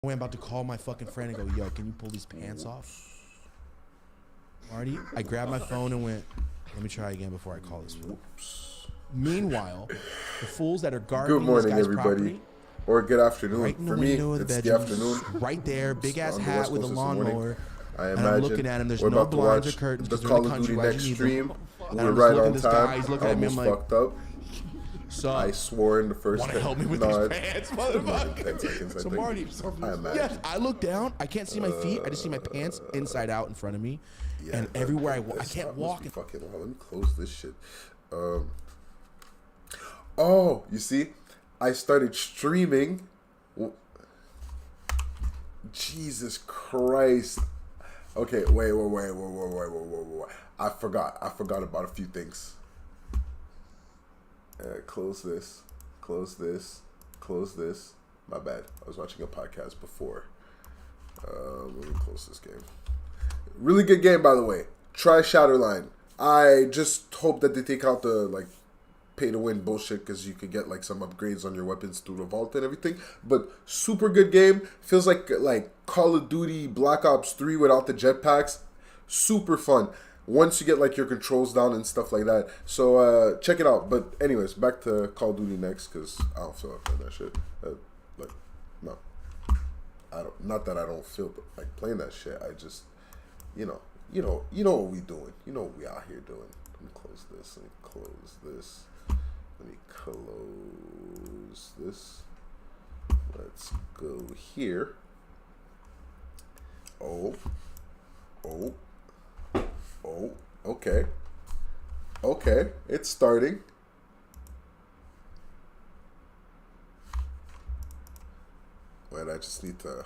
I'm about to call my fucking friend and go, yo, can you pull these pants off? Marty, I grabbed my phone and went, let me try again before I call this fool. Meanwhile, the fools that are guarding this guy's property, or good afternoon. right in the For me, window of the it's the bedroom, afternoon. right there, big ass On the hat West with a Coast this morning. lawnmower. I And imagine I'm looking at him. There's we're no about to blinds or watch curtains the because they're in Call the of country. Duty Why next do you need stream. them? We And were I'm just right looking on at this guy. time. He's looking I at me. I'm almost like, fucked up. so I swore in the first want to help me with nod. these pants, motherfucker? 10 seconds, I So think. Marty, I imagine. yes, I look down. I can't see my feet. I just see my pants inside out in front of me, and everywhere I can't walk. Fucking well, let me close this shit. Oh, you see, I started streaming. Jesus Christ. Okay, wait. I forgot about a few things. Close this. My bad. I was watching a podcast before. Let me close this game. Really good game, by the way. Try Shatterline. I just hope that they take out the pay to win bullshit, because you could get some upgrades on your weapons through the vault and everything. But super good game. Feels like Call of Duty Black Ops 3 without the jetpacks. Super fun once you get your controls down and stuff like that. So check it out. But anyways, back to Call of Duty next, because I don't feel like playing that shit. No, I don't. Not that I don't feel like playing that shit. I just, you know what we doing. You know what we out here doing. Let me close this. Let me close this. Let's go here. Oh, okay. It's starting. Wait, I just need to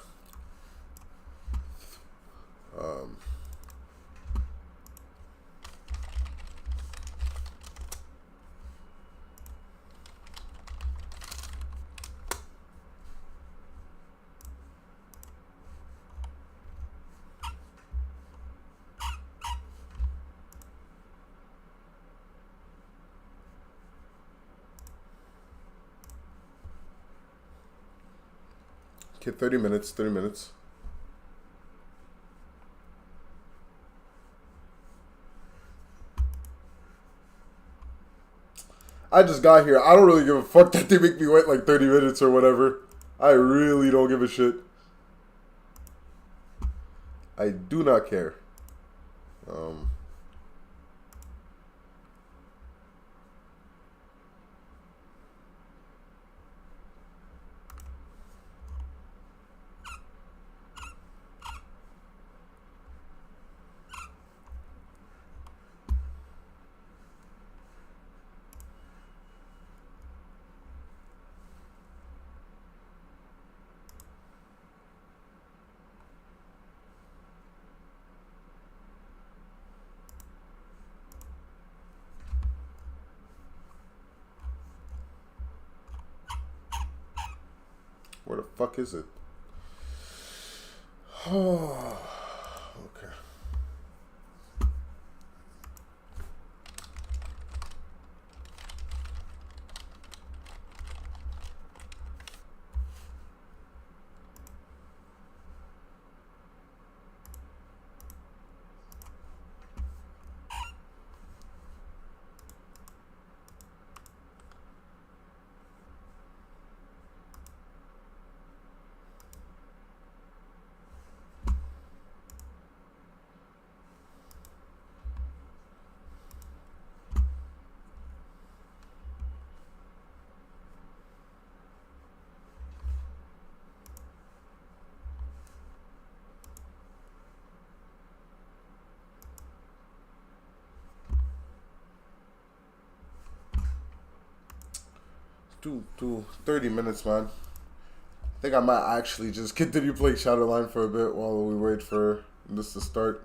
okay, 30 minutes. I just got here. I don't really give a fuck that they make me wait 30 minutes or whatever. I really don't give a shit. I do not care. Where the fuck is it? Oh, okay. Do 30 minutes, man. I think I might actually just continue playing Shadowline for a bit while we wait for this to start.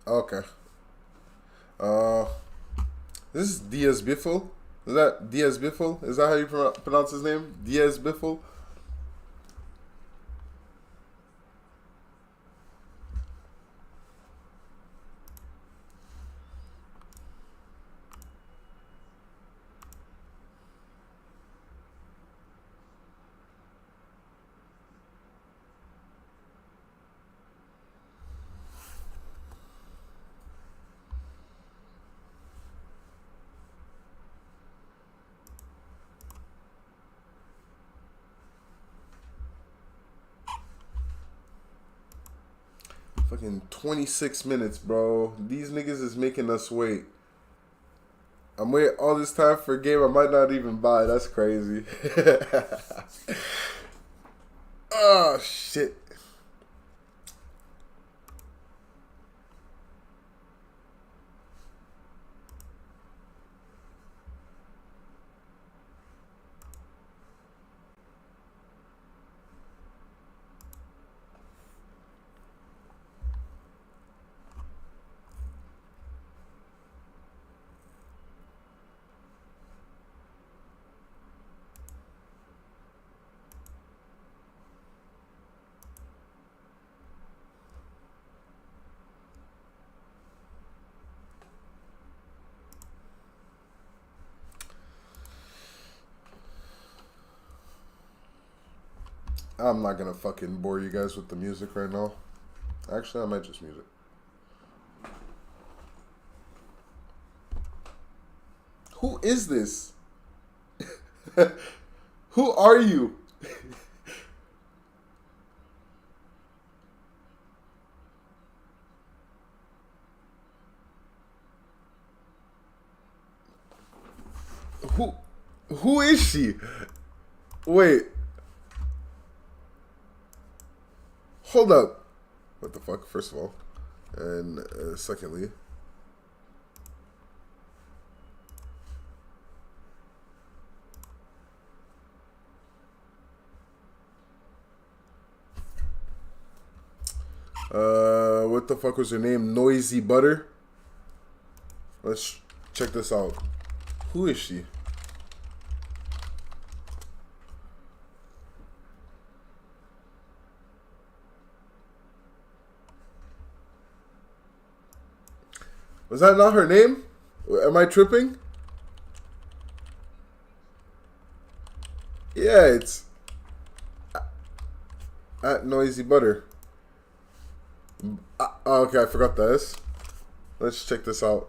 Okay. This is Diaz Biffle. Is that Diaz Biffle? Is that how you pronounce his name? Diaz Biffle? Fucking 26 minutes, bro. These niggas is making us wait. I'm waiting all this time for a game I might not even buy. That's crazy. Oh, shit. I'm not gonna fucking bore you guys with the music right now. Actually, I might just mute it. Who is this? Who are you? Who is she? Wait. Hold up. What the fuck, first of all. And secondly. What the fuck was her name? Noisy Butter? Let's check this out. Who is she? Was that not her name? Am I tripping? Yeah, it's at Noisy Butter. Okay, I forgot this. Let's check this out.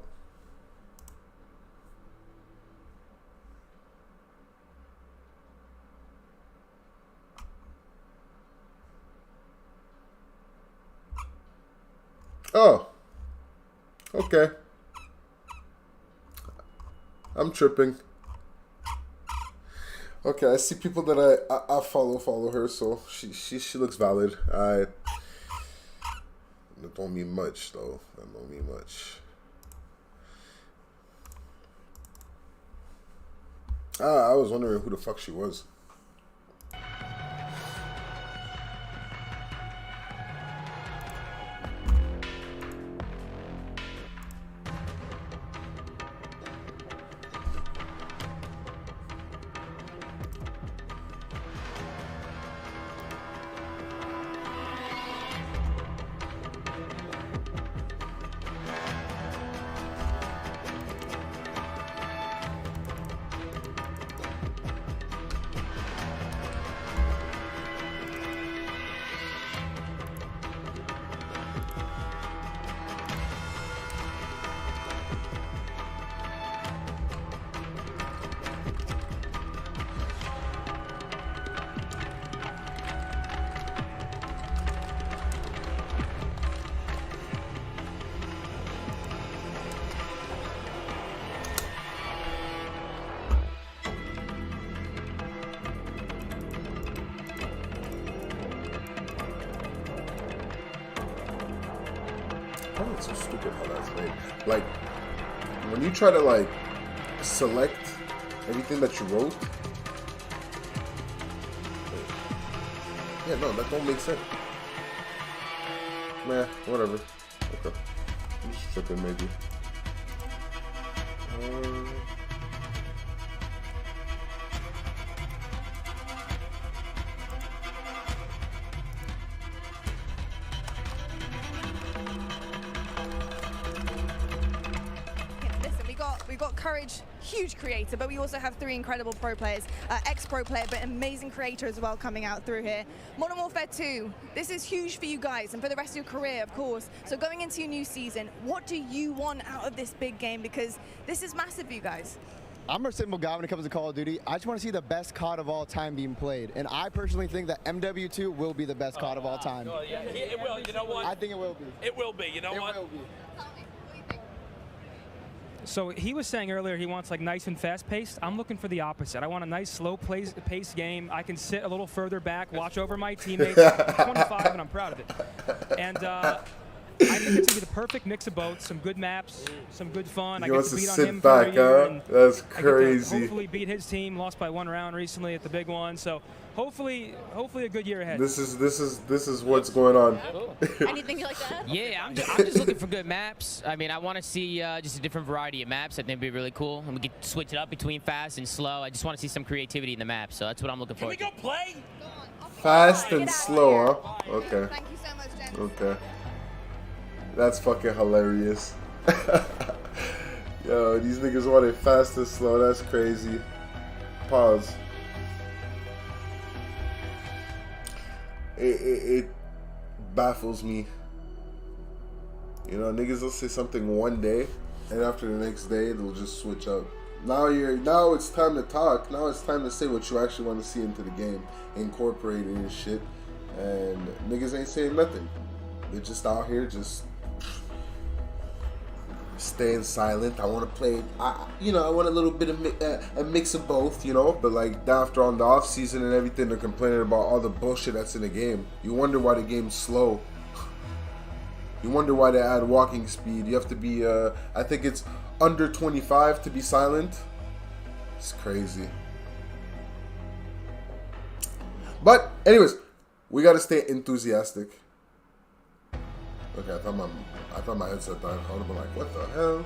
Oh. Okay. I'm tripping. Okay, I see people that I follow her, so she looks valid. That don't mean much though. That don't mean much. I was wondering who the fuck she was. Oh, it's so stupid how that's made. Like, when you try to, like, select everything that you wrote. Yeah, no, that don't make sense. Nah, whatever. Okay. I'm just tripping, maybe. We've got Courage, huge creator, but we also have 3 incredible pro players, ex-pro player, but amazing creator as well coming out through here. Modern Warfare 2, this is huge for you guys and for the rest of your career, of course. So going into your new season, what do you want out of this big game? Because this is massive for you guys. I'm a simple guy when it comes to Call of Duty. I just want to see the best COD of all time being played. And I personally think that MW2 will be the best COD of all time. Oh, yeah, it will. You know what? I think it will be. It will be. You know what? It will be. So he was saying earlier he wants like nice and fast-paced. I'm looking for the opposite. I want a nice, slow-paced game. I can sit a little further back, watch over my teammates. I'm 25, and I'm proud of it. And I think it's going to be the perfect mix of both. Some good maps, some good fun. He I get wants to to beat on sit him back, for a year. huh? And That's I get to crazy. hopefully beat his team. Lost by 1 round recently at the big one. So hopefully a good year ahead. This is what's going on. Anything you like to add? Yeah, I'm just looking for good maps. I mean, I want to see just a different variety of maps. I think it'd be really cool. And we could switch it up between fast and slow. I just want to see some creativity in the map. So that's what I'm looking Can for. we go play? Fast Get and out of slow, here. huh? Okay. Thank you so much, Jen. Okay. That's fucking hilarious. Yo, these niggas want it fast and slow. That's crazy. Pause. It baffles me. You know, niggas will say something one day, and after the next day, they'll just switch up. Now it's time to talk. Now it's time to say what you actually want to see into the game, incorporate it and shit. And niggas ain't saying nothing. They're just out here just staying silent. I want to play. I want a little bit of a mix of both. You know, but like after on the off season and everything, they're complaining about all the bullshit that's in the game. You wonder why the game's slow. You wonder why they add walking speed. You have to be, I think it's under 25 to be silent. It's crazy. But, anyways, we gotta stay enthusiastic. Okay, I thought my headset died. I would've been like, what the hell?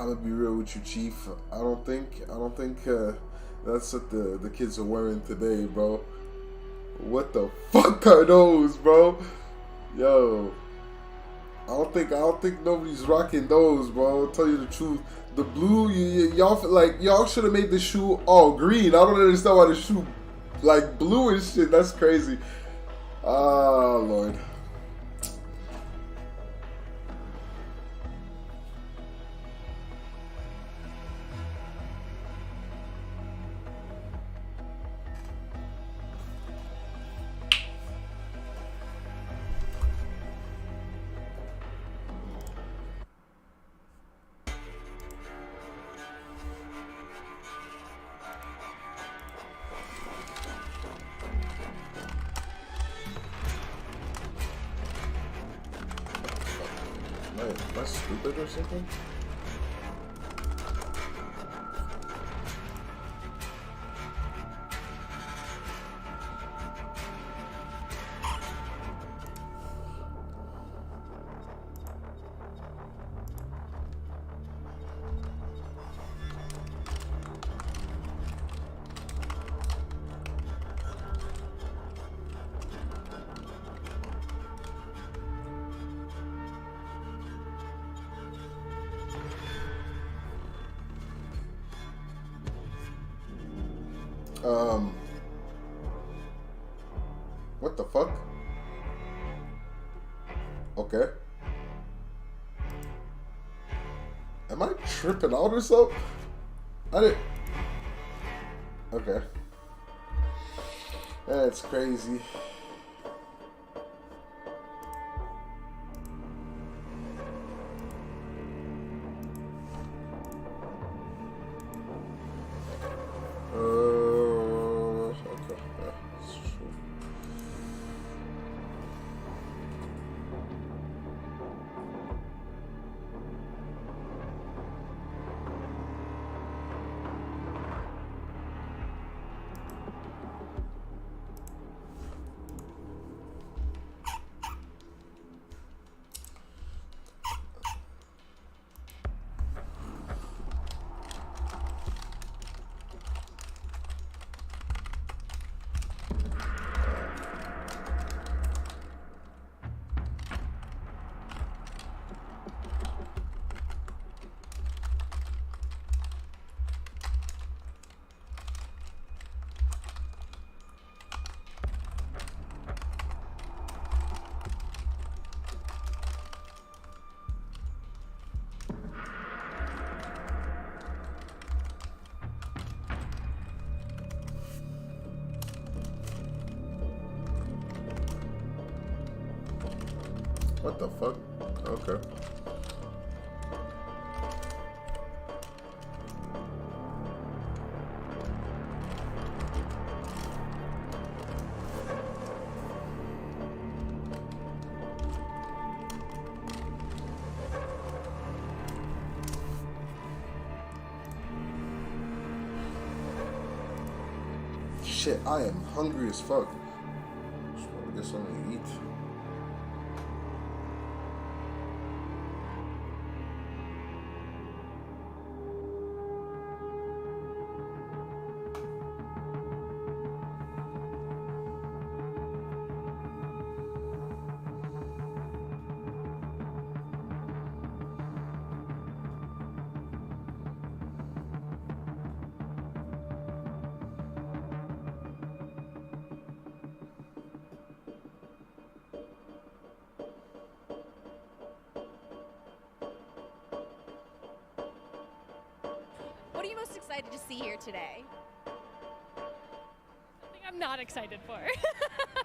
I'm gonna be real with you, Chief. I don't think that's what the kids are wearing today, bro. What the fuck are those, bro? Yo, I don't think nobody's rocking those, bro. I'll tell you the truth. The blue, y'all should have made the shoe all green. I don't understand why the shoe like blue and shit. That's crazy. Ah, Lord. Am I stupid or something? What the fuck? Okay. Am I tripping out or something? I didn't. Okay. That's crazy. Okay. Yeah, that's true. What the fuck? Okay. Shit, I am hungry as fuck. Just want to get something to eat. What are you most excited to see here today? Something I'm not excited for.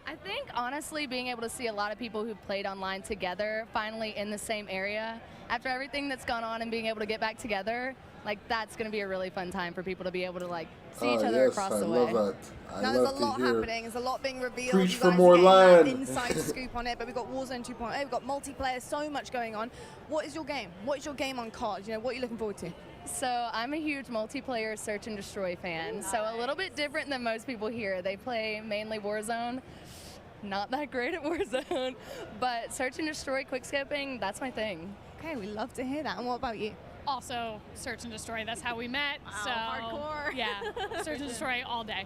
I think honestly being able to see a lot of people who played online together finally in the same area after everything that's gone on and being able to get back together, like that's going to be a really fun time for people to be able to like see each other across the way. I love that. Now there's a lot happening. There's a lot being revealed. Preach You for guys more are getting land. that inside scoop on it, but we've got Warzone 2.0, we've got multiplayer, so much going on. What is your game? What is your game on COD? You know, what are you looking forward to? So I'm a huge multiplayer search and destroy fan, so a little bit different than most people here. They play mainly Warzone. Not that great at Warzone, but search and destroy, quickscoping, that's my thing. Okay, we love to hear that. And what about you? Also, search and destroy. That's how we met. Wow, So hardcore. yeah, search and destroy all day.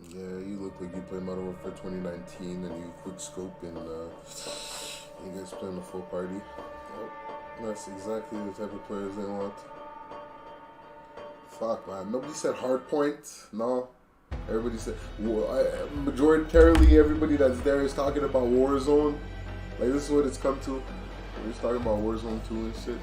Yeah, you look like you play Modern Warfare 2019 and you quick scope and you guys playing the full party. Yep. That's exactly the type of players they want. Fuck, man. Nobody said hard point. No. Everybody said, majoritarily everybody that's there is talking about Warzone. Like, this is what it's come to. We're just talking about Warzone 2 and shit.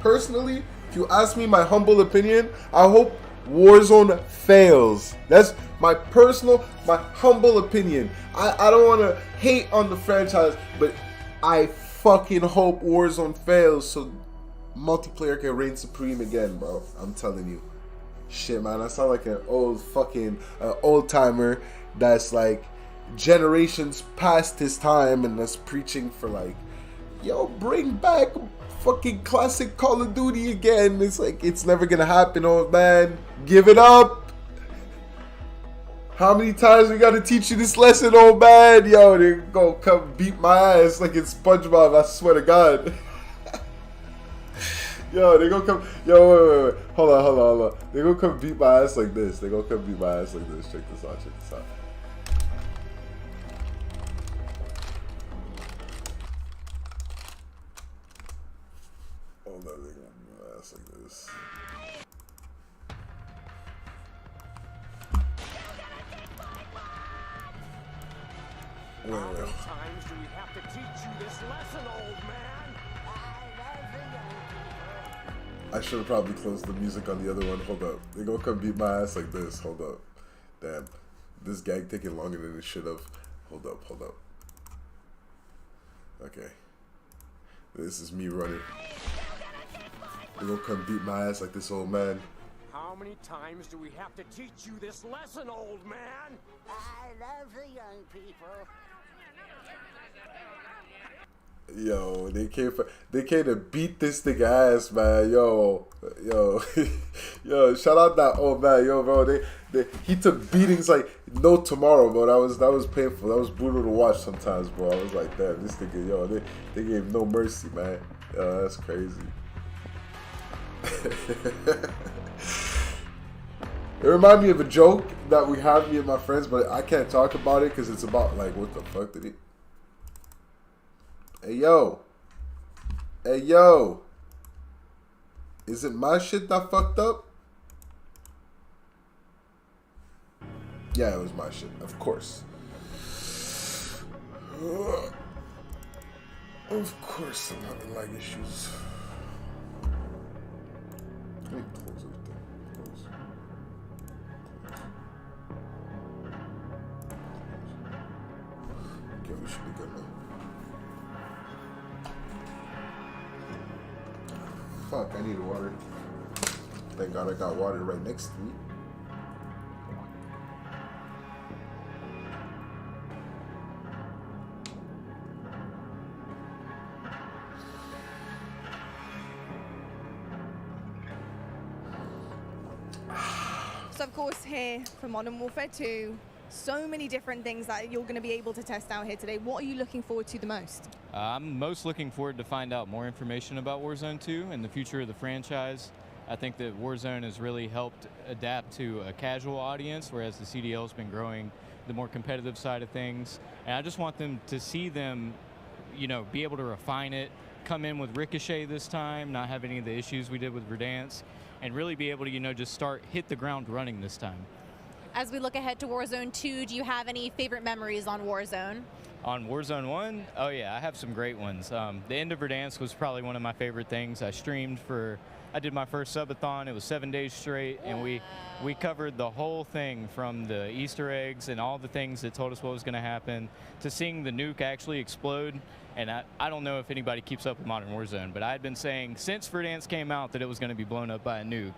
Personally, if you ask me my humble opinion, I hope Warzone fails. That's my humble opinion. I don't want to hate on the franchise, but I fucking hope Warzone fails so multiplayer can reign supreme again, bro. I'm telling you. Shit, man, I sound like an old timer that's like generations past his time and that's preaching for like, yo, bring back fucking classic Call of Duty again. It's like, it's never gonna happen, old man. Give it up. How many times we gotta teach you this lesson, old man? Yo, they go come beat my ass like it's SpongeBob, I swear to God. Yo, they gonna come. Yo, wait. Hold on. They gonna come beat my ass like this. Check this out. Hold on, they gonna beat my ass like this. Wait. How many times do we have to teach you this lesson, old man? I should have probably closed the music on the other one. Hold up. They gonna come beat my ass like this. Hold up. Damn. This gag taking longer than it should have. Hold up. Okay. This is me running. They gonna come beat my ass like this, old man. How many times do we have to teach you this lesson, old man? I love the young people. Yo, they came to beat this nigga ass, man. Yo, shout out that old man, yo, bro. He took beatings like no tomorrow, bro. That was painful. That was brutal to watch sometimes, bro. I was like, damn, this nigga, yo, they gave no mercy, man. Yo, that's crazy. It reminded me of a joke that we have, me and my friends, but I can't talk about it because it's about like, what the fuck did he? Hey yo, is it my shit that fucked up? Yeah, it was my shit, of course. Of course I'm having lag issues. Let me close everything. Close. Okay, should be good, man. Fuck, I need water. Thank God I got water right next to me. So of course here for Modern Warfare 2, so many different things that you're going to be able to test out here today. What are you looking forward to the most? I'm most looking forward to find out more information about Warzone 2 and the future of the franchise. I think that Warzone has really helped adapt to a casual audience, whereas the CDL has been growing the more competitive side of things. And I just want them to see them, you know, be able to refine it, come in with Ricochet this time, not have any of the issues we did with Verdansk, and really be able to, you know, just hit the ground running this time. As we look ahead to Warzone 2, do you have any favorite memories on Warzone? On Warzone 1, oh yeah, I have some great ones. The end of Verdansk was probably one of my favorite things. I did my first subathon. It was 7 days straight, and we covered the whole thing, from the Easter eggs and all the things that told us what was going to happen to seeing the nuke actually explode. And I don't know if anybody keeps up with Modern Warzone, but I had been saying since Verdansk came out that it was going to be blown up by a nuke.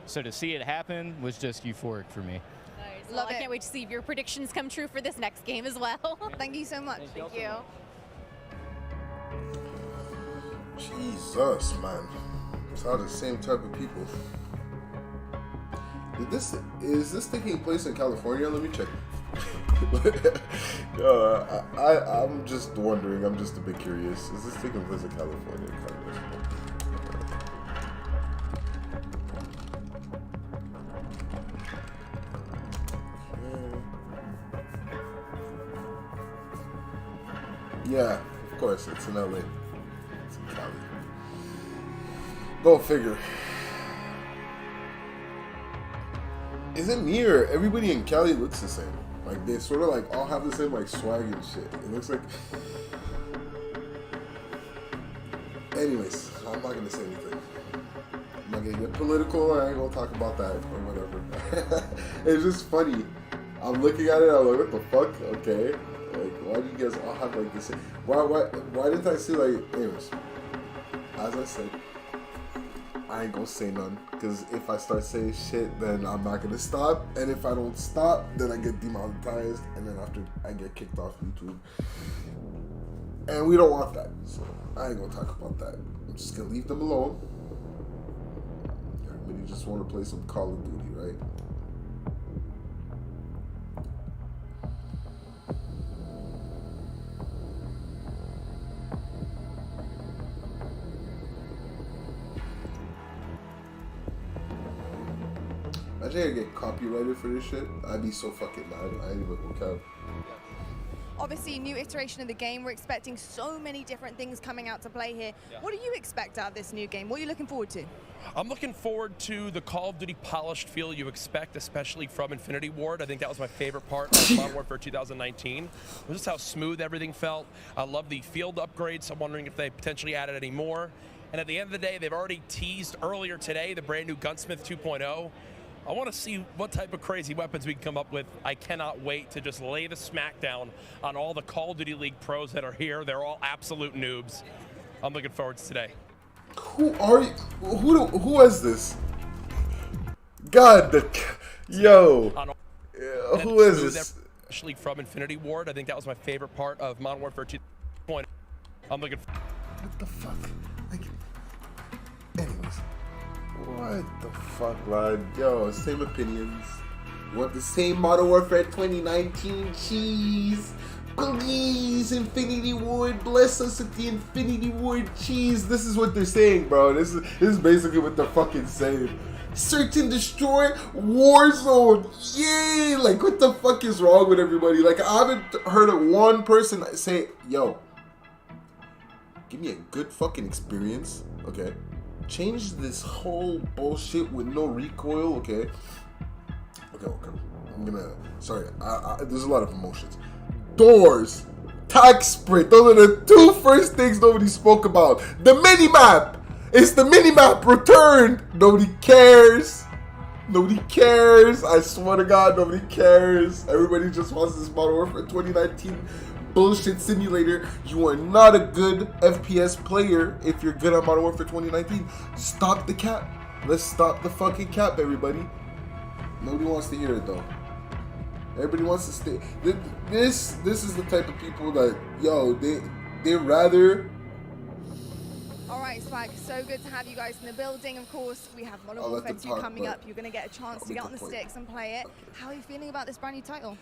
So to see it happen was just euphoric for me. Nice. Well, I can't wait to see if your predictions come true for this next game as well. Thank you so much. Thank you. Jesus, man. It's all the same type of people. Is this taking place in California? Let me check. I'm just wondering. I'm just a bit curious. Is this taking place in California? Yeah, of course. It's in LA. It's in Cali. Go figure. Is it me or everybody in Cali looks the same? Like, they sort of like all have the same like swag and shit. It looks like. Anyways, I'm not gonna say anything. I'm not gonna get political. I ain't gonna talk about that or whatever. It's just funny. I'm looking at it. I'm like, what the fuck? Okay. Like, why do you guys all have like the same? Why didn't I see like? Anyways, as I said, I ain't gonna say none, because if I start saying shit, then I'm not gonna stop, and if I don't stop, then I get demonetized, and then after I get kicked off YouTube, and we don't want that, so I ain't gonna talk about that. I'm just gonna leave them alone. Everybody just want to play some Call of Duty, right? Imagine I get copyrighted for this shit. I'd be so fucking mad. I ain't even gonna count. Obviously, new iteration of the game. We're expecting so many different things coming out to play here. Yeah. What do you expect out of this new game? What are you looking forward to? I'm looking forward to the Call of Duty polished feel you expect, especially from Infinity Ward. I think that was my favorite part of Modern Warfare 2019. It was just how smooth everything felt. I love the field upgrades. I'm wondering if they potentially added any more. And at the end of the day, they've already teased earlier today the brand new Gunsmith 2.0. I want to see what type of crazy weapons we can come up with. I cannot wait to just lay the smackdown on all the Call of Duty League pros that are here. They're all absolute noobs. I'm looking forward to today. Who are you? Who is this? God, yo. Who is this? Especially from Infinity Ward. I think that was my favorite part of Modern Warfare 2.0. I'm looking. What the fuck? Like, anyways. What the fuck, man? Yo, same opinions. We want the same Modern Warfare 2019 cheese. Please, Infinity Ward, bless us with the Infinity Ward cheese. This is what they're saying, bro. This is basically what they're fucking saying. Search and destroy Warzone. Yay! Like, what the fuck is wrong with everybody? Like, I haven't heard of one person say, yo, give me a good fucking experience, okay? Change this whole bullshit with no recoil, okay? Okay. I'm gonna, sorry, there's a lot of emotions. Doors, tag sprint, those are the two first things nobody spoke about. The minimap, it's the minimap returned. Nobody cares. Nobody cares. I swear to God, nobody cares. Everybody just wants this Modern Warfare 2019 bullshit simulator. You are not a good FPS player if you're good at Modern Warfare 2019. Stop the cap. Let's stop the fucking cap, everybody. Nobody wants to hear it though. Everybody wants to stay. This is the type of people that, yo, they rather. All right, Swag, so good to have you guys in the building. Of course, we have Modern Warfare 2 coming up. You're going to get a chance to get on the sticks and play it. How are you feeling about this brand new title?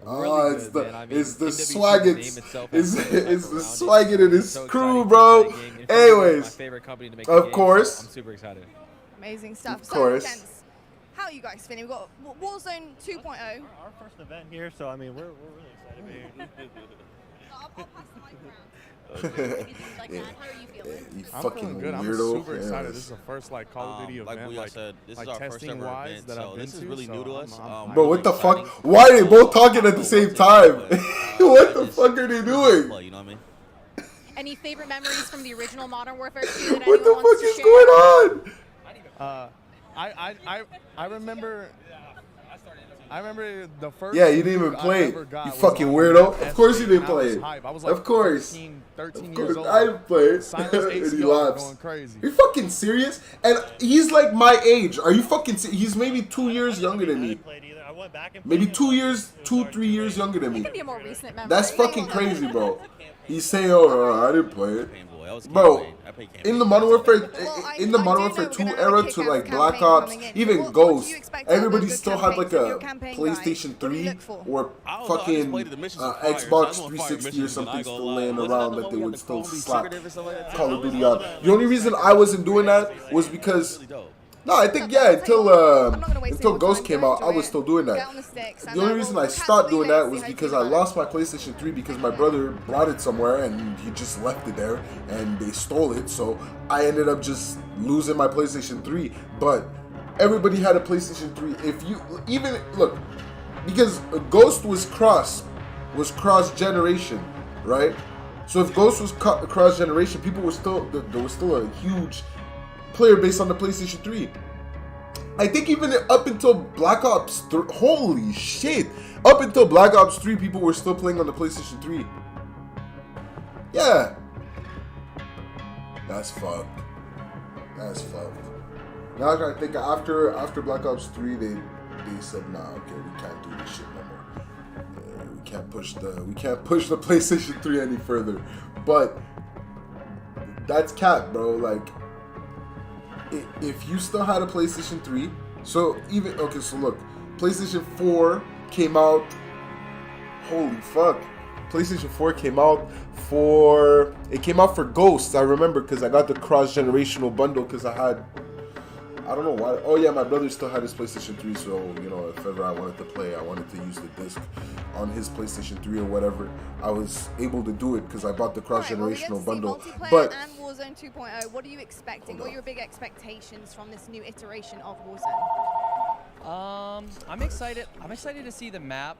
Really it's good, the NWC's swaggins. It's the swaggin and his so crew, exciting bro. to play a game. It's Anyways, my favorite company to make of games, course. so I'm super excited. Amazing stuff. Of course. So, gents, how are you guys feeling? We've got Warzone 2.0. Our first event here, so I mean, we're really excited to be here. I'll pass the mic around. You I'm fucking feeling good. weirdo. I'm super excited. This is the first like Call of Duty event, like we all said, this is our first testing ever wise event, that I've so been this is to, really new to us. Bro, what the fuck? Why are they both talking at the same time? What the fuck are they doing? You know what I mean? Any favorite memories from the original Modern Warfare 2 that What the anyone wants fuck to is share? going on? I remember. I remember the first. Yeah, you didn't even play it. You fucking weirdo. Of course you didn't play it. I was like of course. 13 Of years course, old. I didn't play it. Silence And he ACL laughs. going crazy. You're fucking serious? And he's like my age. Are you fucking serious? He's maybe 2 years younger than me. Maybe 2 years, 2-3 years younger than me. It can be a more recent memory. That's fucking crazy, bro. He's saying, "Oh, I didn't play it." Bro, in the Modern Warfare, in the Modern Warfare 2 era to like Black Ops, even Ghost, everybody still had like a PlayStation 3 or fucking Xbox 360 or something still laying around that they would still slap Call of Duty on. The only reason I wasn't doing that was because. No, I think until Ghost came out, I was still doing that. The only reason I stopped doing that was because I lost my PlayStation 3 because my brother brought it somewhere and he just left it there and they stole it. So I ended up just losing my PlayStation 3. But everybody had a PlayStation 3. If you even look, because Ghost was cross generation, right? So if Ghost was cross generation, people were still there was still a huge player base on the PlayStation 3. I think even up until Black Ops 3, holy shit, up until Black Ops 3, people were still playing on the PlayStation 3. Yeah. That's fucked. That's fucked. Now I think after Black Ops 3, they said, nah, okay, we can't do this shit no more. We can't push the PlayStation 3 any further. But that's cap, bro. Like, if you still had a PlayStation 3, so look, PlayStation 4 came out, holy fuck, PlayStation 4 came out for Ghosts, I remember, because I got the cross-generational bundle, because I don't know why, oh yeah, my brother still had his PlayStation 3, so, you know, if ever I wanted to play, I wanted to use the disc on his PlayStation 3 or whatever, I was able to do it, because I bought the cross-generational bundle, but and Warzone 2.0, what are you expecting? What are your big expectations from this new iteration of Warzone? I'm excited. I'm excited to see the map.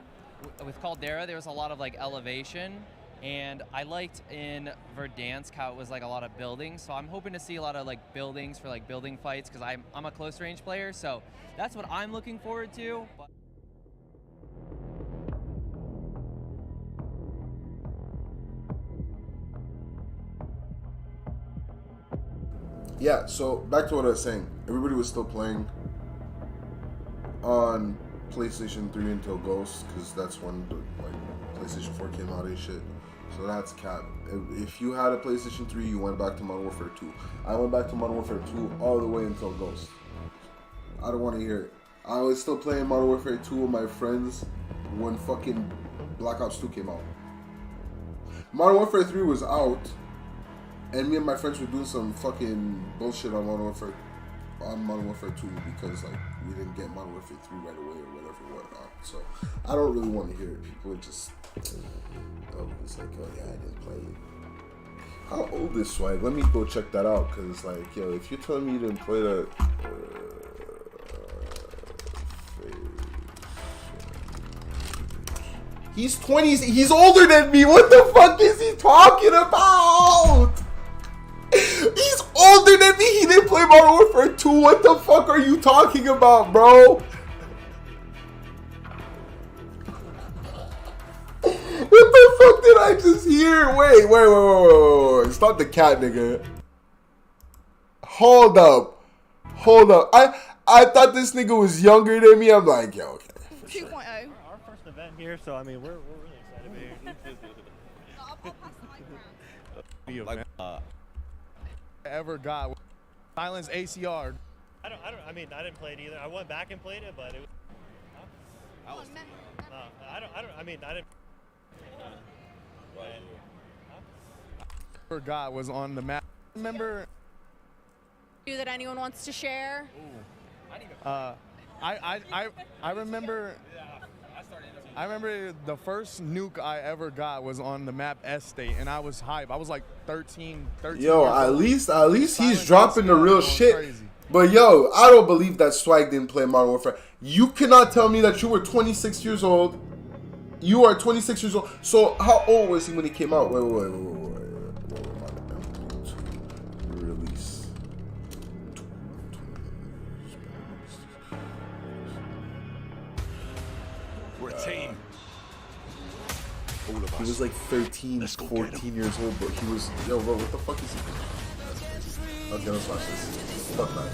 With Caldera, there was a lot of like elevation, and I liked in Verdansk how it was like a lot of buildings. So I'm hoping to see a lot of like buildings for like building fights because I'm a close range player. So that's what I'm looking forward to. But yeah, so back to what I was saying. Everybody was still playing on PlayStation 3 until Ghost, because that's when the PlayStation 4 came out and shit. So that's cap. If you had a PlayStation 3, you went back to Modern Warfare 2. I went back to Modern Warfare 2 all the way until Ghost. I don't want to hear it. I was still playing Modern Warfare 2 with my friends when fucking Black Ops 2 came out. Modern Warfare 3 was out, and me and my friends were doing some fucking bullshit on Modern Warfare 2 because like we didn't get Modern Warfare 3 right away or whatnot. So I don't really want to hear it. People are just it's like, oh yeah, I didn't play it. How old is Swag? Let me go check that out, because like, yo, if you're telling me you didn't play that, he's 20. He's older than me. What the fuck is he talking about? He's older than me. He didn't play Modern Warfare 2. What the fuck are you talking about, bro? What the fuck did I just hear? Wait. It's not the cat, nigga. Hold up. I thought this nigga was younger than me. I'm like, yo, okay. 2.0. Our first event here, so I mean, we're really excited to be here. Like, ever got Silence ACR. I mean, I didn't play it either. I went back and played it, but it was. I mean, I didn't. Forgot was on the map. Remember? That anyone wants to share? I remember. I remember the first nuke I ever got was on the map Estate, and I was hype. I was like 13. Yo, at least he's dropping the real shit. Crazy. But yo, I don't believe that Swag didn't play Modern Warfare. You cannot tell me that you were 26 years old. You are 26 years old. So how old was he when he came out? Wait. Release. We're a team. He was like 13, 14 years old, but he was, yo, bro, what the fuck is he? Okay, let's watch this. Fuck that.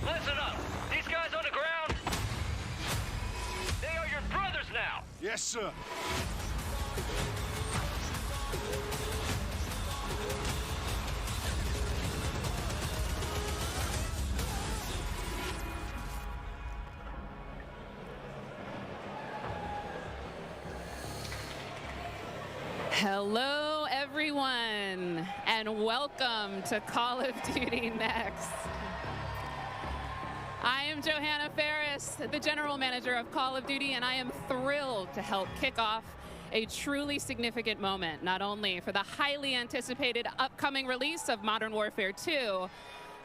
Listen up. These guys on the ground, they are your brothers now. Yes, sir. Hello, everyone, and welcome to Call of Duty Next. I am Johanna Ferris, the General Manager of Call of Duty, and I am thrilled to help kick off a truly significant moment, not only for the highly anticipated upcoming release of Modern Warfare 2,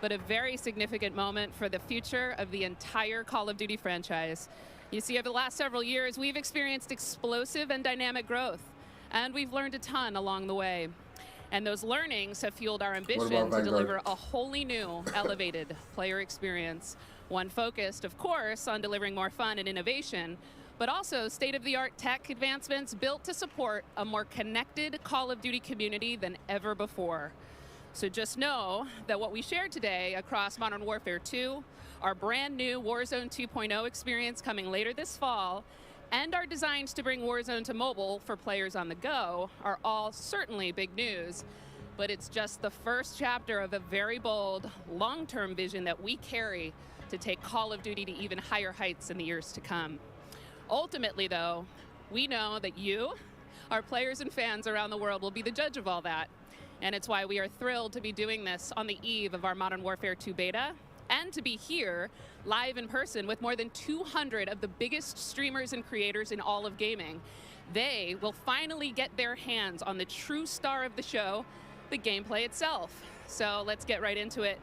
but a very significant moment for the future of the entire Call of Duty franchise. You see, over the last several years, we've experienced explosive and dynamic growth, and we've learned a ton along the way. And those learnings have fueled our ambition to deliver a wholly new, elevated player experience. One focused, of course, on delivering more fun and innovation, but also state-of-the-art tech advancements built to support a more connected Call of Duty community than ever before. So just know that what we shared today across Modern Warfare 2, our brand new Warzone 2.0 experience coming later this fall, and our designs to bring Warzone to mobile for players on the go are all certainly big news, but it's just the first chapter of a very bold, long-term vision that we carry to take Call of Duty to even higher heights in the years to come. Ultimately, though, we know that you, our players and fans around the world, will be the judge of all that, and it's why we are thrilled to be doing this on the eve of our Modern Warfare 2 beta, and to be here live in person with more than 200 of the biggest streamers and creators in all of gaming. They will finally get their hands on the true star of the show, the gameplay itself. So let's get right into it.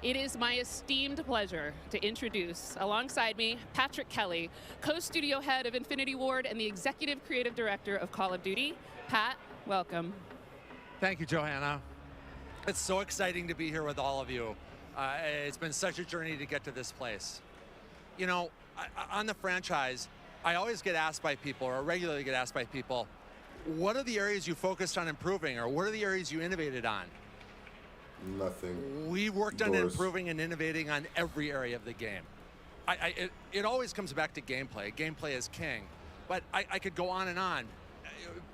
It is my esteemed pleasure to introduce, alongside me, Patrick Kelly, co-studio head of Infinity Ward and the executive creative director of Call of Duty. Pat, welcome. Thank you, Johanna. It's so exciting to be here with all of you. It's been such a journey to get to this place. You know, on the franchise, I always get asked by people, or regularly get asked by people, what are the areas you focused on improving, or what are the areas you innovated on? Nothing. We worked on improving and innovating on every area of the game. It always comes back to gameplay. Gameplay is king. But I could go on and on.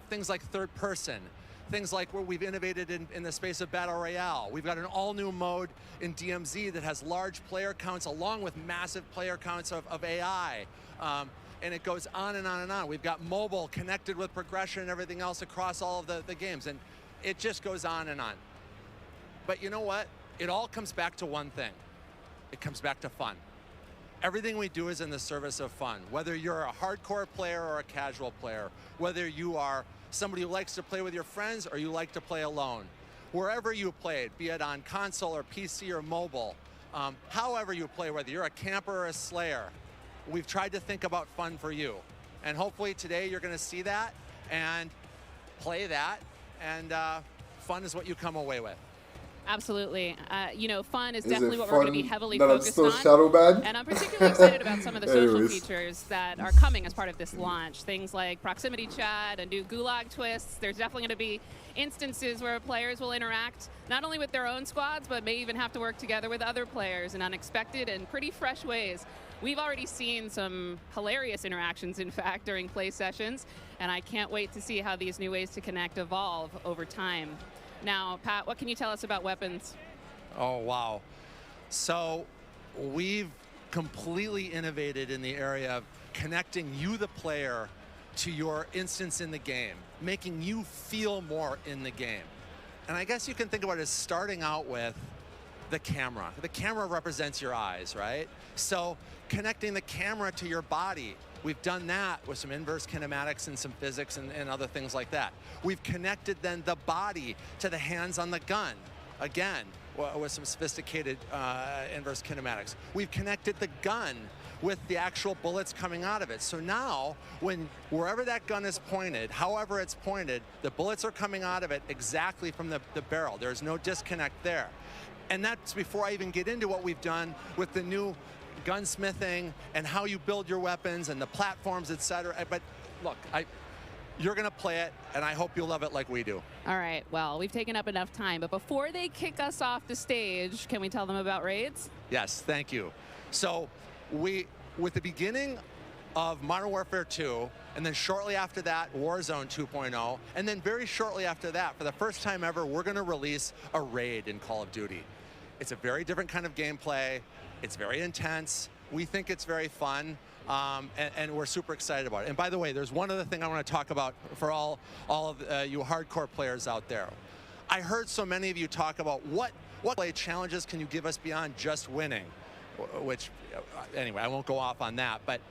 Things like third person. Things like where we've innovated in the space of Battle Royale. We've got an all-new mode in DMZ that has large player counts along with massive player counts of AI. And it goes on and on and on. We've got mobile connected with progression and everything else across all of the games. And it just goes on and on. But you know what? It all comes back to one thing. It comes back to fun. Everything we do is in the service of fun. Whether you're a hardcore player or a casual player, whether you are somebody who likes to play with your friends or you like to play alone. Wherever you played, be it on console or PC or mobile, however you play, whether you're a camper or a slayer, we've tried to think about fun for you. And hopefully today you're going to see that and play that, and fun is what you come away with. Absolutely. You know, fun is Is definitely it what we're going to be fun heavily that I'm focused still on. shadow banned? And I'm particularly excited about some of the social Anyways. features that are coming as part of this launch. Things like proximity chat and new gulag twists. There's definitely going to be instances where players will interact not only with their own squads, but may even have to work together with other players in unexpected and pretty fresh ways. We've already seen some hilarious interactions, in fact, during play sessions, and I can't wait to see how these new ways to connect evolve over time. Now, Pat, what can you tell us about weapons? Oh, wow. So we've completely innovated in the area of connecting you, the player, to your instance in the game, making you feel more in the game. And I guess you can think about it as starting out with the camera. The camera represents your eyes, right? So connecting the camera to your body, we've done that with some inverse kinematics and some physics and other things like that. We've connected then the body to the hands on the gun, again, with some sophisticated inverse kinematics. We've connected the gun with the actual bullets coming out of it. So now, wherever that gun is pointed, however it's pointed, the bullets are coming out of it exactly from the barrel. There's no disconnect there. And that's before I even get into what we've done with the new gunsmithing and how you build your weapons and the platforms, etc. But look, you're going to play it, and I hope you'll love it like we do. All right, well, we've taken up enough time, but before they kick us off the stage, can we tell them about raids? Yes, thank you. So with the beginning of Modern Warfare 2, and then shortly after that, Warzone 2.0, and then very shortly after that, for the first time ever, we're going to release a raid in Call of Duty. It's a very different kind of gameplay. It's very intense. We think it's very fun. And we're super excited about it. And by the way, there's one other thing I want to talk about for all of you hardcore players out there. I heard so many of you talk about what play challenges can you give us beyond just winning, which, anyway, I won't go off on that. But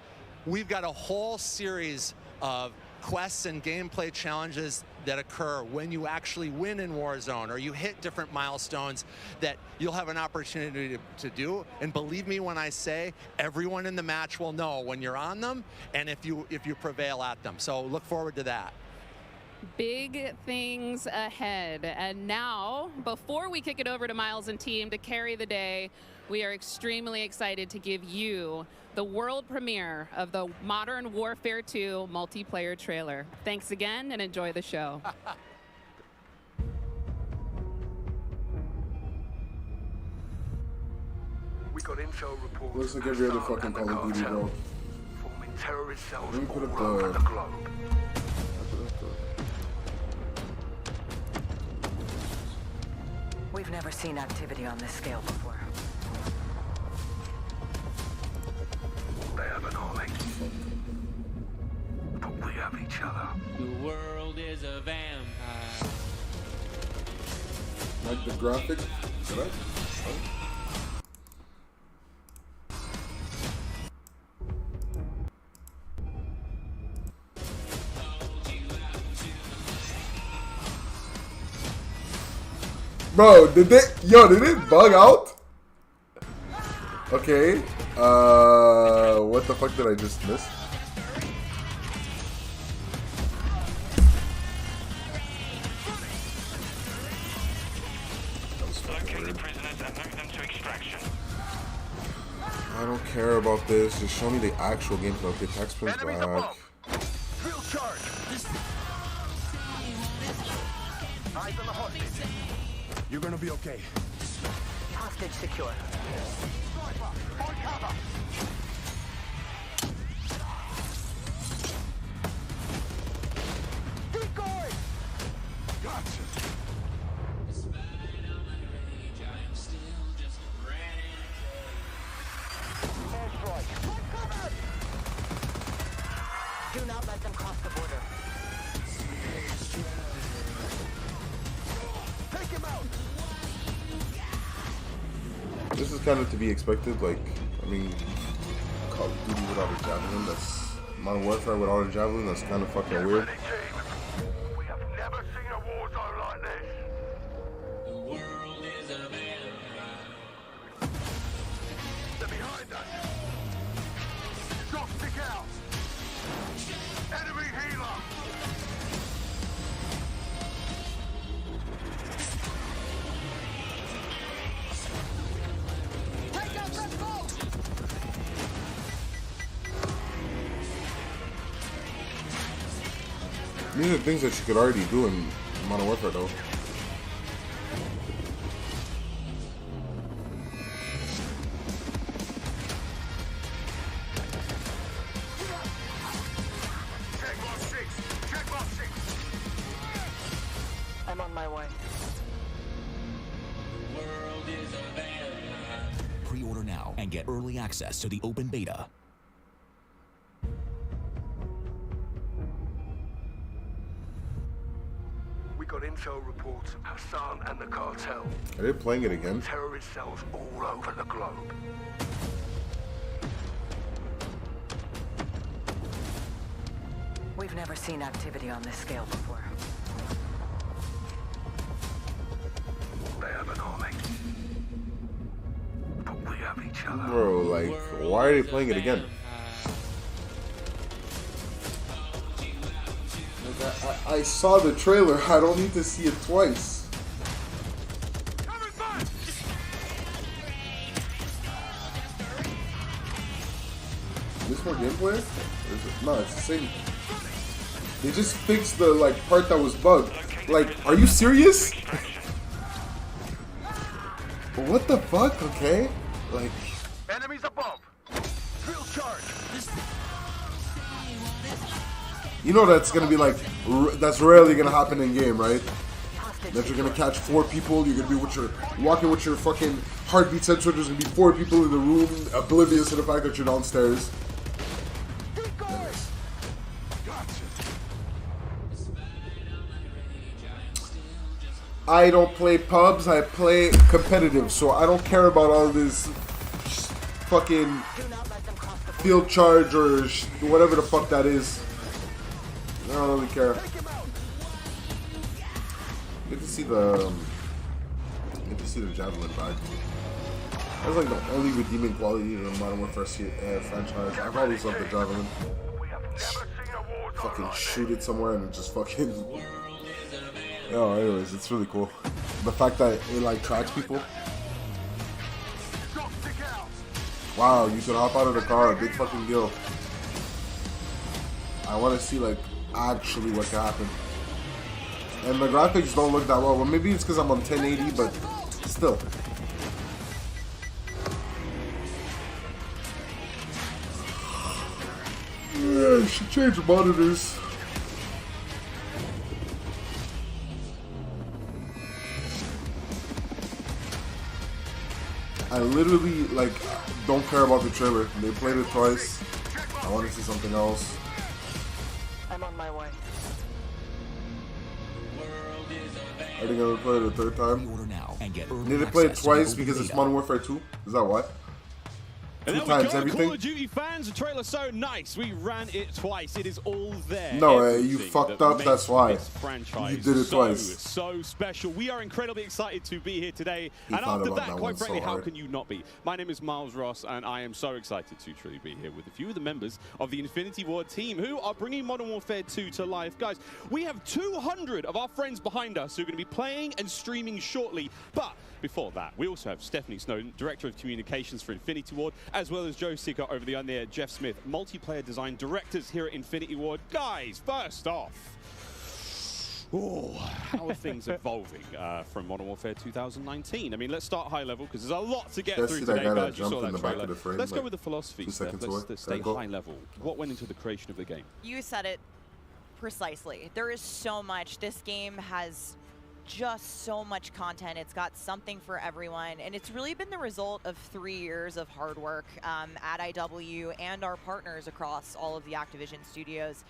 we've got a whole series of quests and gameplay challenges that occur when you actually win in Warzone or you hit different milestones that you'll have an opportunity to do. And believe me when I say everyone in the match will know when you're on them and if you prevail at them. So look forward to that. Big things ahead. And now, before we kick it over to Miles and team to carry the day, we are extremely excited to give you the world premiere of the Modern Warfare 2 multiplayer trailer. Thanks again and enjoy the show. We got intel reports. Looks like every other fucking Call of Duty, bro. Forming terrorist cells Let me put up all over the globe. We've never seen activity on this scale before. They have an army. But we have each other. The world is a vampire. Like the graphic? Right? Bro, did it bug out? Okay. What the fuck did I just miss? I don't care about this. Just show me the actual gameplay. Okay, tax sprint's back. Field charge. Eyes on the hostage. You're gonna be okay. Hostage secure. On cover. Keep going. Gotcha. Do not let them cross the border. Take him out. This is kind of to be expected. Like, I mean, Call of Duty without a javelin. That's Modern Warfare without a javelin. That's kind of fucking weird. We have never seen a war zone like this. The world is a vampire. They're behind us. Drop stick out. These are things that you could already do in Modern Warfare, though. I'm on my way. Pre-order now and get early access to the open beta. We got intel reports of Hassan and the cartel. Are they playing it again? Terrorist cells all over the globe. We've never seen activity on this scale before. They have an army. But we have each other. Bro, like, why are they playing it again? Like, I saw the trailer. I don't need to see it twice. Is this more gameplay? Or is it? No, it's the same. They just fixed the like part that was bugged. Like, are you serious? What the fuck? Okay, like. Enemies above. Drill charge. You know that's gonna be like, that's rarely gonna happen in game, right? That you're gonna catch 4 people, you're gonna be walking with your fucking heartbeat sensor, there's gonna be 4 people in the room, oblivious to the fact that you're downstairs. I don't play pubs, I play competitive, so I don't care about all this fucking field charge or whatever the fuck that is. I don't really care. Good to see the javelin back. That's like the only redeeming quality in the Modern Warfare franchise. I've always loved the javelin. Fucking shoot it somewhere and it just fucking. Oh, anyways, it's really cool. The fact that it like tracks people. Wow, you could hop out of the car, big fucking deal. I want to see like actually what can happen. And the graphics don't look that well. Well, maybe it's because I'm on 1080, but still. Yeah, I should change the monitors. I literally, like, don't care about the trailer. They played it twice. I want to see something else. I'm on my way. Are they gonna play it a third time? Need to play it twice because it's Modern Warfare 2? Is that why? And 2 times go, everything? Call of Duty fans, the trailer's so nice. We ran it twice. It is all there. No, you fucked up. That's why. Franchise You did it twice. So special. We are incredibly excited to be here today. He and thought after about that, that quite one frankly, so how hard. can you not be? My name is Miles Ross, and I am so excited to truly be here with a few of the members of the Infinity Ward team who are bringing Modern Warfare 2 to life. Guys, we have 200 of our friends behind us who are going to be playing and streaming shortly. But before that, we also have Stephanie Snowden, Director of Communications for Infinity Ward, as well as Joe Sicker over the there, Jeff Smith, Multiplayer Design Directors here at Infinity Ward. Guys, first off, how are things evolving from Modern Warfare 2019? I mean, let's start high level because there's a lot to get through today, guys. You saw that trailer. Let's go with the philosophy, Steph. Let's stay high level. What went into the creation of the game? You said it precisely. There is so much. This game has just so much content. It's got something for everyone, and it's really been the result of 3 years of hard work at IW and our partners across all of the Activision studios.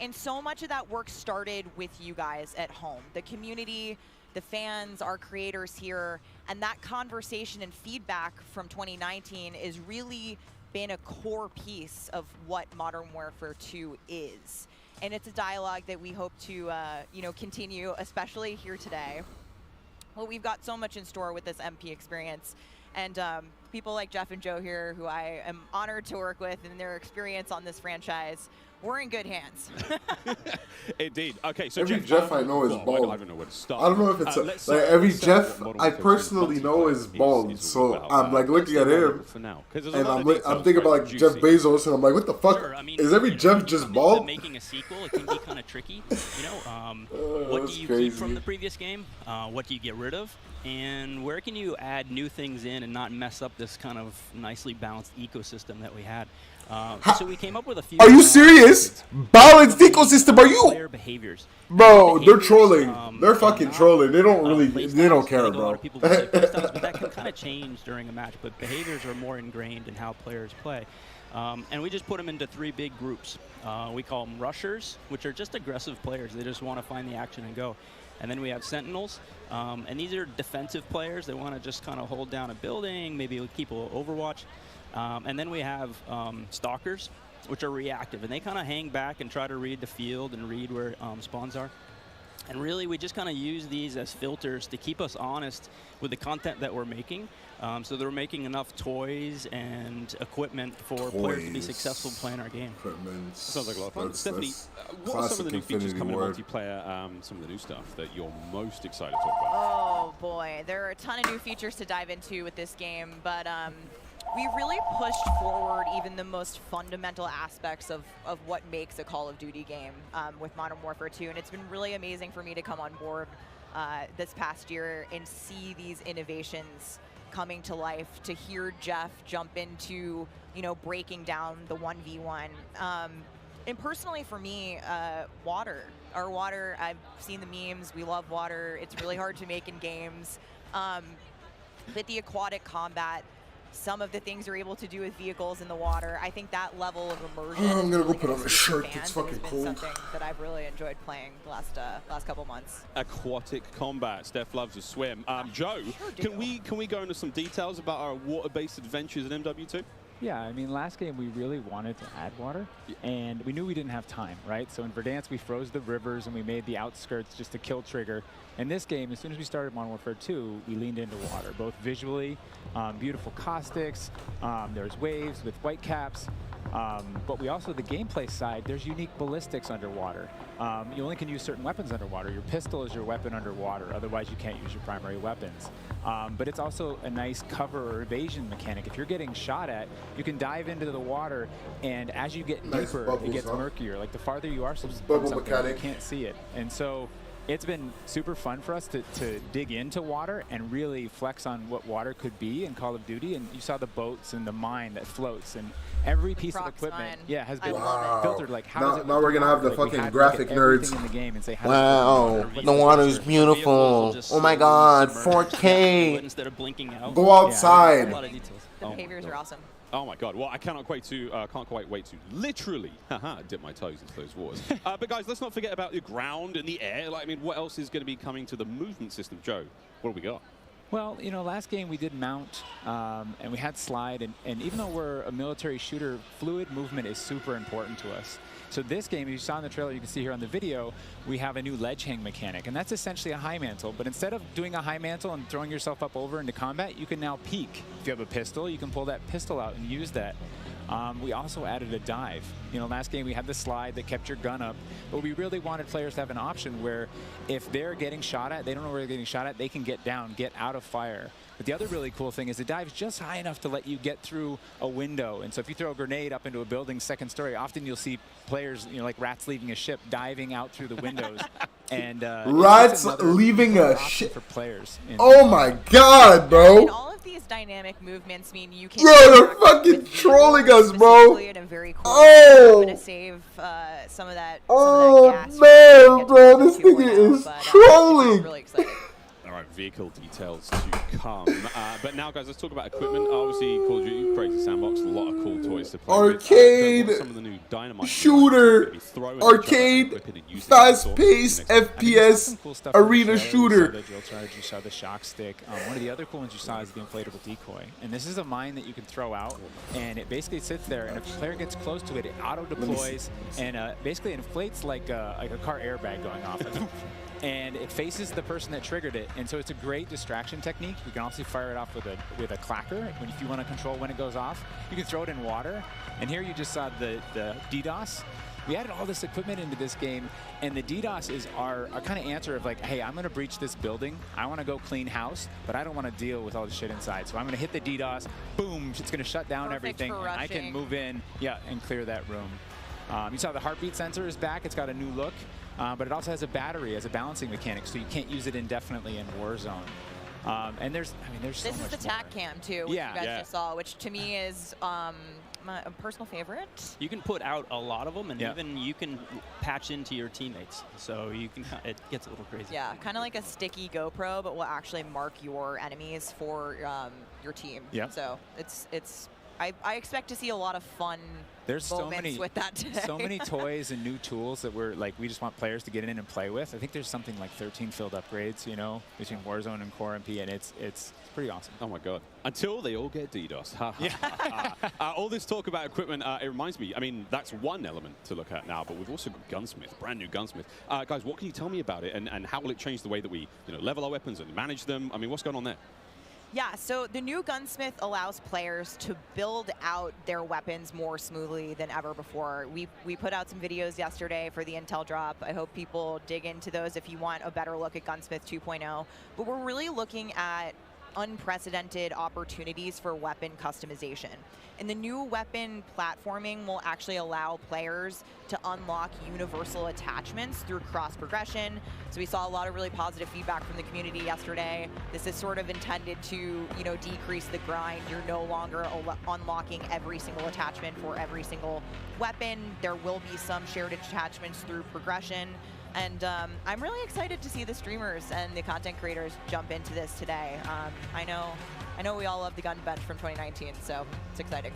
And so much of that work started with you guys at home, the community, the fans, our creators here, and that conversation and feedback from 2019 has really been a core piece of what Modern Warfare 2 is. And it's a dialogue that we hope to, continue, especially here today. Well, we've got so much in store with this MP experience, and people like Jeff and Joe here, who I am honored to work with, and their experience on this franchise we're in good hands. Indeed. Okay, so every Jeff I know is bald. I don't know where to start. I don't know if it's like every Jeff I personally know is bald. So I'm like looking at him, and I'm thinking about like Jeff Bezos, and I'm like, what the fuck? Sure, I mean, is every Jeff just bald? Making a sequel, it can be kind of tricky. You know, what do you keep from the previous game? What do you get rid of? And where can you add new things in and not mess up this kind of nicely balanced ecosystem that we had? So we came up with a few. Are you serious? Balanced ecosystem? Are you? Player behaviors. Bro, they're trolling. They're fucking trolling. They don't really. They don't care, bro. A lot of people will say playstyles, but that can kind of change during a match. But behaviors are more ingrained in how players play. And we just put them into 3 big groups. We call them rushers, which are just aggressive players. They just want to find the action and go. And then we have sentinels, and these are defensive players. They want to just kind of hold down a building, maybe keep a overwatch. And then we have stalkers, which are reactive, and they kind of hang back and try to read the field and read where spawns are. And really, we just kind of use these as filters to keep us honest with the content that we're making. So they're making enough toys and equipment for players to be successful playing our game. Sounds like a lot of fun. Stephanie, what are some of the new features coming in multiplayer, some of the new stuff that you're most excited to talk about? Oh boy, there are a ton of new features to dive into with this game, but we really pushed forward even the most fundamental aspects of what makes a Call of Duty game with Modern Warfare 2, and it's been really amazing for me to come on board this past year and see these innovations coming to life, to hear Jeff jump into, you know, breaking down the 1v1. And personally for me, water. Our water, I've seen the memes, we love water. It's really hard to make in games. But the aquatic combat, some of the things you're able to do with vehicles in the water, I think that level of immersion. I'm gonna go put on a shirt. It's fucking cold. Something that I've really enjoyed playing the last couple months. Aquatic combat. Steph loves to swim. Joe, can we go into some details about our water-based adventures in MW2? Yeah, I mean, last game we really wanted to add water, and we knew we didn't have time, right? So in Verdansk, we froze the rivers and we made the outskirts just a kill trigger. In this game, as soon as we started Modern Warfare 2, we leaned into water, both visually, beautiful caustics, there's waves with white caps, but we also, the gameplay side, there's unique ballistics underwater. You only can use certain weapons underwater. Your pistol is your weapon underwater, otherwise you can't use your primary weapons. But it's also a nice cover or evasion mechanic. If you're getting shot at, you can dive into the water, and as you get deeper, it gets murkier. Like the farther you are from something, you can't see it. And so it's been super fun for us to dig into water and really flex on what water could be in Call of Duty. And you saw the boats and the mine that floats, and every piece of equipment, has been filtered. Like how now we're gonna have the fucking graphic nerds. In the game and say, wow, the water is beautiful. Oh my God, 4K. Instead of blinking out. Go outside. A lot of details. The behaviors are awesome. Oh my God! Well, I can't quite wait to literally dip my toes into those waters. But guys, let's not forget about the ground and the air. Like, I mean, what else is going to be coming to the movement system, Joe? What do we got? Well, you know, last game we did mount, and we had slide, and even though we're a military shooter, fluid movement is super important to us. So this game, as you saw in the trailer, you can see here on the video, we have a new ledge hang mechanic, and that's essentially a high mantle. But instead of doing a high mantle and throwing yourself up over into combat, you can now peek. If you have a pistol, you can pull that pistol out and use that. We also added a dive. You know, last game we had the slide that kept your gun up, but we really wanted players to have an option where if they're getting shot at, they don't know where they're getting shot at, they can get down, get out of fire. But the other really cool thing is the dive's just high enough to let you get through a window. And so if you throw a grenade up into a building's second story, often you'll see players, you know, like rats leaving a ship, diving out through the windows. And rats leaving a ship for players. Oh my God, bro! And all of these dynamic movements mean you can. Bro, they're fucking trolling us, bro. In a very cool oh! I'm gonna save some of that. Oh some of that gas man, bro, this nigga is trolling. I'm really excited. All right, vehicle details to come. But now, guys, let's talk about equipment. Obviously, Call of Duty created a sandbox, a lot of cool toys to play arcade with. Some of the new dynamite shooter, arcade, fast-paced FPS cool arena shooter. You saw the shock stick. One of the other cool ones you saw is the inflatable decoy. And this is a mine that you can throw out, and it basically sits there, and if a player gets close to it, it auto-deploys and basically inflates like a car airbag going off. And it faces the person that triggered it, and so it's a great distraction technique. You can also fire it off with a clacker if you want to control when it goes off. You can throw it in water, and here you just saw the DDoS. we added all this equipment into this game, and the DDoS is our kind of answer of like, hey, I'm going to breach this building. I want to go clean house, but I don't want to deal with all the shit inside. So I'm going to hit the DDoS. Boom. It's going to shut down everything. And I can move in, and clear that room. You saw the heartbeat sensor is back. It's got a new look, but it also has a battery as a balancing mechanic, so you can't use it indefinitely in Warzone. And there's so much This is the TAC cam too, which you guys just saw, which to me is my personal favorite. You can put out a lot of them, and even you can patch into your teammates, so you can. It gets a little crazy. Yeah, kind of like a sticky GoPro, but will actually mark your enemies for your team. Yeah. So I expect to see a lot of fun. There's so many with that today. So many toys and new tools that we just want players to get in and play with. I think there's something like 13 field upgrades, between Warzone and Core MP, and it's pretty awesome. Oh my God! Until they all get DDoS. All this talk about equipment, it reminds me. I mean, that's one element to look at now, but we've also got Gunsmith, brand new Gunsmith. Guys, what can you tell me about it, and how will it change the way that we level our weapons and manage them? I mean, what's going on there? Yeah, so the new Gunsmith allows players to build out their weapons more smoothly than ever before. We put out some videos yesterday for the Intel drop. I hope people dig into those if you want a better look at Gunsmith 2.0. But we're really looking at unprecedented opportunities for weapon customization. And the new weapon platforming will actually allow players to unlock universal attachments through cross progression. So we saw a lot of really positive feedback from the community yesterday. This is sort of intended to, decrease the grind. You're no longer unlocking every single attachment for every single weapon. There will be some shared attachments through progression. And I'm really excited to see the streamers and the content creators jump into this today. I know we all love the gun bench from 2019, so it's exciting.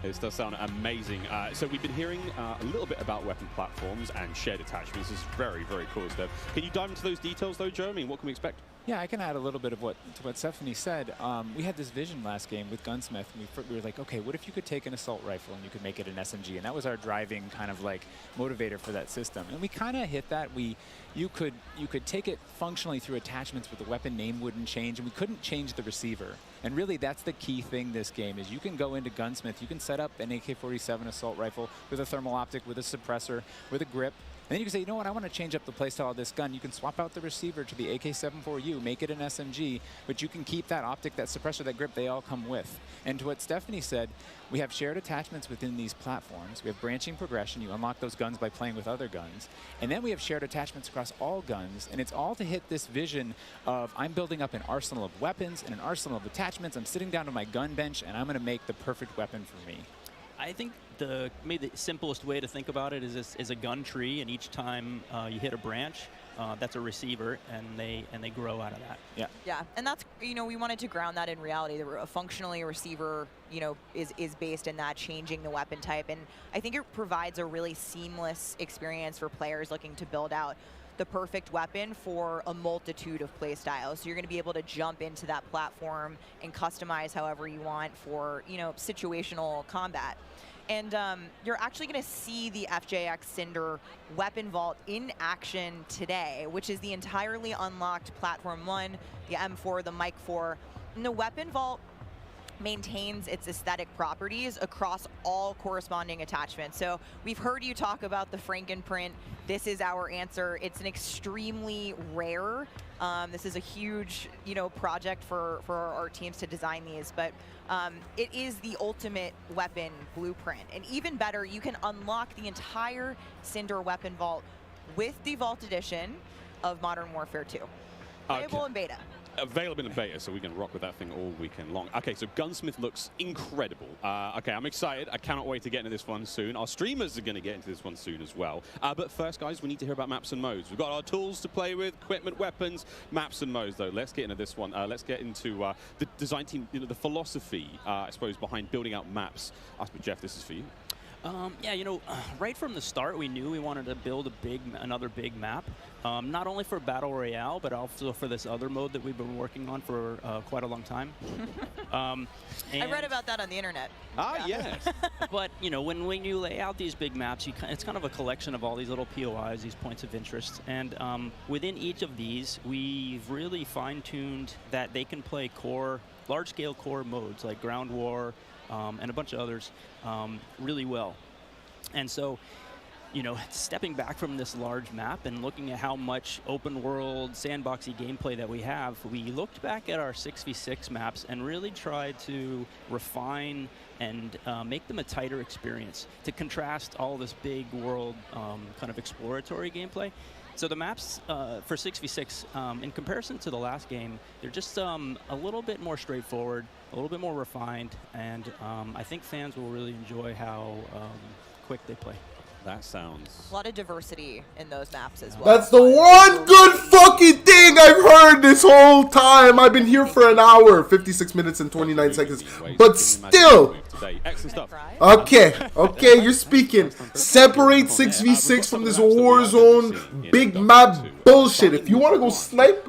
This does sound amazing. So we've been hearing a little bit about weapon platforms and shared attachments. This is very, very cool stuff. Can you dive into those details, though, Joe? I mean, what can we expect? Yeah, I can add a little bit of what Stephanie said. We had this vision last game with Gunsmith, and we were like, okay, what if you could take an assault rifle and you could make it an SMG? And that was our driving kind of like motivator for that system. And we kind of hit that. You could take it functionally through attachments, but the weapon name wouldn't change, and we couldn't change the receiver. And really, that's the key thing this game is you can go into Gunsmith, you can set up an AK-47 assault rifle with a thermal optic, with a suppressor, with a grip. And then you can say, you know what, I want to change up the playstyle of this gun. You can swap out the receiver to the AK-74U, make it an SMG, but you can keep that optic, that suppressor, that grip, they all come with. And to what Stephanie said, we have shared attachments within these platforms. We have branching progression. You unlock those guns by playing with other guns. And then we have shared attachments across all guns, and it's all to hit this vision of I'm building up an arsenal of weapons and an arsenal of attachments. I'm sitting down to my gun bench, and I'm going to make the perfect weapon for me. I think maybe the simplest way to think about it is a gun tree, and each time you hit a branch, that's a receiver, and they grow out of that. Yeah, and that's we wanted to ground that in reality. Functionally, a receiver is based in that, changing the weapon type, and I think it provides a really seamless experience for players looking to build out the perfect weapon for a multitude of play styles. So you're going to be able to jump into that platform and customize however you want for situational combat. And you're actually going to see the FJX Cinder weapon vault in action today, which is the entirely unlocked Platform 1, the M4, the Mic 4. And the weapon vault maintains its aesthetic properties across all corresponding attachments. So we've heard you talk about the Frankenprint. This is our answer. It's an extremely rare. This is a huge, project for our teams to design these, but it is the ultimate weapon blueprint. And even better, you can unlock the entire Cinder weapon vault with the Vault Edition of Modern Warfare 2. Playable in beta. Available in beta, so we can rock with that thing all weekend long. Okay, so Gunsmith looks incredible. Okay, I'm excited. I cannot wait to get into this one soon. Our streamers are going to get into this one soon as well. But first, guys, we need to hear about maps and modes. We've got our tools to play with, equipment, weapons, maps and modes, though. Let's get into this one. Let's get into the design team, the philosophy, I suppose, behind building out maps. Jeff, this is for you. Yeah, right from the start, we knew we wanted to build another big map, not only for Battle Royale, but also for this other mode that we've been working on for quite a long time. I read about that on the internet. Yes. But, when you lay out these big maps, it's kind of a collection of all these little POIs, these points of interest. And within each of these, we've really fine-tuned that they can play large-scale core modes like Ground War, and a bunch of others really well. And so you know, stepping back from this large map and looking at how much open world sandboxy gameplay that we have, we looked back at our 6v6 maps and really tried to refine and make them a tighter experience to contrast all this big world kind of exploratory gameplay. So the maps for 6v6, in comparison to the last game, they're just a little bit more straightforward, a little bit more refined, and I think fans will really enjoy how quick they play. That sounds... A lot of diversity in those maps as well. That's the one good fucking thing I've heard this whole time. I've been here for an hour, 56 minutes and 29 seconds. But still. Excellent stuff. Okay, you're speaking. Separate 6v6 from this Warzone big map bullshit. If you want to go snipe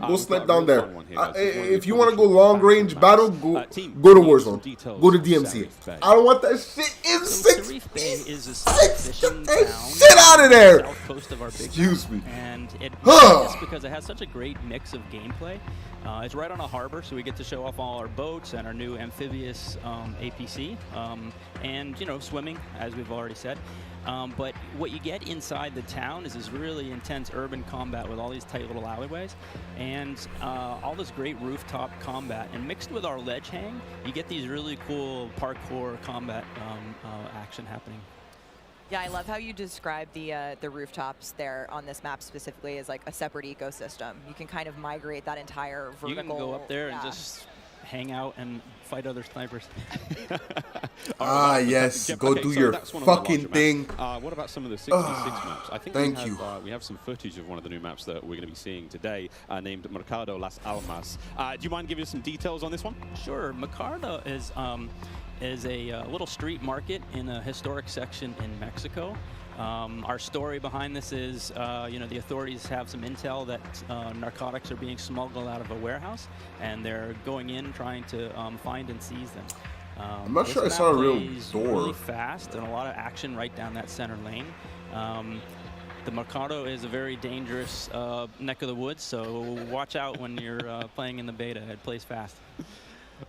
down there. If you want to go long range battle, go to Warzone. Go to DMC. I don't want that shit in 6v6. Shit out of there! South coast of our big Excuse me. And it's because it has such a great mix of gameplay. It's right on a harbor, so we get to show off all our boats and our new amphibious APC, and, you know, swimming, as we've already said. But what you get inside the town is this really intense urban combat with all these tight little alleyways and all this great rooftop combat. And mixed with our ledge hang, you get these really cool parkour combat action happening. Yeah, I love how you describe the rooftops there on this map specifically as like a separate ecosystem. You can kind of migrate that entire vertical. You can go up there and just hang out and fight other snipers. Yes, go do your fucking thing. What about some of the 6v6 maps? I think we have some footage of one of the new maps that we're going to be seeing today, named Mercado Las Almas. Do you mind giving us some details on this one? Sure. Mercado is a little street market in a historic section in Mexico. Our story behind this is, you know, the authorities have some intel that narcotics are being smuggled out of a warehouse, and they're going in trying to find and seize them. I'm not sure I saw a real door. Really fast and a lot of action right down that center lane. The Mercado is a very dangerous neck of the woods, so watch out when you're playing in the beta. It plays fast.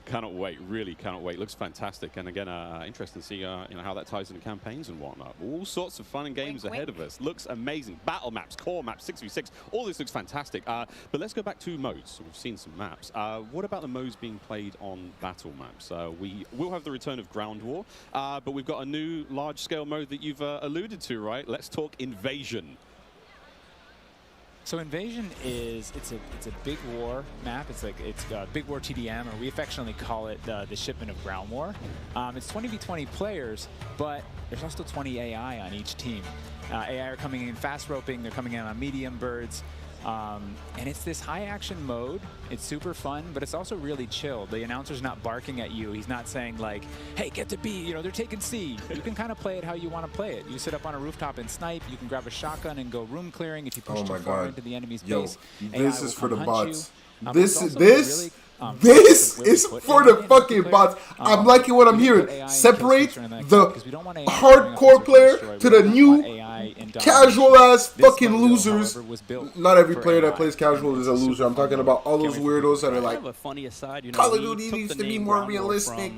Cannot wait, really cannot wait. Looks fantastic, and again, interesting to see you know, how that ties into campaigns and whatnot. All sorts of fun and games ahead of us. Looks amazing. Battle maps, core maps, 6v6, all this looks fantastic. But let's go back to modes. We've seen some maps. What about the modes being played on battle maps? We will have the return of Ground War, but we've got a new large-scale mode that you've alluded to, right? Let's talk Invasion. So Invasion is it's a big war map. It's Big War TDM, or we affectionately call it the shipment of Ground War. It's 20v20 players, but there's also 20 AI on each team. AI are coming in fast roping. They're coming in on medium birds. And it's this high action mode. It's super fun, but it's also really chill. The announcer's not barking at you. He's not saying like, hey, get to B, you know, they're taking C. You can kind of play it how you want to play it. You sit up on a rooftop and snipe. You can grab a shotgun and go room clearing if you push too far into the enemy's base. This is for the bots. This is for the fucking bots. I'm liking what I'm hearing. Separate the hardcore player to the new casual ass fucking losers. Not every player that plays casual is a loser. I'm talking about all those weirdos that are like, Call of Duty needs to be more realistic.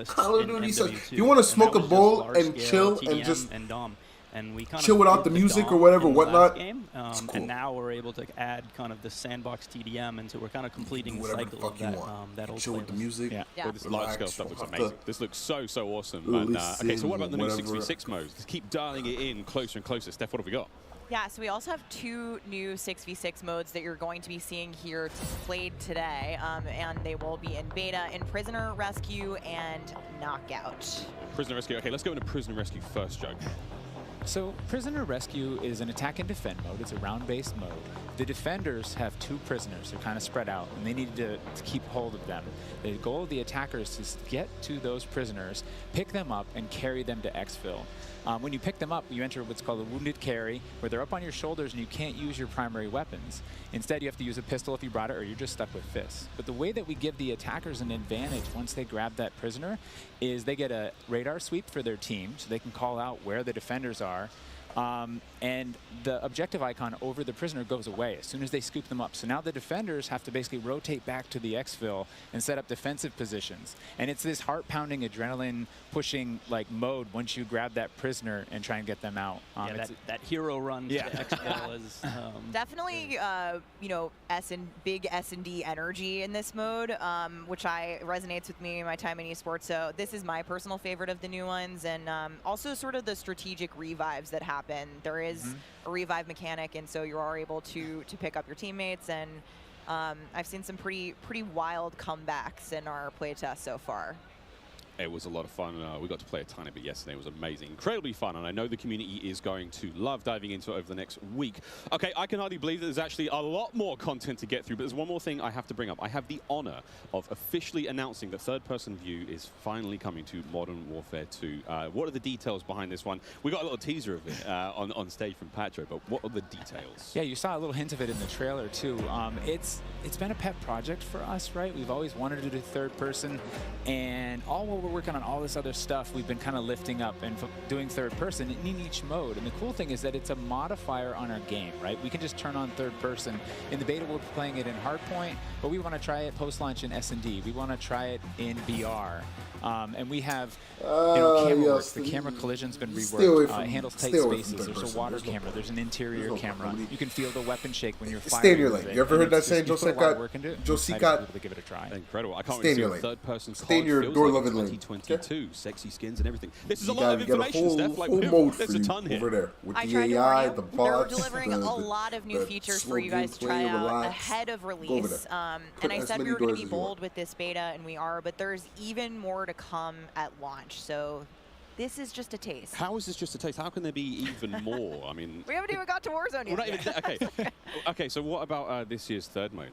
Call of Duty says, you want to smoke a bowl and chill and just and we kind chill of without the music or whatever, whatnot. Game, cool. And now we're able to add kind of the sandbox TDM, and so we're kind of completing the cycle of that old chill with the music. Well, this large scale stuff looks amazing. This looks so awesome. And, okay, so what about the new 6v6 modes? Just keep dialing it in closer and closer. Steph, what have we got? Yeah, so we also have 2 new 6v6 modes that you're going to be seeing here played today, and they will be in beta in Prisoner Rescue and Knockout. Prisoner Rescue. Okay, let's go into Prisoner Rescue first, Joe. So Prisoner Rescue is an attack and defend mode. It's a round-based mode. The defenders have 2 prisoners. They're kind of spread out, and they need to keep hold of them. The goal of the attackers is to get to those prisoners, pick them up, and carry them to exfil. When you pick them up, you enter what's called a wounded carry, where they're up on your shoulders and you can't use your primary weapons. Instead, you have to use a pistol if you brought it, or you're just stuck with fists. But the way that we give the attackers an advantage once they grab that prisoner is they get a radar sweep for their team, so they can call out where the defenders are. And the objective icon over the prisoner goes away as soon as they scoop them up. So now the defenders have to basically rotate back to the exfil and set up defensive positions. And it's this heart-pounding, adrenaline-pushing like mode once you grab that prisoner and try and get them out. Yeah, that hero run to exfil is definitely you know, big S&D energy in this mode, which resonates with me in my time in esports. So this is my personal favorite of the new ones, and also sort of the strategic revives that happen. There is a revive mechanic, and so you are able to pick up your teammates, and I've seen some pretty wild comebacks in our playtest so far. It was a lot of fun. We got to play a tiny bit yesterday. It was amazing. Incredibly fun, and I know the community is going to love diving into it over the next week. Okay, I can hardly believe that there's actually a lot more content to get through, but there's one more thing I have to bring up. I have the honor of officially announcing that third-person view is finally coming to Modern Warfare 2. What are the details behind this one? We got a little teaser of it on stage from Patro, but what are the details? Yeah, you saw a little hint of it in the trailer, too. It's been a pet project for us, right? We've always wanted to do third-person, and all we're working on all this other stuff we've been kind of lifting up and doing third person in each mode. And the cool thing is that it's a modifier on our game, right? We can just turn on third person. In the beta, we're playing it in hardpoint, but we want to try it post-launch in S&D. We want to try it in VR. And we have, you know, camera work. The camera collision's been reworked. It handles tight spaces. There's a water camera. There's an interior camera. You can feel the weapon shake when you're firing. Stay in your lane. You ever heard that saying, Josica? To give it a try. Incredible. I can't Stay wait in your to lane. see third person. Stay in your door-loving lane. 2022, sexy skins and everything. This is a lot of information, Steph. Like, there's a ton here. Over there with I the tried to AI, warn you. the bots. They're delivering a lot of new features for you guys to try out ahead of release. And I said we were going to be bold with this beta, and we are, but there's even more to come at launch. So this is just a taste. How is this just a taste? How can there be even more? I mean, we haven't even got to Warzone yet. Not even okay. Okay, so what about this year's third mode?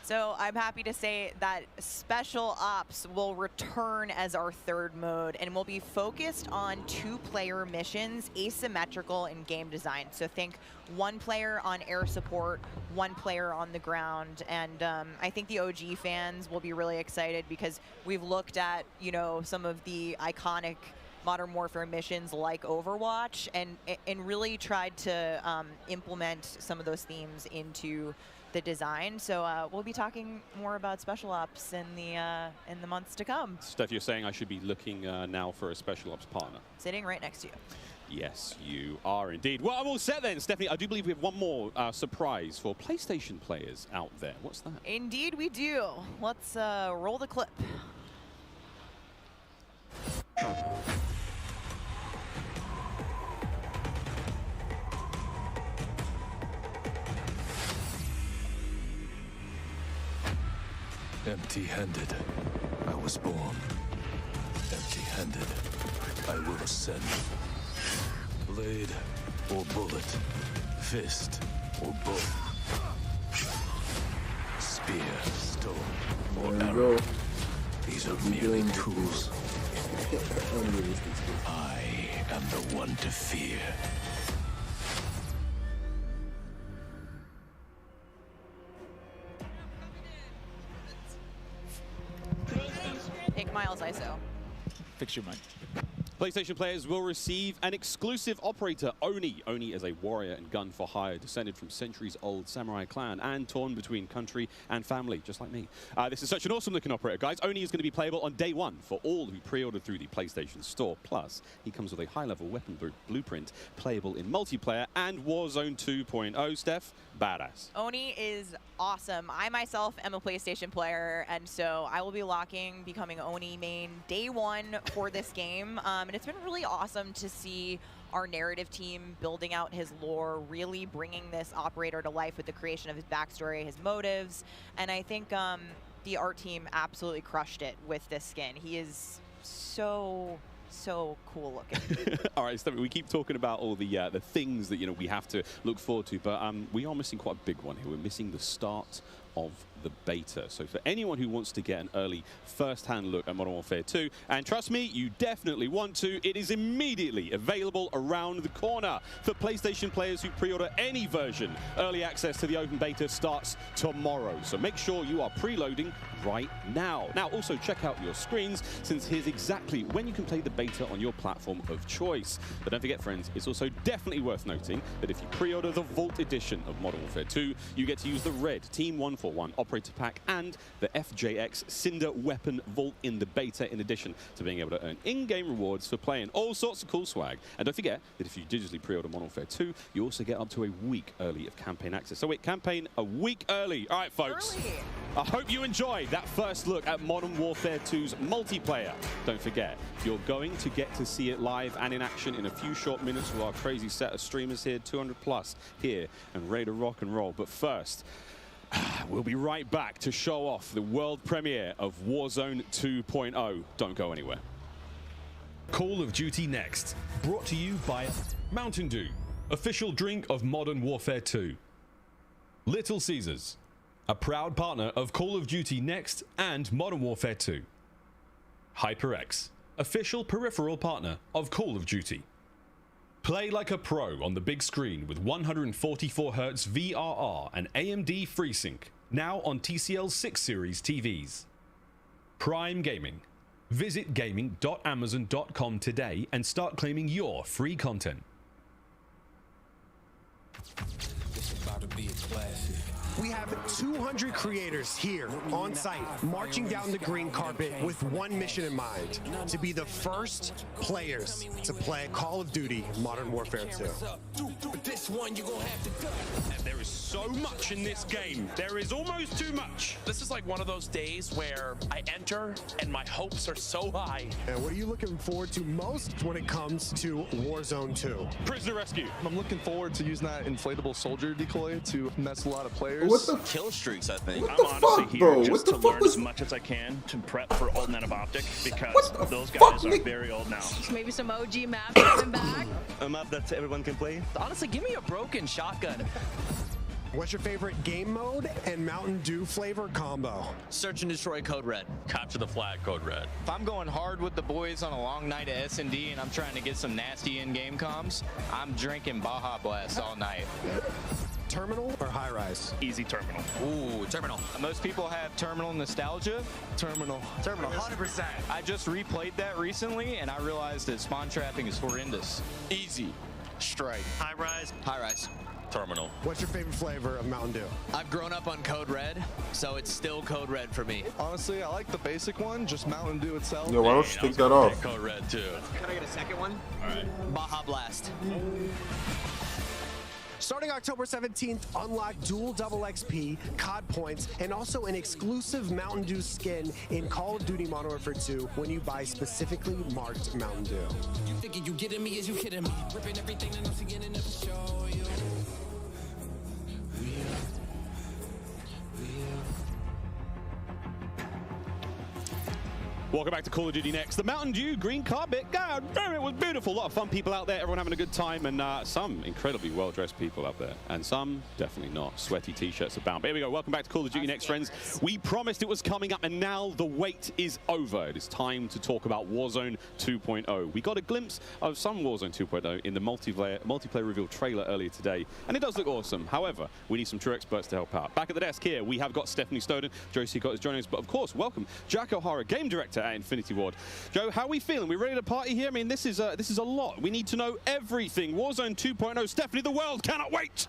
So I'm happy to say that Special Ops will return as our third mode, and will be focused on 2-player missions, asymmetrical in game design. So think 1 player on air support, 1 player on the ground, and I think the OG fans will be really excited because we've looked at, you know, some of the iconic Modern Warfare missions like Overwatch, and really tried to implement some of those themes into the design. So we'll be talking more about Special Ops in the months to come. Steph, you're saying I should be looking now for a Special Ops partner? Sitting right next to you. Yes, you are indeed. Well, I'm all set then, Stephanie. I do believe we have one more surprise for PlayStation players out there. What's that? Indeed we do. Let's roll the clip. Empty-handed, I was born. Empty-handed, I will ascend. Blade or bullet, fist or bow, spear, stone, or arrow. These are merely tools. I am the one to fear. Take Miles ISO. Fix your mic. PlayStation players will receive an exclusive operator, Oni. Oni is a warrior and gun for hire, descended from centuries-old samurai clan and torn between country and family, just like me. This is such an awesome-looking operator, guys. Oni is going to be playable on day 1 for all who pre-ordered through the PlayStation Store. Plus, he comes with a high-level weapon blueprint, playable in multiplayer and Warzone 2.0. Steph, badass. Oni is awesome. I myself am a PlayStation player, and so I will be becoming Oni main day 1 for this game. And it's been really awesome to see our narrative team building out his lore, really bringing this operator to life with the creation of his backstory, his motives. And I think the art team absolutely crushed it with this skin. He is so cool looking. All right, Stephanie, we keep talking about all the things that we have to look forward to, but we are missing quite a big one here. We're missing the start of the beta. So for anyone who wants to get an early first-hand look at Modern Warfare 2, and trust me, you definitely want to, it is immediately available around the corner. For PlayStation players who pre-order any version, early access to the open beta starts tomorrow. So make sure you are preloading right now. Now, also check out your screens, since here's exactly when you can play the beta on your platform of choice. But don't forget, friends, it's also definitely worth noting that if you pre-order the Vault Edition of Modern Warfare 2, you get to use the red Team 141 Operator Pack and the FJX Cinder Weapon Vault in the beta, in addition to being able to earn in-game rewards for playing all sorts of cool swag. And don't forget that if you digitally pre-order Modern Warfare 2, you also get up to a week early of campaign access. So wait, campaign a week early. All right, folks. Early. I hope you enjoyed that first look at Modern Warfare 2's multiplayer. Don't forget, you're going to get to see it live and in action in a few short minutes with our crazy set of streamers here, 200 plus here, and ready to rock and roll. But first, we'll be right back to show off the world premiere of Warzone 2.0. Don't go anywhere. Call of Duty Next, brought to you by Mountain Dew, official drink of Modern Warfare 2. Little Caesars, a proud partner of Call of Duty Next and Modern Warfare 2. HyperX, official peripheral partner of Call of Duty. Play like a pro on the big screen with 144Hz VRR and AMD FreeSync, now on TCL 6 Series TVs. Prime Gaming. Visit gaming.amazon.com today and start claiming your free content. This about to be a classic. We have 200 creators here on site, marching down the green carpet with one mission in mind: to be the first players to play Call of Duty Modern Warfare 2. And there is so much in this game. There is almost too much. This is like one of those days where I enter and my hopes are so high. And what are you looking forward to most when it comes to Warzone 2? Prisoner rescue. I'm looking forward to using that inflatable soldier decoy to mess a lot of players. What the kill streaks, I think. What the I'm honestly fuck, here bro? just What the to fuck learn was- as much as I can to prep for Old Men of Optic, because those guys are very old now. Maybe some OG maps coming back. A map that everyone can play. Honestly, give me a broken shotgun. What's your favorite game mode and Mountain Dew flavor combo? Search and destroy Code Red. Capture the flag, Code Red. If I'm going hard with the boys on a long night at S&D and I'm trying to get some nasty in-game comms, I'm drinking Baja Blast all night. Terminal or high rise? Easy terminal. Ooh, terminal. Most people have terminal nostalgia. Terminal. Terminal, 100%. I just replayed that recently and I realized that spawn trapping is horrendous. Easy. Strike. High rise. High rise. Terminal. What's your favorite flavor of Mountain Dew? I've grown up on Code Red, so it's still Code Red for me. Honestly, I like the basic one, just Mountain Dew itself. Yo, why don't you take that off? Code Red too. Can I get a second one? All right. Baja Blast. Starting October 17th, unlock dual double XP, COD points, and also an exclusive Mountain Dew skin in Call of Duty Modern Warfare 2 when you buy specifically marked Mountain Dew. You thinking you getting me? Is you kidding me? Ripping everything that I'm seeing and never show you. Welcome back to Call of Duty Next. The Mountain Dew green carpet. God damn, it was beautiful. A lot of fun people out there. Everyone having a good time. And some incredibly well-dressed people out there. And some definitely not. Sweaty T-shirts abound. But here we go. Welcome back to Call of Duty Next, friends. We promised it was coming up, and now the wait is over. It is time to talk about Warzone 2.0. We got a glimpse of some Warzone 2.0 in the multiplayer reveal trailer earlier today. And it does look awesome. However, we need some true experts to help out. Back at the desk here, we have got Stephanie Snowden. Joe Seacott is joining us. But of course, welcome Jack O'Hara, Game Director at Infinity Ward. Joe, how are we feeling? We ready to party here? I mean, this is a lot. We need to know everything. Warzone 2.0. Stephanie, the world cannot wait.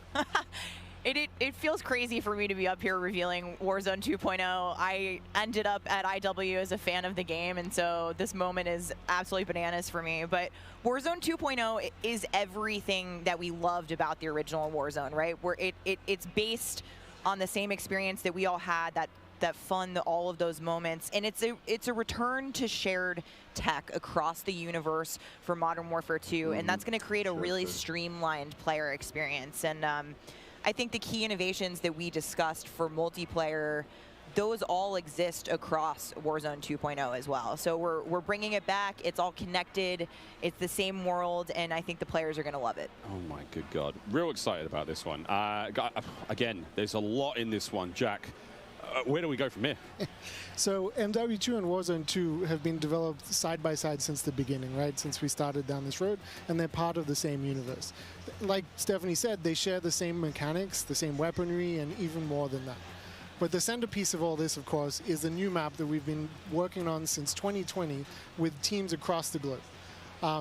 It feels crazy for me to be up here revealing Warzone 2.0. I ended up at IW as a fan of the game, and so this moment is absolutely bananas for me. But Warzone 2.0 is everything that we loved about the original Warzone, right? Where it's based on the same experience that we all had, that fun, all of those moments, and it's a return to shared tech across the universe for Modern Warfare 2, and that's going to create a really streamlined player experience. And I think the key innovations that we discussed for multiplayer, those all exist across Warzone 2.0 as well. So we're bringing it back. It's all connected. It's the same world, and I think the players are going to love it. Oh my good God. Real excited about this one. Again, there's a lot in this one. Jack, where do we go from here? So MW2 and Warzone 2 have been developed side by side since the beginning, right? Since we started down this road, and they're part of the same universe. Like Stephanie said, they share the same mechanics, the same weaponry, and even more than that. But the centerpiece of all this, of course, is the new map that we've been working on since 2020 with teams across the globe.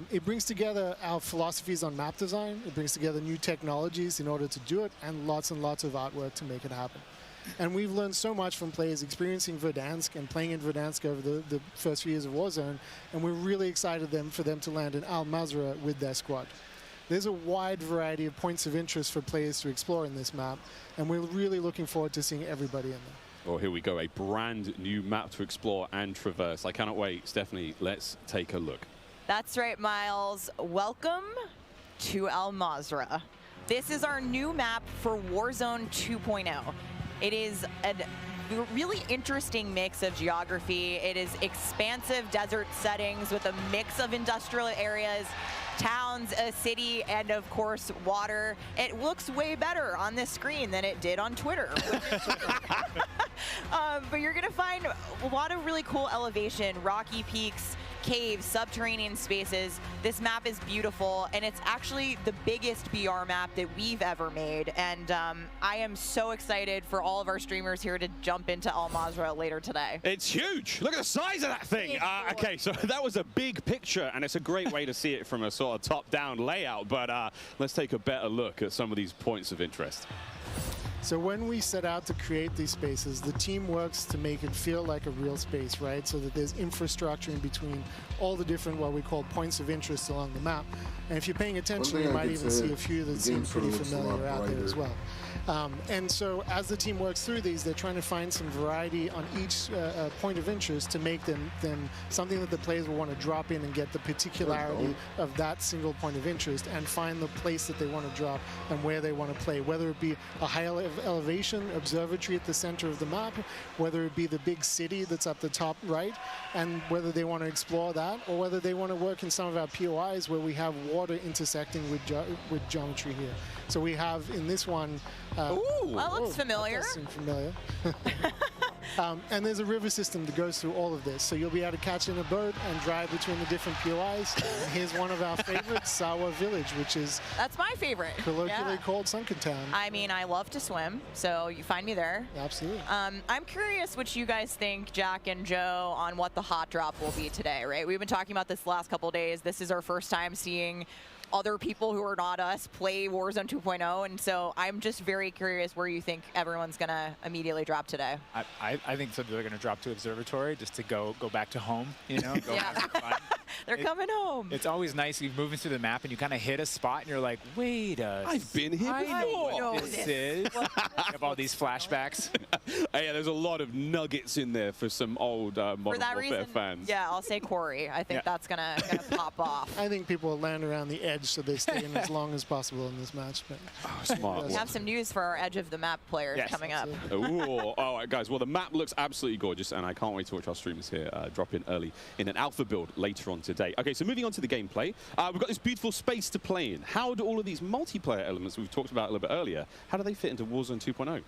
It brings together our philosophies on map design, it brings together new technologies in order to do it, and lots of artwork to make it happen. And we've learned so much from players experiencing Verdansk and playing in Verdansk over the first few years of Warzone, and we're really excited for them to land in Al Mazrah with their squad. There's a wide variety of points of interest for players to explore in this map, and we're really looking forward to seeing everybody in there. Oh, here we go, a brand new map to explore and traverse. I cannot wait. Stephanie, let's take a look. That's right, Miles. Welcome to Al Mazrah. This is our new map for Warzone 2.0. It is a really interesting mix of geography. It is expansive desert settings with a mix of industrial areas, towns, a city, and of course water. It looks way better on this screen than it did on Twitter. But you're gonna find a lot of really cool elevation, rocky peaks, caves, subterranean spaces. This map is beautiful, and it's actually the biggest BR map that we've ever made. And I am so excited for all of our streamers here to jump into Al Mazrah later today. It's huge. Look at the size of that thing. Okay, so that was a big picture, and it's a great way to see it from a sort of top-down layout. But let's take a better look at some of these points of interest. So when we set out to create these spaces, the team works to make it feel like a real space, right? So that there's infrastructure in between all the different, what we call points of interest along the map. And if you're paying attention, you might even see a few that seem pretty familiar out there as well. And so as the team works through these, they're trying to find some variety on each point of interest to make them something that the players will want to drop in and get the particularity of that single point of interest and find the place that they want to drop and where they want to play, whether it be a high elevation observatory at the center of the map, whether it be the big city that's up the top right, and whether they want to explore that, or whether they want to work in some of our POIs where we have water intersecting with geometry here. So we have in this one... Ooh, that looks familiar. That does seem familiar. And there's a river system that goes through all of this. So you'll be able to catch in a boat and drive between the different POIs. And here's one of our favorites, Sawa Village, which is... That's my favorite. Colloquially called Sunken Town. I mean, I love to swim, so you find me there. Absolutely. I'm curious what you guys think, Jack and Joe, on what the hot drop will be today, right? We've been talking about this the last couple of days. This is our first time seeing other people who are not us play Warzone 2.0, and so I'm just very curious where you think everyone's gonna immediately drop today. I think some people are gonna drop to Observatory just to go back to home, you know? Go have some fun. They're coming home. It's always nice. You're moving through the map and you kind of hit a spot and you're like, wait I've been here before. I know what this is. You have all these flashbacks. Yeah, there's a lot of nuggets in there for some old Modern Warfare fans. Yeah, I'll say Corey. I think that's gonna pop off. I think people will land around the edge so they stay in as long as possible in this match. But smart. We have some news for our edge of the map players coming up. Ooh, all right, guys. Well, the map looks absolutely gorgeous, and I can't wait to watch our streamers here drop in early in an alpha build later on today. Okay, so moving on to the gameplay, we've got this beautiful space to play in. How do all of these multiplayer elements we've talked about a little bit earlier, how do they fit into Warzone 2.0? I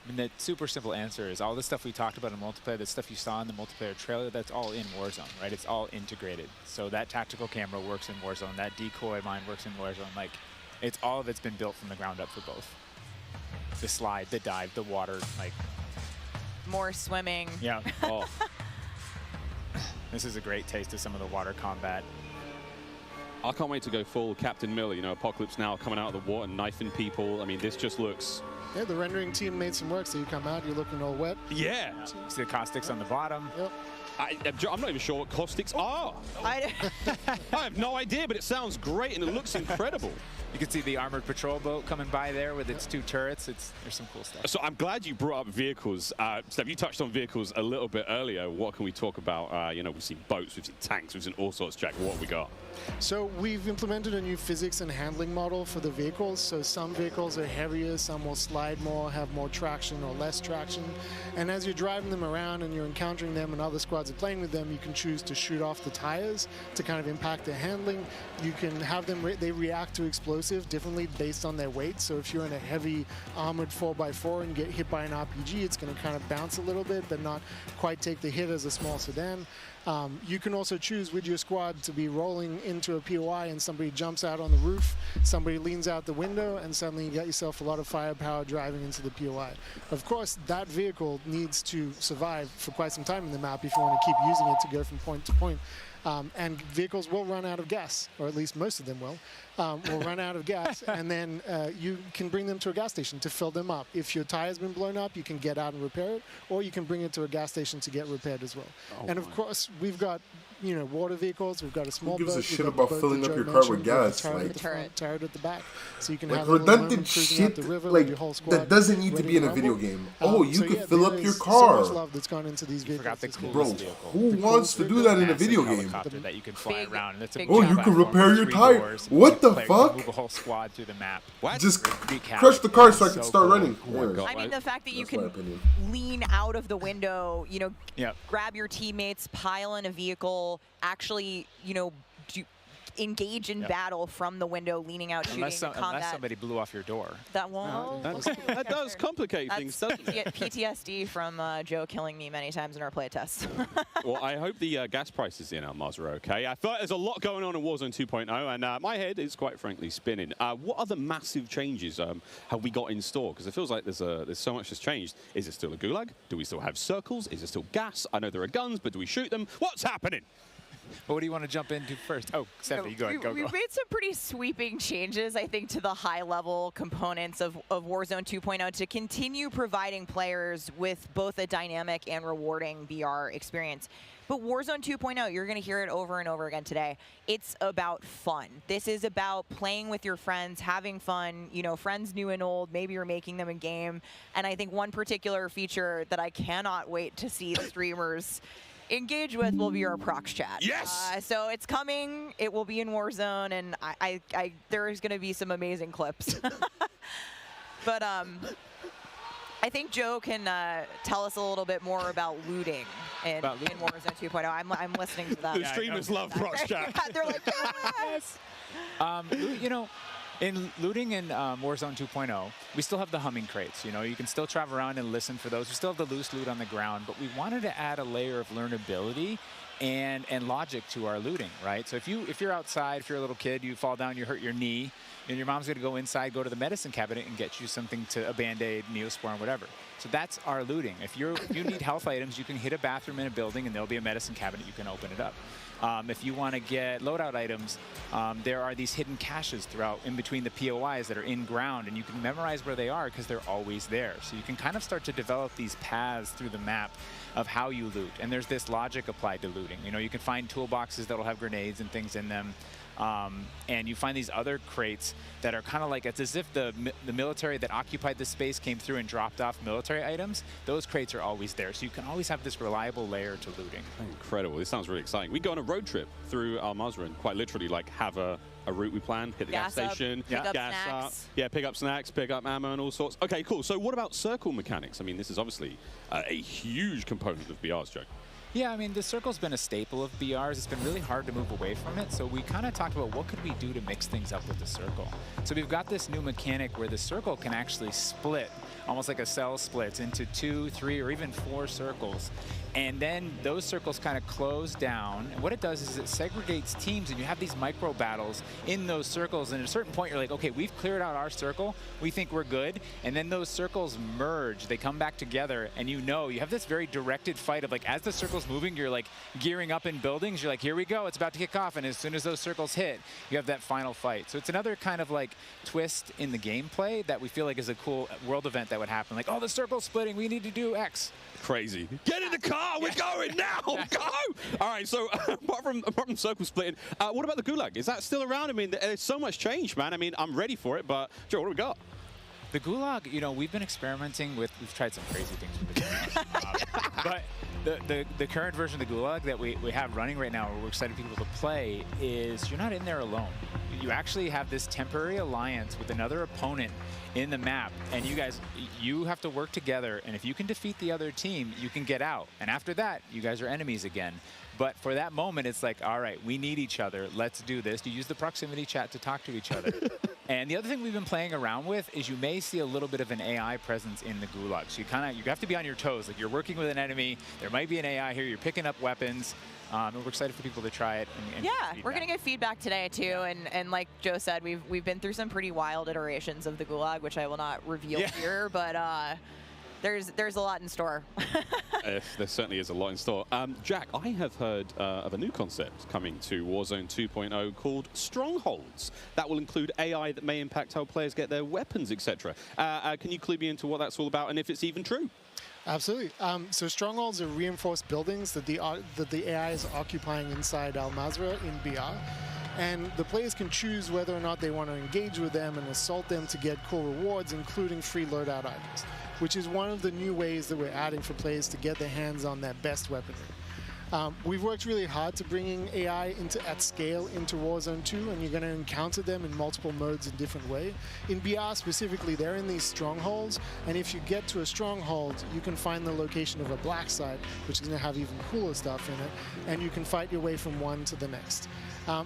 mean, the super simple answer is all the stuff we talked about in multiplayer, the stuff you saw in the multiplayer trailer, that's all in Warzone, right? It's all integrated. So that tactical camera works in Warzone, that decoy mine works in Warzone. Like, it's all of it's been built from the ground up for both. The slide, the dive, the water, like... More swimming. Yeah. Oh. This is a great taste of some of the water combat. I can't wait to go full Captain Miller, you know, Apocalypse Now coming out of the water, knifing people. I mean, this just looks... Yeah, the rendering team made some work, so you come out, you're looking all wet. Yeah. See the caustics on the bottom. Yep. I'm not even sure what caustics are. I have no idea, but it sounds great and it looks incredible. You can see the armored patrol boat coming by there with its 2 turrets. There's some cool stuff. So I'm glad you brought up vehicles. Steph, you touched on vehicles a little bit earlier. What can we talk about? You know, we've seen boats, we've seen tanks, we've seen all sorts, Jack. What have we got? So we've implemented a new physics and handling model for the vehicles. So some vehicles are heavier, some will slide glide more, have more traction or less traction. And as you're driving them around and you're encountering them and other squads are playing with them, you can choose to shoot off the tires to kind of impact their handling. You can have them, they react to explosive differently based on their weight. So if you're in a heavy armored 4x4 and get hit by an RPG, it's going to kind of bounce a little bit, but not quite take the hit as a small sedan. You can also choose with your squad to be rolling into a POI and somebody jumps out on the roof, somebody leans out the window, and suddenly you got yourself a lot of firepower driving into the POI. Of course, that vehicle needs to survive for quite some time in the map if you want to keep using it to go from point to point. And vehicles will run out of gas, or at least most of them will run out of gas, and then you can bring them to a gas station to fill them up. If your tire's been blown up, you can get out and repair it, or you can bring it to a gas station to get repaired as well. And of course, we've got water vehicles. We've got a small boat. Who gives a shit about filling up your car with gas? Like turret at the back, so you can have redundant shit like your whole squad that doesn't need to be in a video game. Oh, you could fill up your So car. much love that's gone into these vehicles. Bro, who wants to do that in a video game? That you can fly around. And it's a you can repair your tire. What the fuck? Move a whole squad through the map. Just crush the car so I can start running. I mean, the fact that you can lean out of the window, grab your teammates, pile in a vehicle, actually, engage in battle from the window, leaning out, shooting combat. Unless somebody blew off your door. That won't. That does complicate things, doesn't it? PTSD from Joe killing me many times in our playtest. Well, I hope the gas prices in Almaz are okay. I thought there's a lot going on in Warzone 2.0, and my head is quite frankly spinning. What other massive changes have we got in store? Because it feels like there's so much that's changed. Is it still a gulag? Do we still have circles? Is it still gas? I know there are guns, but do we shoot them? What's happening? Well, what do you want to jump into first? Oh, Stephanie, go. We've made some pretty sweeping changes, I think, to the high-level components of Warzone 2.0 to continue providing players with both a dynamic and rewarding VR experience. But Warzone 2.0, you're going to hear it over and over again today. It's about fun. This is about playing with your friends, having fun, friends new and old. Maybe you're making them in game. And I think one particular feature that I cannot wait to see the streamers engage with will be our prox chat. Yes! So it's coming. It will be in Warzone, and there is going to be some amazing clips. But I think Joe can tell us a little bit more about looting in Warzone 2.0. I'm listening to that. The streamers love prox chat. They're like, yes! In looting in Warzone 2.0, we still have the humming crates. You can still travel around and listen for those. We still have the loose loot on the ground, but we wanted to add a layer of learnability and logic to our looting, right? So if you're outside, if you're a little kid, you fall down, you hurt your knee, and your mom's going to go inside, go to the medicine cabinet and get you something a Band-Aid, Neosporin, whatever. So that's our looting. If you need health items, you can hit a bathroom in a building and there'll be a medicine cabinet. You can open it up. If you want to get loadout items, there are these hidden caches throughout in between the POIs that are in ground, and you can memorize where they are because they're always there. So you can kind of start to develop these paths through the map of how you loot. And there's this logic applied to looting. You can find toolboxes that'll have grenades and things in them. And you find these other crates that are kind of like, it's as if the military that occupied this space came through and dropped off military items. Those crates are always there. So you can always have this reliable layer to looting. Incredible. This sounds really exciting. We go on a road trip through Al-Mazrah and quite literally have a route we plan, hit the gas station, pick up gas snacks. up. Yeah, pick up snacks, pick up ammo and all sorts. Okay, cool. So what about circle mechanics? I mean, this is obviously a huge component of BR's, Joe. Yeah, I mean, the circle's been a staple of BRs. It's been really hard to move away from it. So we kind of talked about what could we do to mix things up with the circle. So we've got this new mechanic where the circle can actually split, almost like a cell splits, into 2, 3, or even 4 circles. And then those circles kind of close down. And what it does is it segregates teams, and you have these micro battles in those circles. And at a certain point, you're like, okay, we've cleared out our circle. We think we're good. And then those circles merge. They come back together, and you have this very directed fight of like, as the circle's moving, you're like gearing up in buildings. You're like, here we go. It's about to kick off. And as soon as those circles hit, you have that final fight. So it's another kind of like twist in the gameplay that we feel like is a cool world event that would happen. Like, oh, the circle's splitting. We need to do X. Crazy. Get in the car. We're going now. Go. All right. So apart from circle splitting, what about the gulag? Is that still around? I mean, there's so much change, man. I mean, I'm ready for it. But Joe, what do we got? The gulag, we've been experimenting with. We've tried some crazy things with the gulag. But the current version of the gulag that we have running right now, where we're excited people to play, is you're not in there alone. you actually have this temporary alliance with another opponent in the map, and you have to work together, and if you can defeat the other team, you can get out. And after that, you guys are enemies again. But for that moment, it's like, all right, we need each other. Let's do this. You use the proximity chat to talk to each other. And the other thing we've been playing around with is you may see a little bit of an AI presence in the Gulag. So you have to be on your toes. Like, you're working with an enemy. There might be an AI here. You're picking up weapons. And we're excited for people to try it. And yeah, we're going to get feedback today, too. And like Joe said, we've been through some pretty wild iterations of the Gulag, which I will not reveal here. But there's a lot in store. There certainly is a lot in store. Jack, I have heard of a new concept coming to Warzone 2.0 called Strongholds. That will include AI that may impact how players get their weapons, etc. Can you clue me into what that's all about and if it's even true? Absolutely. So Strongholds are reinforced buildings that the AI is occupying inside Al Mazrah in BR. And the players can choose whether or not they want to engage with them and assault them to get cool rewards, including free loadout items, which is one of the new ways that we're adding for players to get their hands on their best weaponry. We've worked really hard to bringing AI at scale into Warzone 2, and you're going to encounter them in multiple modes in different ways. In BR specifically, they're in these strongholds, and if you get to a stronghold, you can find the location of a black site, which is going to have even cooler stuff in it, and you can fight your way from one to the next.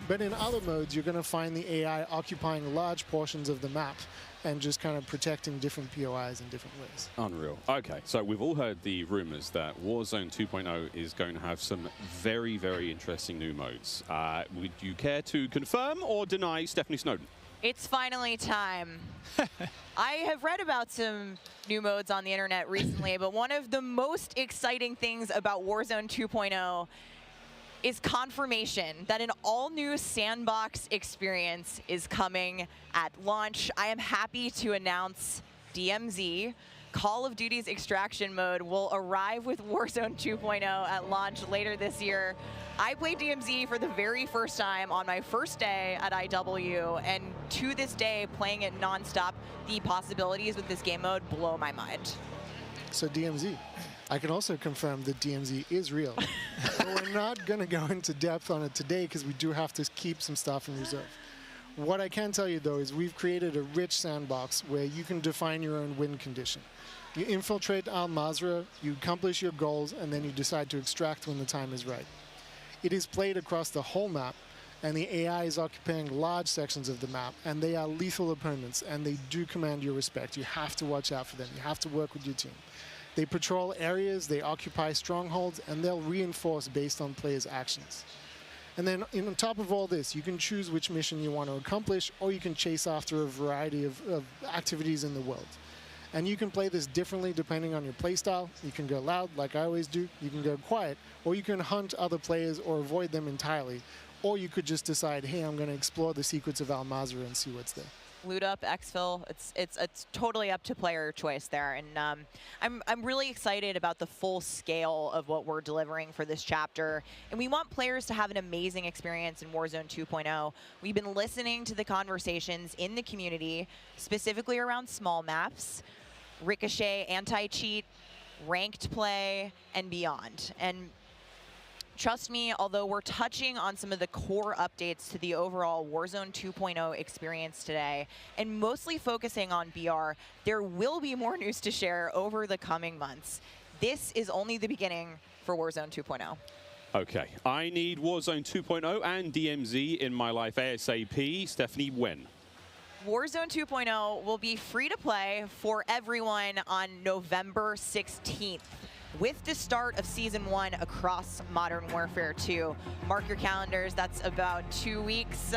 But in other modes, you're going to find the AI occupying large portions of the map and just kind of protecting different POIs in different ways. Unreal. Okay, so we've all heard the rumors that Warzone 2.0 is going to have some very, very interesting new modes. Would you care to confirm or deny Stephanie Snowden? It's finally time. I have read about some new modes on the internet recently, but one of the most exciting things about Warzone 2.0 is confirmation that an all-new sandbox experience is coming at launch. I am happy to announce DMZ, Call of Duty's extraction mode, will arrive with Warzone 2.0 at launch later this year. I played DMZ for the very first time on my first day at IW, and to this day, playing it nonstop, the possibilities with this game mode blow my mind. So DMZ. I can also confirm that DMZ is real. But we're not going to go into depth on it today because we do have to keep some stuff in reserve. What I can tell you, though, is we've created a rich sandbox where you can define your own win condition. You infiltrate Al Mazrah, you accomplish your goals, and then you decide to extract when the time is right. It is played across the whole map, and the AI is occupying large sections of the map, and they are lethal opponents, and they do command your respect. You have to watch out for them. You have to work with your team. They patrol areas, they occupy strongholds, and they'll reinforce based on players' actions. And then on top of all this, you can choose which mission you want to accomplish, or you can chase after a variety of activities in the world. And you can play this differently depending on your playstyle. You can go loud, like I always do. You can go quiet, or you can hunt other players or avoid them entirely. Or you could just decide, hey, I'm going to explore the secrets of Al Mazrah and see what's there. Loot up, exfil, it's totally up to player choice there, and I'm really excited about the full scale of what we're delivering for this chapter, and we want players to have an amazing experience in Warzone 2.0. We've been listening to the conversations in the community, specifically around small maps, Ricochet, anti-cheat, ranked play, and beyond. And trust me, although we're touching on some of the core updates to the overall Warzone 2.0 experience today, and mostly focusing on BR, there will be more news to share over the coming months. This is only the beginning for Warzone 2.0. Okay, I need Warzone 2.0 and DMZ in my life ASAP. Stephanie, when? Warzone 2.0 will be free to play for everyone on November 16th. With the start of Season 1 across Modern Warfare 2. Mark your calendars, that's about 2 weeks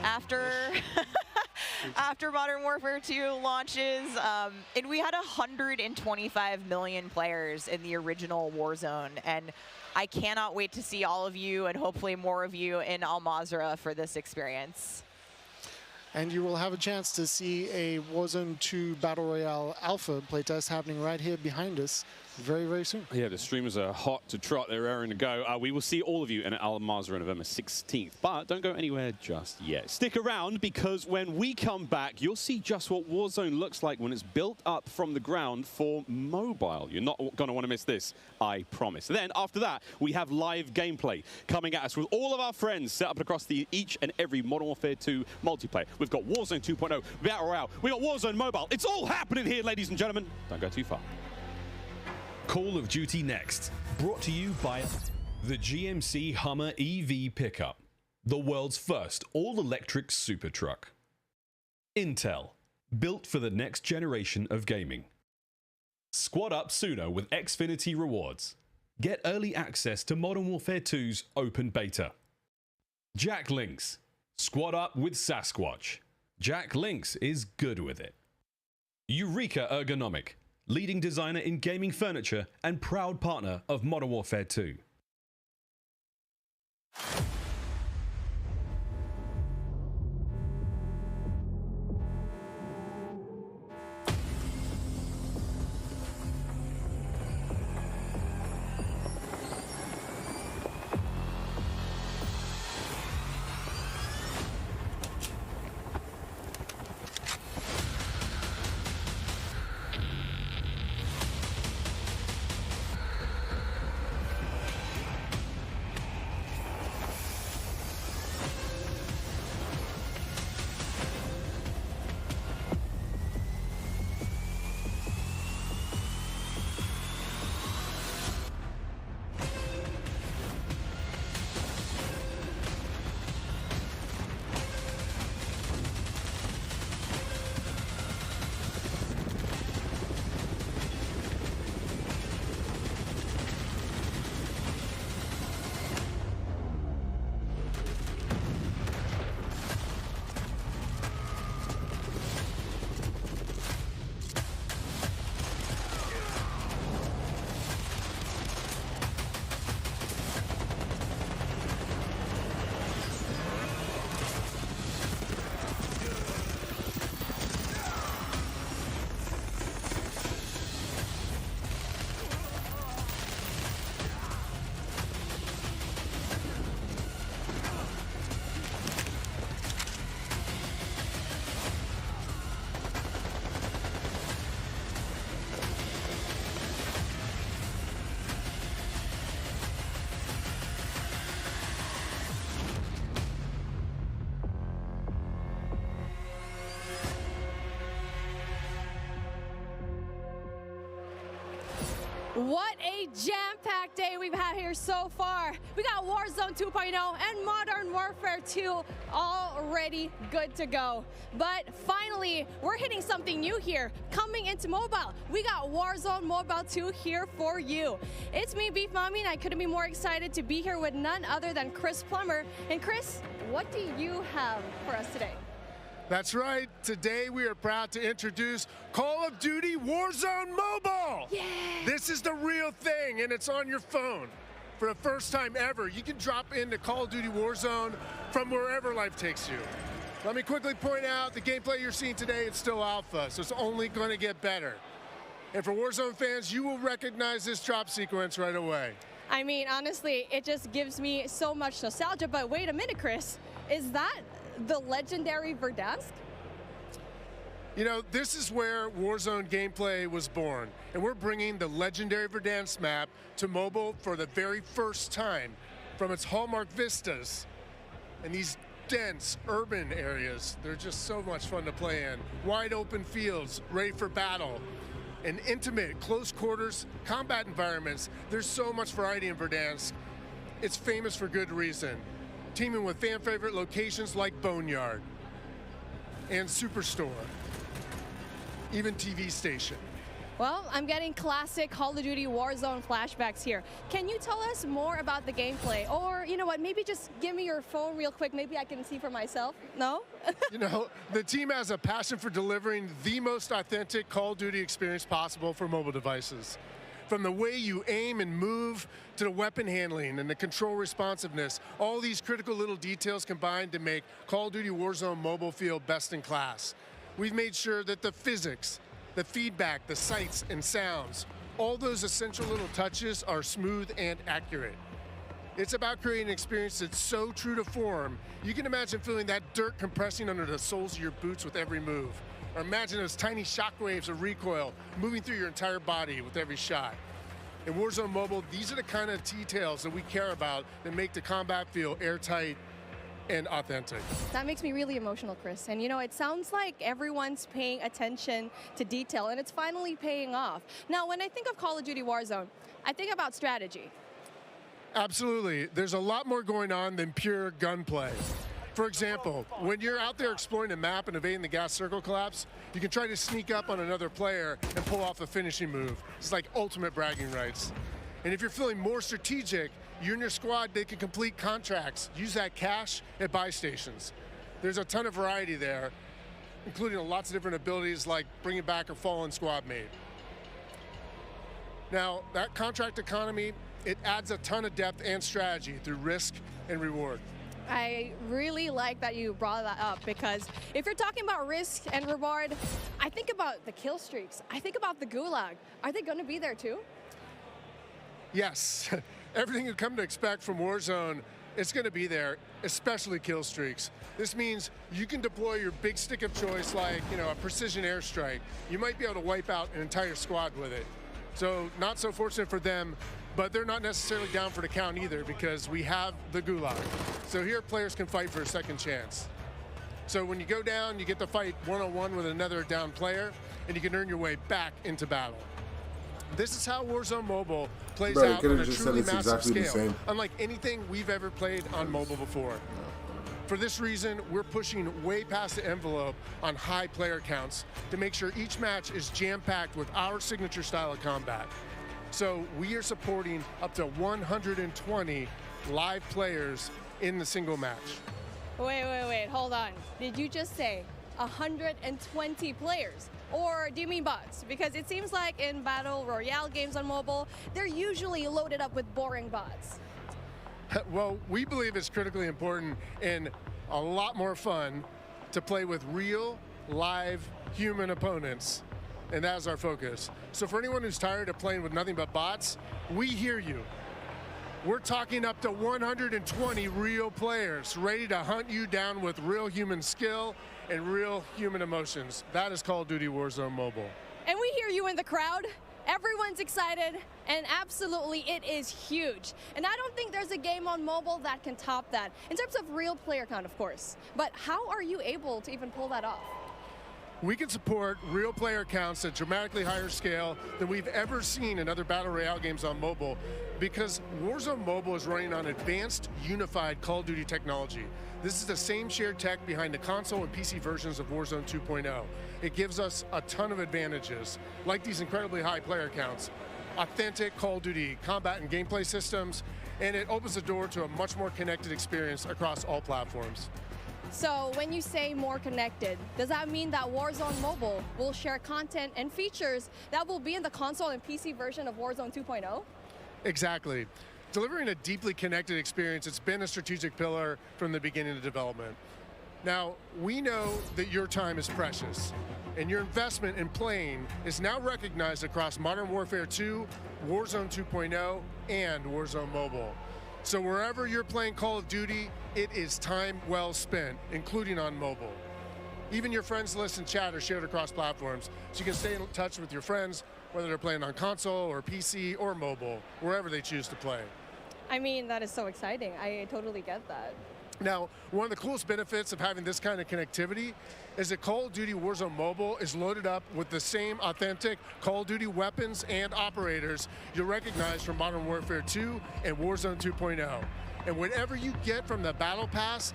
after after Modern Warfare 2 launches. And we had 125 million players in the original Warzone, and I cannot wait to see all of you and hopefully more of you in Al Mazrah for this experience. And you will have a chance to see a Warzone 2 Battle Royale Alpha playtest happening right here behind us very, very soon. Yeah, the streamers are hot to trot. They're raring to go. We will see all of you in Al Mazrah on November 16th. But don't go anywhere just yet. Stick around, because when we come back, you'll see just what Warzone looks like when it's built up from the ground for mobile. You're not going to want to miss this, I promise. Then, after that, we have live gameplay coming at us with all of our friends set up across each and every Modern Warfare 2 multiplayer. We've got Warzone 2.0, Battle Royale. We've got Warzone Mobile. It's all happening here, ladies and gentlemen. Don't go too far. Call of Duty Next, brought to you by the GMC Hummer EV pickup, the world's first all-electric super truck. Intel, built for the next generation of gaming. Squad up sooner with Xfinity rewards. Get early access to Modern Warfare 2's open beta. Jack Links, squad up with Sasquatch. Jack Links is good with it. Eureka Ergonomic, leading designer in gaming furniture and proud partner of Modern Warfare 2. What a jam-packed day we've had here so far. We got Warzone 2.0 and Modern Warfare 2 already good to go. But finally, we're hitting something new here. Coming into mobile, we got Warzone Mobile 2 here for you. It's me, Beef Mommy, and I couldn't be more excited to be here with none other than Chris Plummer. And Chris, what do you have for us today? That's right. Today we are proud to introduce Call of Duty Warzone Mobile. Yeah. This is the real thing, and it's on your phone. For the first time ever, you can drop into Call of Duty Warzone from wherever life takes you. Let me quickly point out the gameplay you're seeing today is still alpha, so it's only going to get better. And for Warzone fans, you will recognize this drop sequence right away. I mean, honestly, it just gives me so much nostalgia. But wait a minute, Chris. Is that the legendary Verdansk? You know, this is where Warzone gameplay was born, and we're bringing the legendary Verdansk map to mobile for the very first time from its hallmark vistas and these dense urban areas. They're just so much fun to play in. Wide open fields, ready for battle, and intimate, close quarters combat environments. There's so much variety in Verdansk. It's famous for good reason. Teaming with fan favorite locations like Boneyard and Superstore, even TV station. Well, I'm getting classic Call of Duty Warzone flashbacks here. Can you tell us more about the gameplay? Or, you know what, maybe just give me your phone real quick. Maybe I can see for myself. No? You know, the team has a passion for delivering the most authentic Call of Duty experience possible for mobile devices. From the way you aim and move to the weapon handling and the control responsiveness, all these critical little details combine to make Call of Duty Warzone mobile feel best in class. We've made sure that the physics, the feedback, the sights and sounds all those essential little touches are smooth and accurate. It's about creating an experience that's so true to form, you can imagine feeling that dirt compressing under the soles of your boots with every move. Or imagine those tiny shockwaves of recoil moving through your entire body with every shot. In Warzone Mobile, these are the kind of details that we care about that make the combat feel airtight and authentic. That makes me really emotional, Chris. And you know, it sounds like everyone's paying attention to detail, and it's finally paying off. Now, when I think of Call of Duty Warzone, I think about strategy. Absolutely. There's a lot more going on than pure gunplay. For example, when you're out there exploring a map and evading the gas circle collapse, you can try to sneak up on another player and pull off a finishing move. It's like ultimate bragging rights. And if you're feeling more strategic, you and your squad, they can complete contracts, use that cash at buy stations. There's a ton of variety there, including lots of different abilities like bringing back a fallen squad mate. Now, that contract economy, it adds a ton of depth and strategy through risk and reward. I really like that you brought that up, because if you're talking about risk and reward, I think about the kill streaks. I think about the gulag. Are they going to be there too? Yes. Everything you come to expect from Warzone, it's going to be there, especially kill streaks. This means you can deploy your big stick of choice like, a precision airstrike. You might be able to wipe out an entire squad with it. So not so fortunate for them, but they're not necessarily down for the count either, because we have the gulag. So here players can fight for a second chance. So when you go down, you get to fight one-on-one with another down player, and you can earn your way back into battle. This is how Warzone Mobile plays out on a truly massive scale, unlike anything we've ever played on mobile before. For this reason, we're pushing way past the envelope on high player counts to make sure each match is jam-packed with our signature style of combat. So we are supporting up to 120 live players in the single match. Wait, hold on. Did you just say 120 players? Or do you mean bots? Because it seems like in Battle Royale games on mobile, they're usually loaded up with boring bots. Well, we believe it's critically important and a lot more fun to play with real, live, human opponents. And that's our focus. So for anyone who's tired of playing with nothing but bots, we hear you. We're talking up to 120 real players ready to hunt you down with real human skill and real human emotions. That is Call of Duty Warzone Mobile. And we hear you in the crowd. Everyone's excited, and absolutely it is huge. And I don't think there's a game on mobile that can top that, in terms of real player count, of course. But how are you able to even pull that off? We can support real player counts at dramatically higher scale than we've ever seen in other Battle Royale games on mobile, because Warzone Mobile is running on advanced, unified Call of Duty technology. This is the same shared tech behind the console and PC versions of Warzone 2.0. It gives us a ton of advantages, like these incredibly high player counts, authentic Call of Duty combat and gameplay systems, and it opens the door to a much more connected experience across all platforms. So when you say more connected, does that mean that Warzone Mobile will share content and features that will be in the console and PC version of Warzone 2.0? Exactly. Delivering a deeply connected experience, it's been a strategic pillar from the beginning of development. Now, we know that your time is precious, and your investment in playing is now recognized across Modern Warfare 2, Warzone 2.0, and Warzone Mobile. So wherever you're playing Call of Duty, it is time well spent, including on mobile. Even your friends list and chat are shared across platforms, so you can stay in touch with your friends, whether they're playing on console or PC or mobile, wherever they choose to play. I mean, that is so exciting. I totally get that. Now, one of the coolest benefits of having this kind of connectivity is that Call of Duty Warzone Mobile is loaded up with the same authentic Call of Duty weapons and operators you'll recognize from Modern Warfare 2 and Warzone 2.0. And whatever you get from the Battle Pass,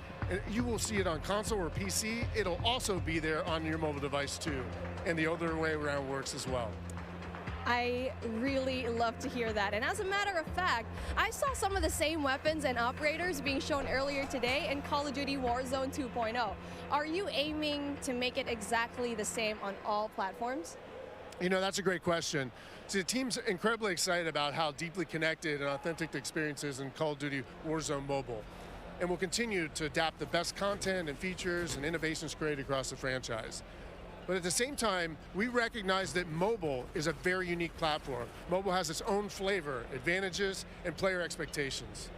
you will see it on console or PC. It'll also be there on your mobile device too. And the other way around works as well. I really love to hear that. And as a matter of fact, I saw some of the same weapons and operators being shown earlier today in Call of Duty Warzone 2.0. Are you aiming to make it exactly the same on all platforms? You know, that's a great question. See, the team's incredibly excited about how deeply connected and authentic the experience is in Call of Duty Warzone Mobile. And we'll continue to adapt the best content and features and innovations created across the franchise. But at the same time, we recognize that mobile is a very unique platform. Mobile has its own flavor, advantages, and player expectations.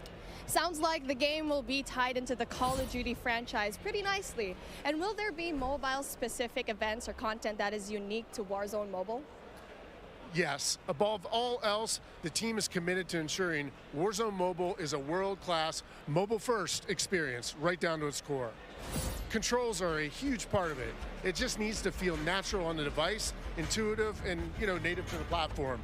Sounds like the game will be tied into the Call of Duty franchise pretty nicely. And will there be mobile-specific events or content that is unique to Warzone Mobile? Yes, above all else, the team is committed to ensuring Warzone Mobile is a world-class, mobile-first experience right down to its core. Controls are a huge part of it. It just needs to feel natural on the device, intuitive, and native to the platform.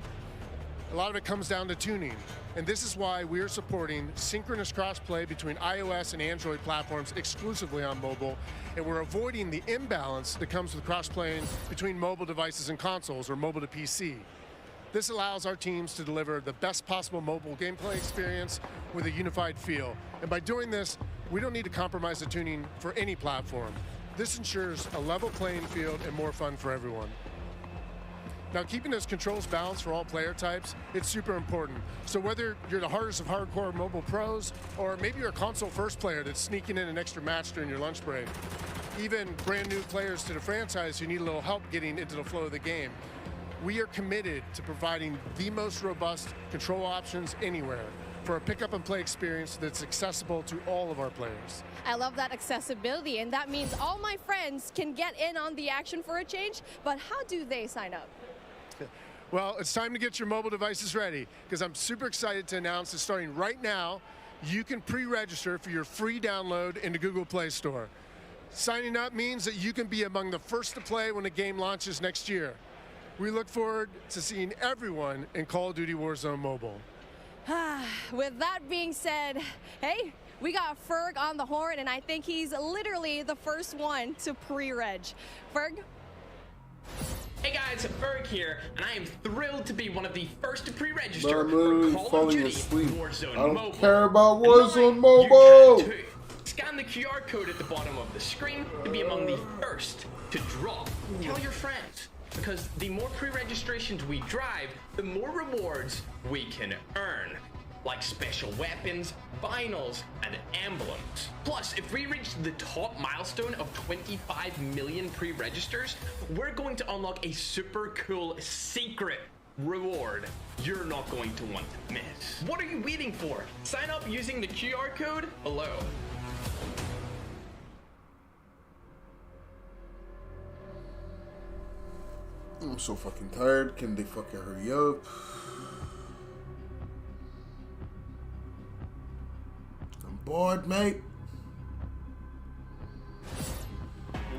A lot of it comes down to tuning, and this is why we are supporting synchronous crossplay between iOS and Android platforms exclusively on mobile, and we're avoiding the imbalance that comes with cross-playing between mobile devices and consoles, or mobile to PC. This allows our teams to deliver the best possible mobile gameplay experience with a unified feel. And by doing this, we don't need to compromise the tuning for any platform. This ensures a level playing field and more fun for everyone. Now, keeping those controls balanced for all player types, it's super important. So whether you're the hardest of hardcore mobile pros, or maybe you're a console first player that's sneaking in an extra match during your lunch break, even brand new players to the franchise who need a little help getting into the flow of the game, we are committed to providing the most robust control options anywhere for a pick-up and play experience that's accessible to all of our players. I love that accessibility, and that means all my friends can get in on the action for a change, but how do they sign up? Well, it's time to get your mobile devices ready, because I'm super excited to announce that starting right now, you can pre-register for your free download in the Google Play Store. Signing up means that you can be among the first to play when the game launches next year. We look forward to seeing everyone in Call of Duty Warzone Mobile. With that being said, hey, we got Ferg on the horn, and I think he's literally the first one to pre-reg. Ferg? Hey guys, Ferg here, and I am thrilled to be one of the first to pre-register Bro, I'm for literally Call of falling Duty asleep. Warzone I don't Mobile. care about Warzone Mobile. Scan the QR code at the bottom of the screen to be among the first to draw. Tell your friends, because the more pre-registrations we drive, the more rewards we can earn, like special weapons, vinyls, and emblems. Plus, if we reach the top milestone of 25 million pre-registers, we're going to unlock a super cool secret reward you're not going to want to miss. What are you waiting for? Sign up using the QR code below. I'm so fucking tired. Can they fucking hurry up? I'm bored, mate.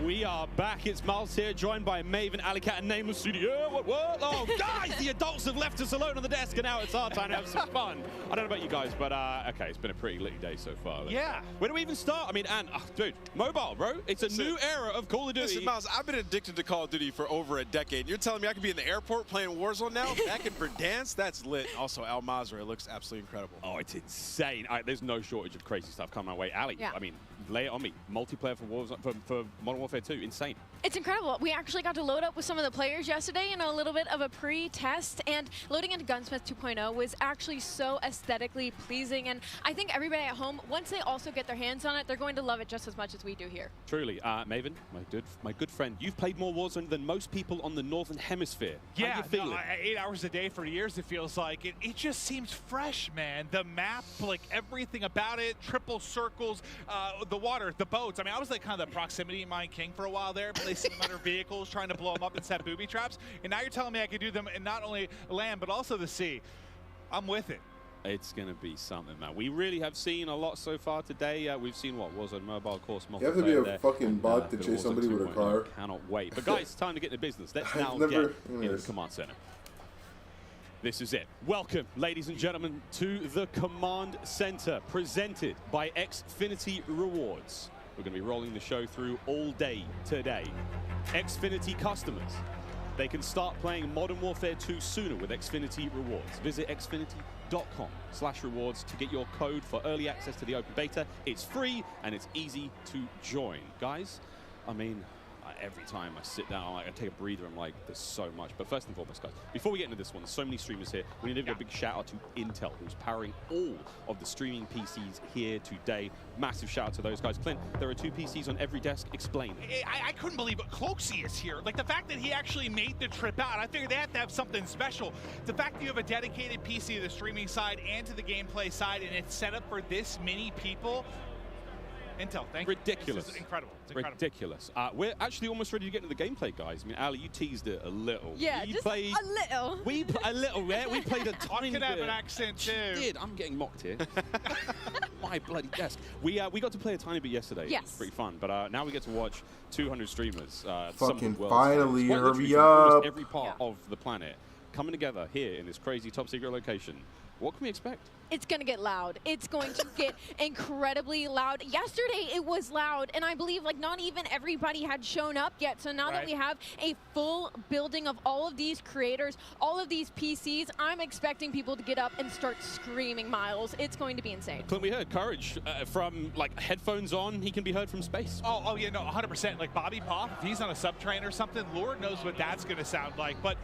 We are back. It's Miles here, joined by Maven, Alicat, and Nameless Studio. What? Oh, guys, the adults have left us alone on the desk, and now it's our time to have some fun. I don't know about you guys, but okay, it's been a pretty litty day so far. Yeah. Where do we even start? I mean, dude, mobile, bro. It's a new era of Call of Duty. Listen, Miles, I've been addicted to Call of Duty for over a decade. You're telling me I could be in the airport playing Warzone now? Back in Verdansk? That's lit. Also, Al Mazrah, it looks absolutely incredible. Oh, it's insane. There's no shortage of crazy stuff coming my way. Ali, Yeah. I mean, lay it on me. Multiplayer for Warzone, for Modern Warfare 2, insane. It's incredible. We actually got to load up with some of the players yesterday in a little bit of a pre-test, and loading into Gunsmith 2.0 was actually so aesthetically pleasing, and I think everybody at home, once they also get their hands on it, they're going to love it just as much as we do here. Truly. Maven, my good friend, you've played more Warzone than most people on the Northern Hemisphere. How Yeah, you feeling? no, 8 hours a day for years, it feels like. It just seems fresh, man. The map, like everything about it, triple circles, the water, the boats. I mean, I was like kind of the proximity mine king for a while there, placing them under vehicles, trying to blow them up and set booby traps. And now you're telling me I can do them in not only land, but also the sea. I'm with it. It's going to be something, man. We really have seen a lot so far today. We've seen what Warzone Mobile, of course, You have to be a there. fucking bot to the chase Warzone somebody with a 2.0. car. Cannot wait. But guys, it's time to get into business. Let's now Never- get into anyways. the command center. This is it. Welcome, ladies and gentlemen, to the command center, presented by Xfinity Rewards. We're going to be rolling the show through all day today. Xfinity customers, they can start playing Modern Warfare 2 sooner with Xfinity Rewards. Visit xfinity.com/rewards to get your code for early access to the open beta. It's free and it's easy to join. Guys, I mean, every time I sit down, I take a breather, I'm like, there's so much. But first and foremost, guys, before we get into this one, there's so many streamers here. We need to give a big shout out to Intel, who's powering all of the streaming PCs here today. Massive shout out to those guys. Clint, there are 2 PCs on every desk. Explain. I couldn't believe it. Cloaksy is here. Like, the fact that he actually made the trip out, I figured they have to have something special. The fact that you have a dedicated PC to the streaming side and to the gameplay side, and it's set up for this many people. Intel, thank you. Ridiculous. This is incredible. It's incredible. Ridiculous. We're actually almost ready to get into the gameplay, guys. I mean, Ali, you teased it a little. Yeah, you just played, a little. A little, yeah. We played a tiny bit. I can have an accent too. Did. I'm getting mocked here. My bloody desk. We got to play a tiny bit yesterday. Yes. It was pretty fun. But now we get to watch 200 streamers. Fucking finally, hurry up. Almost every part of the planet coming together here in this crazy top secret location. What can we expect? It's going to get loud. It's going to get incredibly loud. Yesterday it was loud, and I believe like not even everybody had shown up yet. So now that we have a full building of all of these creators, all of these PCs, I'm expecting people to get up and start screaming, Miles. It's going to be insane. Clint, we heard Courage from like headphones on. He can be heard from space. Oh yeah, no, 100%. Like Bobby Poff, if he's on a subtrain or something, Lord knows what that's going to sound like. But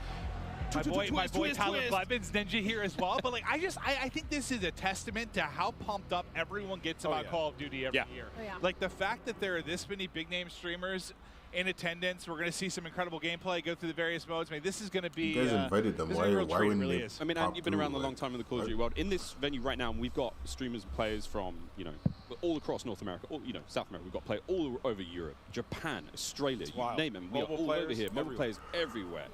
my boy Tyler Blevins, Ninja here as well. But like, I think this is a testament to how pumped up everyone gets about Call of Duty every year. Like the fact that there are this many big name streamers in attendance, we're going to see some incredible gameplay, go through the various modes. I mean, this is going to be. You guys invited them. Why wouldn't they? I mean, and you've been around a long time in the Call of Duty world. In this venue right now, we've got streamers and players from, you know, all across North America, all, you know, South America. We've got players all over Europe, Japan, Australia, you name them. We are all over here. Mobile players everywhere.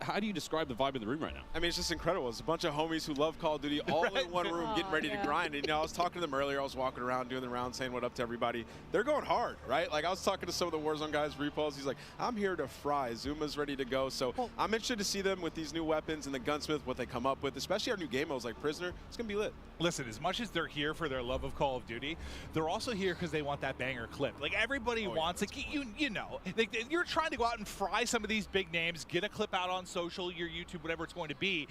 How do you describe the vibe in the room right now? I mean, it's just incredible. It's a bunch of homies who love Call of Duty all in one room getting ready to grind. And, you know, I was talking to them earlier. I was walking around doing the round saying what up to everybody. They're going hard, right? Like, I was talking to some of the Warzone guys, Repos. He's like, I'm here to fry. Zuma's ready to go. So I'm interested to see them with these new weapons and the gunsmith, what they come up with, especially our new game modes like Prisoner. It's going to be lit. Listen, as much as they're here for their love of Call of Duty, they're also here because they want that banger clip. Like, everybody wants, like, you know, like, you're trying to go out and fry some of these big names, get a clip out on social, your YouTube, whatever it's going to be.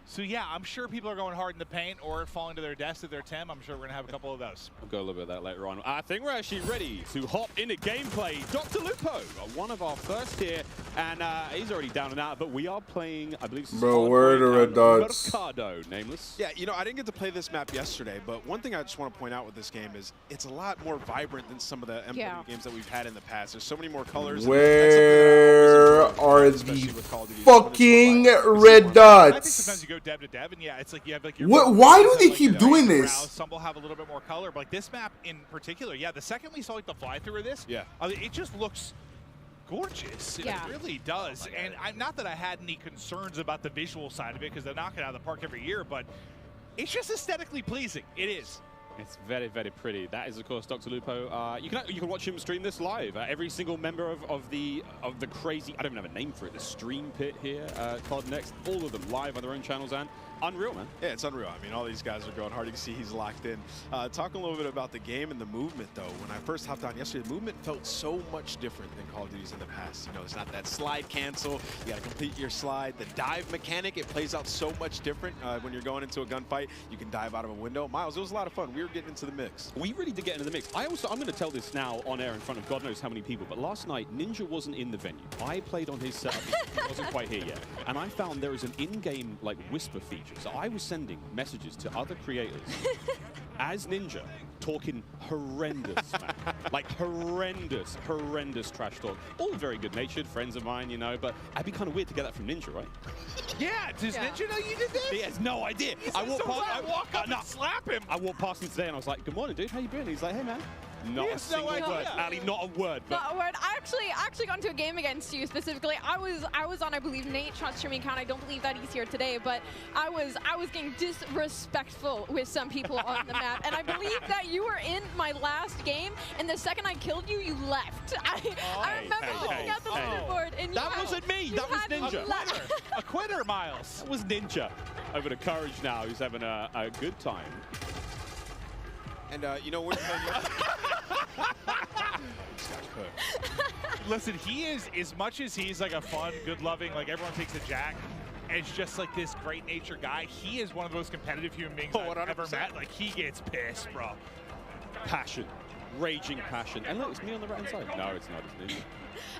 So yeah, I'm sure people are going hard in the paint or falling to their desk at their Tim. I'm sure we're going to have a couple of those. We'll go a little bit of that later on. I think we're actually ready to hop into gameplay. Dr. Lupo, one of our first here, and he's already down and out, but we are playing, I believe, bro, where are the red dots? Mercado, nameless. Yeah, you know, I didn't get to play this map yesterday, but one thing I just want to point out with this game is it's a lot more vibrant than some of the MW games that we've had in the past. There's so many more colors. Where are the fucking red dots? I think sometimes you go dev to dev, and yeah, it's like you have like your. Why do they keep doing this? Some will have a little bit more color, but like this map in particular, yeah. The second we saw like the fly through of this, it just looks gorgeous. It really does. And I'm not that I had any concerns about the visual side of it because they knock it out of the park every year, but it's just aesthetically pleasing. It is. It's very, very pretty. That is, of course, Dr. Lupo. You can watch him stream this live. Every single member of the crazy, I don't even have a name for it, the stream pit here, COD Next, all of them live on their own channels, and unreal, man. Yeah, it's unreal. I mean, all these guys are going hard. You can see he's locked in. Talking a little bit about the game and the movement, though. When I first hopped on yesterday, the movement felt so much different than Call of Duty's in the past. You know, it's not that slide cancel. You got to complete your slide. The dive mechanic, it plays out so much different when you're going into a gunfight. You can dive out of a window. Miles, it was a lot of fun. We were getting into the mix. We really did get into the mix. I'm going to tell this now on air in front of God knows how many people, but last night, Ninja wasn't in the venue. I played on his setup. He wasn't quite here yet. And I found there is an in-game, like, whisper feature. So I was sending messages to other creators as Ninja, talking horrendous, man. Like horrendous trash talk. All very good-natured friends of mine, you know, but I'd be kind of weird to get that from Ninja, right? Yeah, does Ninja know you did this? He has no idea. I walk up and slap him. I walked past him today and I was like, good morning, dude, how you been? He's like, hey, man. Not a single word. Ali, not a word. But not a word. I actually got into a game against you specifically. I was on, I believe, Nate Shot streaming account. I don't believe that he's here today, but I was getting disrespectful with some people on the map, and I believe that you were in my last game, and the second I killed you, you left. I remember looking at the leaderboard, and that wasn't me. That was Ninja. A quitter, Miles. That was Ninja. Over to Courage now, who's having a good time. And, you know, we're Listen, he is, as much as he's like a fun, good-loving, like everyone takes a jack, and it's just like this great-natured guy, he is one of the most competitive human beings I've ever met. Like, he gets pissed, bro. Passion. raging passion. And look, it's me on the right-hand side. No, it's not. It's me.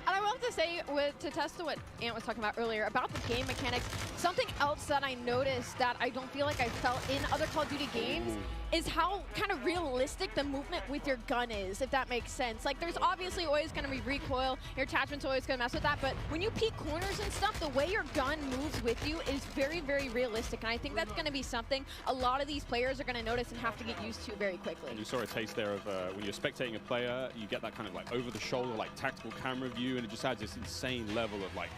And I will have to say, to test what Ant was talking about earlier about the game mechanics, something else that I noticed that I don't feel like I felt in other Call of Duty games is how kind of realistic the movement with your gun is, if that makes sense. Like, there's obviously always going to be recoil, your attachment's always going to mess with that, but when you peek corners and stuff, the way your gun moves with you is very, very realistic, and I think that's going to be something a lot of these players are going to notice and have to get used to very quickly. And you saw a taste there of when you're spectating a player, you get that kind of like over-the-shoulder, like tactical camera view, and it just adds this insane level of like,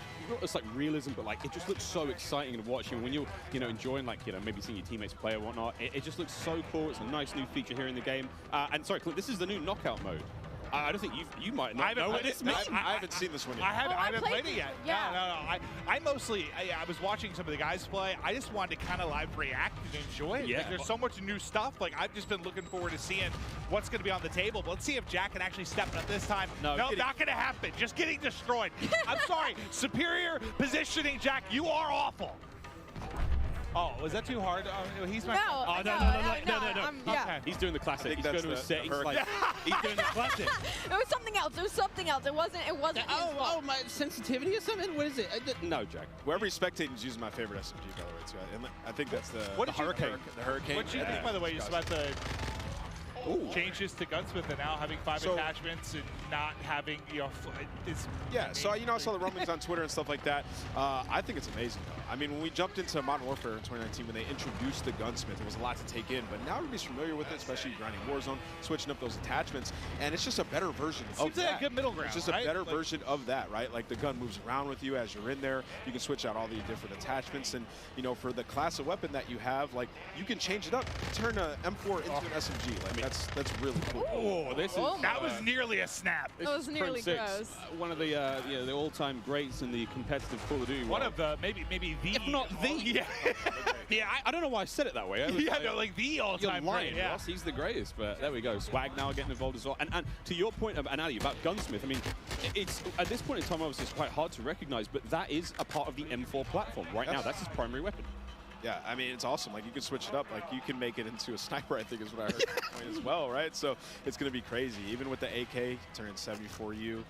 it's like realism, but like it just looks so exciting to watch. And when you're, enjoying like, maybe seeing your teammates play or whatnot, it just looks so cool. It's a nice new feature here in the game. And sorry, Clint, this is the new knockout mode. I don't think you might not know what this means. I haven't seen this one yet. I haven't played it yet. Yeah. No. I mostly, I was watching some of the guys play. I just wanted to kind of live react and enjoy it. Yeah. Like, there's so much new stuff. Like, I've just been looking forward to seeing what's going to be on the table. But let's see if Jack can actually step up this time. No, not going to happen. Just getting destroyed. I'm sorry. Superior positioning, Jack. You are awful. Oh, was that too hard? He's my. No. Okay. He's doing the classic. He's going to a set. He's doing the classic. It was something else. It was something else. It wasn't. Oh, my sensitivity or something? What is it? No, Jack. Wherever he's spectating is using my favorite SMG, by the way. So I think that's the Hurricane. The Hurricane. What do you think, by the way, just about the changes to Gunsmith and now having 5 attachments and not having, Yeah, so I saw the rumblings on Twitter and stuff like that. I think it's amazing, though. I mean, when we jumped into Modern Warfare in 2019, when they introduced the Gunsmith, it was a lot to take in. But now everybody's familiar with it, especially grinding Warzone, switching up those attachments, and it's just a better version of that. Like a good middle ground, It's just a better version of that, right? Like, the gun moves around with you as you're in there. You can switch out all the different attachments, and, for the class of weapon that you have, like, you can change it up. Turn an M4 into an SMG. Like, that's really cool. Oh, that was nearly a snap. That was nearly gross. One of the all-time greats in the competitive Call of Duty. One of the maybe the, if not the. Yeah. Yeah, I don't know why I said it that way. Like the all-time great. Yeah. Ross, he's the greatest. But there we go. Swag now getting involved as well. And to your point, Ali, about Gunsmith, I mean, it's at this point in time, obviously, it's quite hard to recognize, but that is a part of the M4 platform right now. That's his primary weapon. Yeah, I mean, it's awesome. Like, you can switch it up. Like, you can make it into a sniper, I think is what I heard as well, right? So it's going to be crazy. Even with the AK, turn 74U,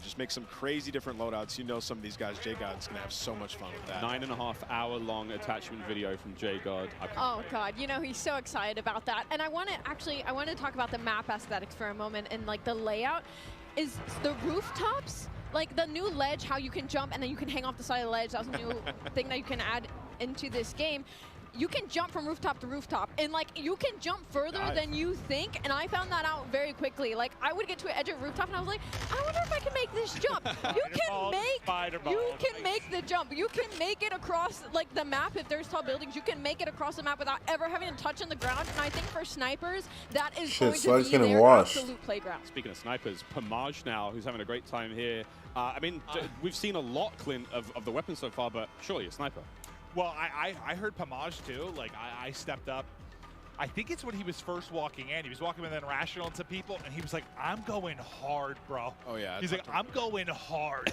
just make some crazy different loadouts. Some of these guys, J-God's going to have so much fun with that. 9.5-hour long attachment video from J-God. Oh, God. He's so excited about that. And I want to talk about the map aesthetics for a moment and, like, the layout. Is the rooftops, like the new ledge, how you can jump and then you can hang off the side of the ledge. That was a new thing that you can add into this game. You can jump from rooftop to rooftop, and like you can jump further than you think, and I found that out very quickly. Like, I would get to an edge of a rooftop and I was like, I wonder if I can make this jump. You can make the jump. You can make it across like the map. If there's tall buildings, you can make it across the map without ever having to touch on the ground, and I think for snipers that is going to be their absolute playground. Speaking of snipers, Pomage now, who's having a great time here. I mean, we've seen a lot, Clint, of the weapons so far, but surely a sniper. Well, I heard Pomage too. Like, I stepped up. I think it's when he was first walking in. He was walking with an Irrational to people, and he was like, I'm going hard, bro. Oh, yeah. He's like, I'm going hard.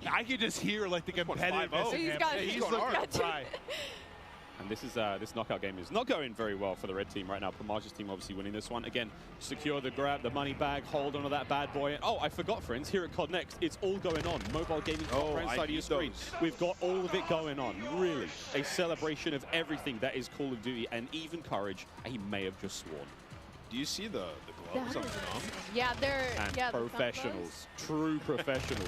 I could just hear, like, the competitiveness in him. He's going hard. Right. And this knockout game is not going very well for the red team right now. Pomage's team obviously winning this one. Again, secure the grab, the money bag, hold on to that bad boy. Oh, I forgot, friends, here at COD Next, it's all going on. Mobile gaming right side of your screen. We've got all of it going on. Really, a celebration of everything that is Call of Duty, and even Courage, he may have just sworn. Do you see the gloves on the thumb? Yeah, they're professionals, true professionals.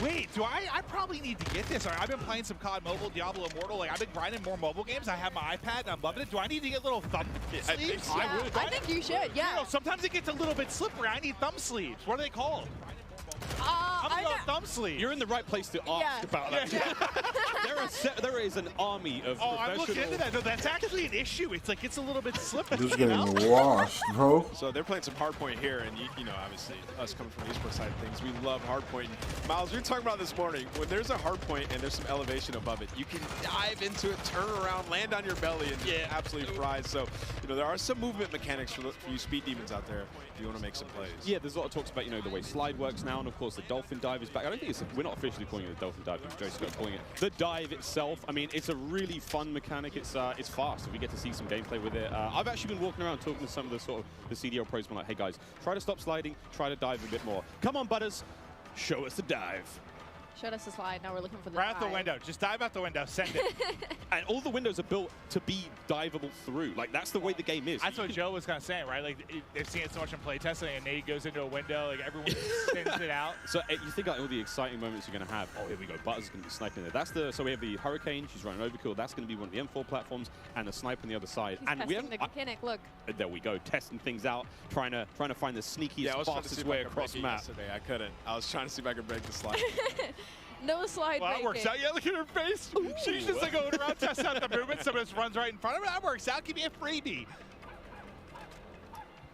Wait, I probably need to get this. I've been playing some COD Mobile, Diablo Immortal. Like, I've been grinding more mobile games. I have my iPad and I'm loving it. Do I need to get little thumb sleeves? I think you should. Yeah. Sometimes it gets a little bit slippery. I need thumb sleeves. What are they called? I'm about thumb sleeves. You're in the right place to ask about that. There is an army of professionals. I'm looking into that. No, that's actually an issue. It's like it's a little bit slippery. Just getting washed, bro. So they're playing some hardpoint here, and obviously us coming from the esports side of things, we love hardpoint. Miles, we were talking about this morning. When there's a hardpoint and there's some elevation above it, you can dive into it, turn around, land on your belly, and just absolutely fry. So there are some movement mechanics for you speed demons out there if you want to make some plays. Yeah, there's a lot of talks about the way slide works now and Of course, the Dolphin Dive is back. I don't think we're not officially calling it the Dolphin Dive, but Joe's calling it the dive itself. I mean, it's a really fun mechanic. It's fast. So we get to see some gameplay with it. I've actually been walking around talking to some of the the CDL pros, been like, hey guys, try to stop sliding, try to dive a bit more. Come on, Butters, show us the dive. Showed us the slide. Now we're looking for the Right out the window. Just dive out the window. Send it. And all the windows are built to be diveable through. Like, that's the way the game is. That's what Joe was kind of saying, right? Like, they've seen it so much in playtesting, and Nate goes into a window, like, everyone spins it out. So you think like all the exciting moments you're going to have. Oh, here we go. Butters is going to be sniping there. So we have the Hurricane. She's running overkill. That's going to be one of the M4 platforms, and the snipe on the other side. He's and testing the mechanic. Look. There we go, testing things out, trying to find the sneakiest, fastest way across the map. Yesterday. I couldn't. I was trying to see if I could break the slide. No slide. Well, that works out. Yeah, look at her face. Ooh. She's just like going around, testing out the movement. Someone just runs right in front of her. That works out. Give me a freebie.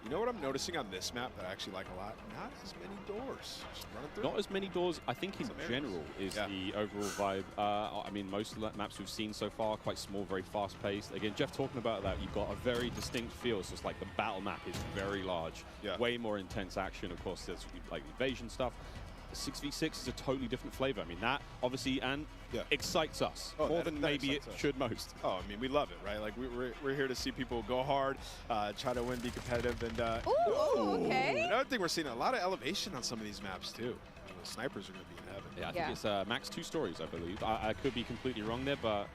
You know what I'm noticing on this map that I actually like a lot? Not as many doors. Just running through. Not as many doors, I think, in general, is the overall vibe. I mean, most of the maps we've seen so far, quite small, very fast-paced. Again, Jeff talking about that, you've got a very distinct feel. So it's like the battle map is very large. Way more intense action. Of course, there's like evasion stuff. 6v6 is a totally different flavor. I mean, that obviously excites us more than maybe it should most. Oh, I mean, we love it, right? Like, we're here to see people go hard, try to win, be competitive, and okay. Another thing, we're seeing a lot of elevation on some of these maps too. The snipers are going to be in heaven. Yeah, I think it's max 2 stories, I believe. I could be completely wrong there, but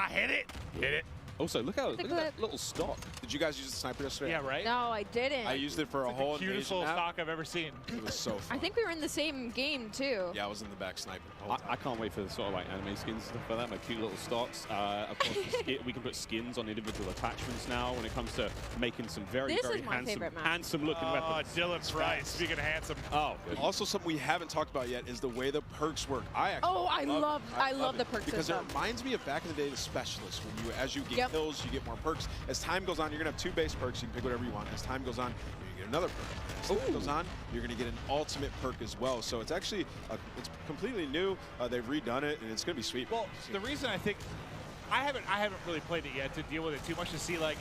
hit it. Hit it. Also, look at that little stock. Did you guys use the sniper yesterday? Yeah, right? No, I didn't. I used it for a whole the cutest little stock I've ever seen. It was so fun. I think we were in the same game, too. Yeah, I was in the back sniping. I can't wait for the sort of like anime skins and stuff like that, my cute little stocks. Of course, we can put skins on individual attachments now when it comes to making some very handsome looking weapons. Oh, Dylan Price, speaking of handsome. Oh, good. Also, something we haven't talked about yet is the way the perks work. I love the perks because system. it reminds me of back in the day the specialists. When as you get kills, you get more perks. As time goes on, you're gonna have 2 base perks. You can pick whatever you want. As time goes on, you get another perk. As time goes on, you're gonna get an ultimate perk as well. So it's actually it's completely new. They've redone it, and it's gonna be sweet. Well, the reason I think I haven't really played it yet to deal with it too much to see like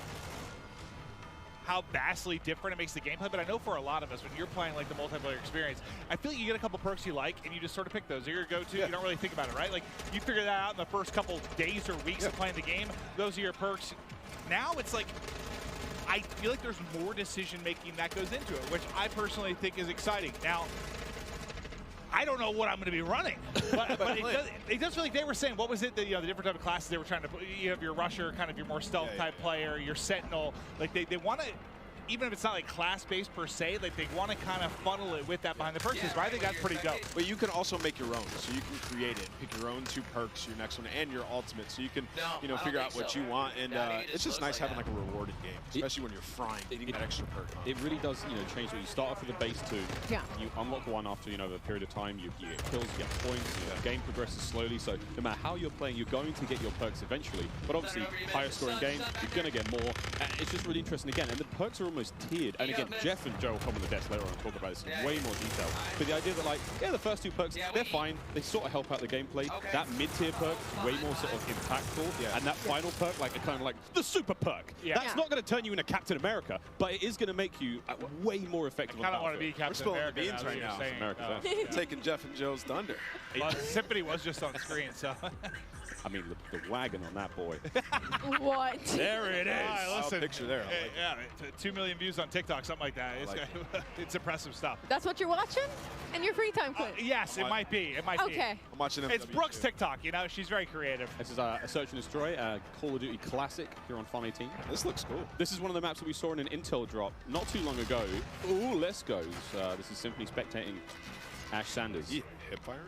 how vastly different it makes the gameplay, but I know for a lot of us, when you're playing like the multiplayer experience, I feel like you get a couple perks you like, and you just sort of pick those. They're your go-to. You don't really think about it, right? Like, you figure that out in the first couple days or weeks of playing the game. Those are your perks. Now it's like, I feel like there's more decision-making that goes into it, which I personally think is exciting. Now, I don't know what I'm going to be running, but it does feel like they were saying, what was it, the different type of classes they were trying to put? You have your rusher, kind of your more stealth type player, your sentinel. Like they want to, even if it's not like class-based per se, like they want to kind of funnel it with that behind the perks. But I think that's pretty dope. But you can also make your own, so you can create it, pick your own 2 perks, your next one, and your ultimate, so you can figure out what you want. And it's just nice having like a rewarded game, especially when you're frying, getting that extra perk. It really does, change what you start off with the base 2. Yeah. You unlock one after a period of time. You get kills, you get points. The game progresses slowly, so no matter how you're playing, you're going to get your perks eventually. But obviously, higher scoring game, you're going to get more. And it's just really interesting again. And the perks are almost tiered. And again, Jeff and Joe will come on the desk later on and talk about this in way more detail. But the idea that the first 2 perks, they're fine. They sort of help out the gameplay. That mid-tier perk, way more sort of impactful. And that final perk, like kind of like the super perk. That's not going to turn you into Captain America, but it is going to make you way more effective. I kind of want to be Captain America beans right now. Taking Jeff and Joe's thunder. Well, Symphony was just on screen, so. I mean, the wagon on that boy. What? There it is. Right, listen, picture there. Yeah, 2 million views on TikTok, something like that. It's impressive stuff. That's what you're watching? In your free time clip? Yes, it might be. It might be. Okay. I'm watching It's Brooke's TikTok. She's very creative. This is a Search and Destroy, Call of Duty Classic here on Farm 18. This looks cool. This is one of the maps that we saw in an Intel drop not too long ago. Ooh, let's go. This is Symphony spectating Ash Sanders. Yeah.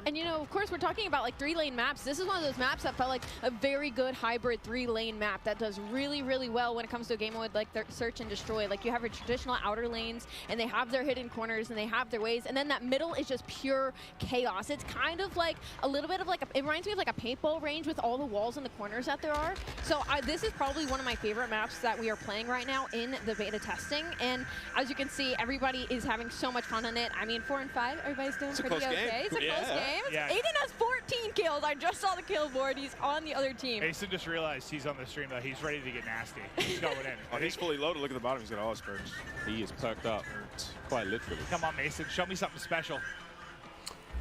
And of course, we're talking about like 3-lane maps. This is one of those maps that felt like a very good hybrid 3-lane map that does really, really well when it comes to a game with like their Search and Destroy. Like you have your traditional outer lanes, and they have their hidden corners, and they have their ways, and then that middle is just pure chaos. It's kind of like a little bit of like it reminds me of like a paintball range with all the walls and the corners that there are. So this is probably one of my favorite maps that we are playing right now in the beta testing. And as you can see, everybody is having so much fun on it. I mean, 4 and 5, everybody's doing pretty okay. It's a close game. Yeah. Aiden has 14 kills. I just saw the kill board. He's on the other team. Mason just realized he's on the stream that he's ready to get nasty. He's going in. Oh, he's fully loaded. Look at the bottom. He's got all his perks. He is perked up, quite literally. Come on, Mason. Show me something special.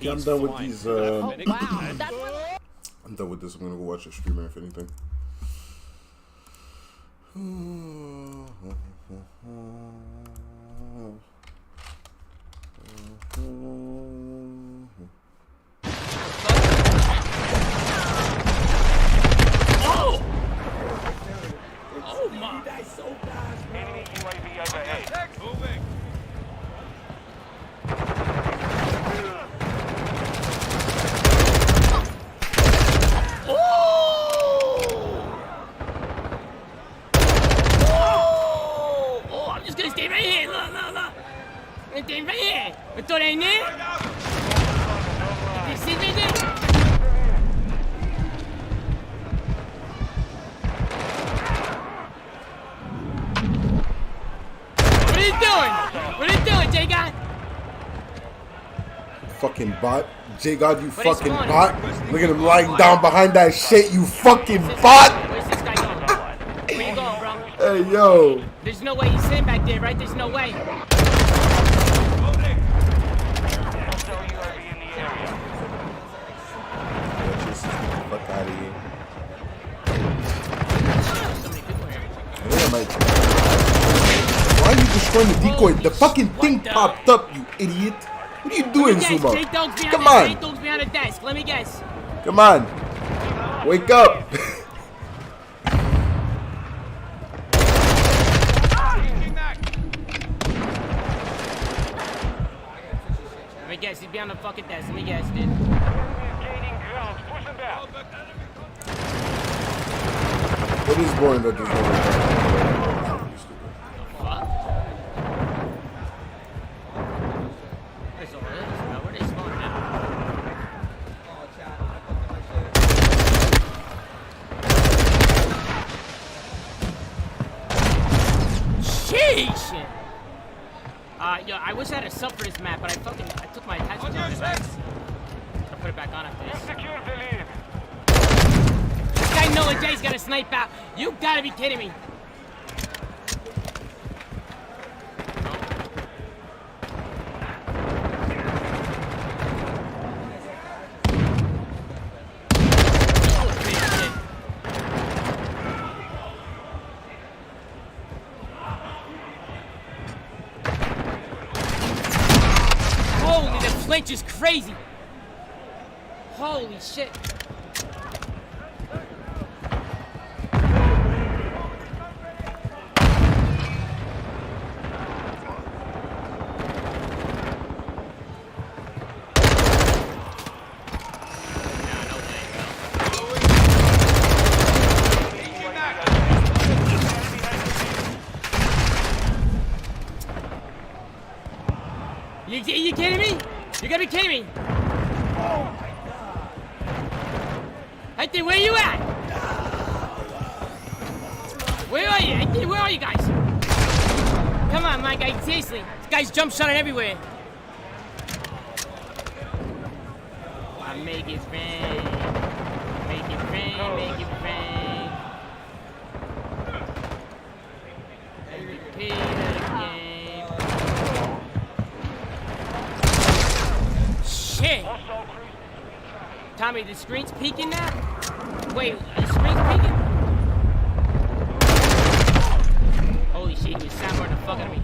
Yeah, I'm He's done with flying. these. Oh, wow. That's what I'm done with this. I'm gonna go watch a streamer if anything. Oh! Oh my! That's so fast. Enemy UAV overhead. Moving. Oh, I'm just gonna stay right here. Look. I'm gonna stay right here. I thought I knew. You see right there? What are you doing? What are you doing, J-God? Fucking bot. J God, you What is fucking going bot. on? Look at him lying down behind that shit, you fucking bot. Where's this guy going? Where you going, bro? Hey, yo. There's no way he's sitting back there, right? There's no way. Fuck out of here. Why are you destroying the decoy? The fucking thing popped up, you idiot. What are you doing, Zuma? Come on. J-Dog's behind the desk. Let me guess. Come on. Wake up. Let me guess. He's behind the fucking desk. Let me guess, dude. It is boring that there's no Fuck. Where's all this, bro? Where they spawning at? Sheesh! Yo, I wish I had a sub for this map, but I took my attachment off. I'll put it back on after this. This guy Noah J's got a snipe out. You gotta be kidding me. Holy, the flinch is crazy. Holy shit. You kidding me? You gotta be kidding me. Hey, dude, where you at? Where are you? Hey, dude, where are you guys? Come on, my guy, seriously. This guy's jump shotting everywhere. I make it rain. Make it rain, make it rain. MVP of the game. Shit! Tommy, the screen's peeking now? Wait, the screen's peeking? Holy shit, he was soundboarding the fuck out of me.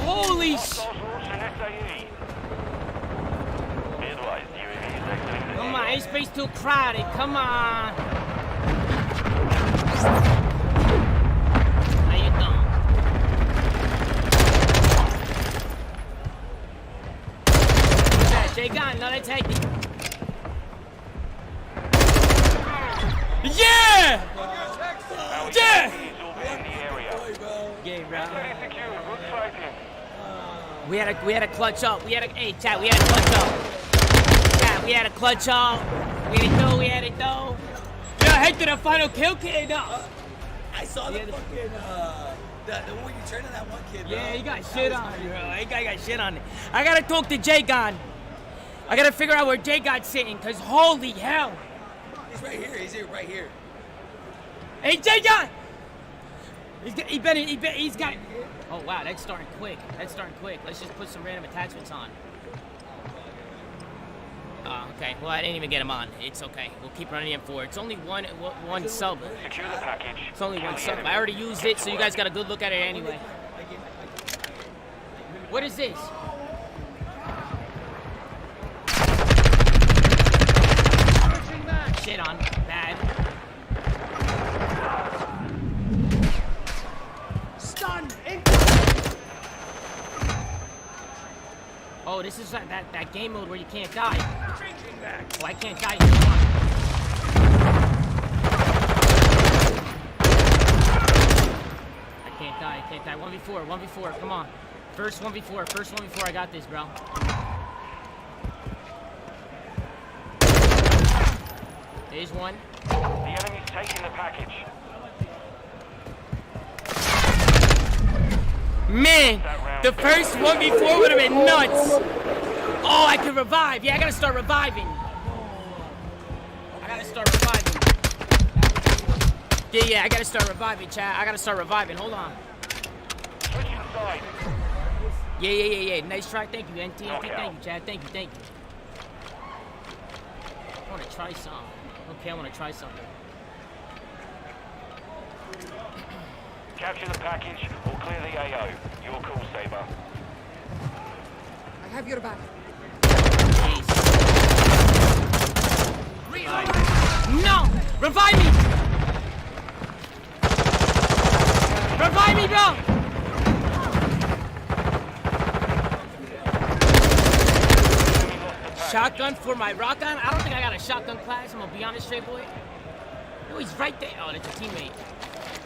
Holy sh... Come on, airspace too crowded, come on. J-Gun, another technique. Yeah! Yeah! Game, bro. We had a clutch up. Hey, chat, we had a clutch up. Chat, we had a clutch up. We had it though. Yo, head to the final kill kid. I saw the fucking, the one you turned on that one kid, bro. Yeah, he got shit on, bro. That guy got shit on it. I gotta talk to J-Gon. I gotta figure out where J-God's sitting, cause holy hell. He's right here. He's right here. Hey, J-Gon! He's got. Oh wow, that's starting quick. Let's just put some random attachments on. Okay. Well, I didn't even get him on. It's okay. We'll keep running him forward. It's only one sub. Secure the package. It's only one sub. I already used it, so you guys got a good look at it anyway. What is this? Shit on. Bad. Stun! Oh, this is that game mode where you can't die. Oh, I can't die. I can't die. 1v4, come on. First 1v4, I got this, bro. There's one. The enemy's taking the package. Man, the first 1v4 would have been nuts. Oh, I can revive. Yeah, I gotta start reviving. Yeah, I gotta start reviving, chat. I gotta start reviving. Hold on. Yeah. Nice try. Thank you, NT. Thank you, Chad. Thank you. I wanna try some. Okay, I wanna try something. Capture the package or clear the AO. Your call, Saber. I have your back. No! Revive me! Revive me, bro! Shotgun for my rock on? I don't think I got a shotgun class, I'm gonna be honest, straight boy. Oh, he's right there. Oh, that's a teammate.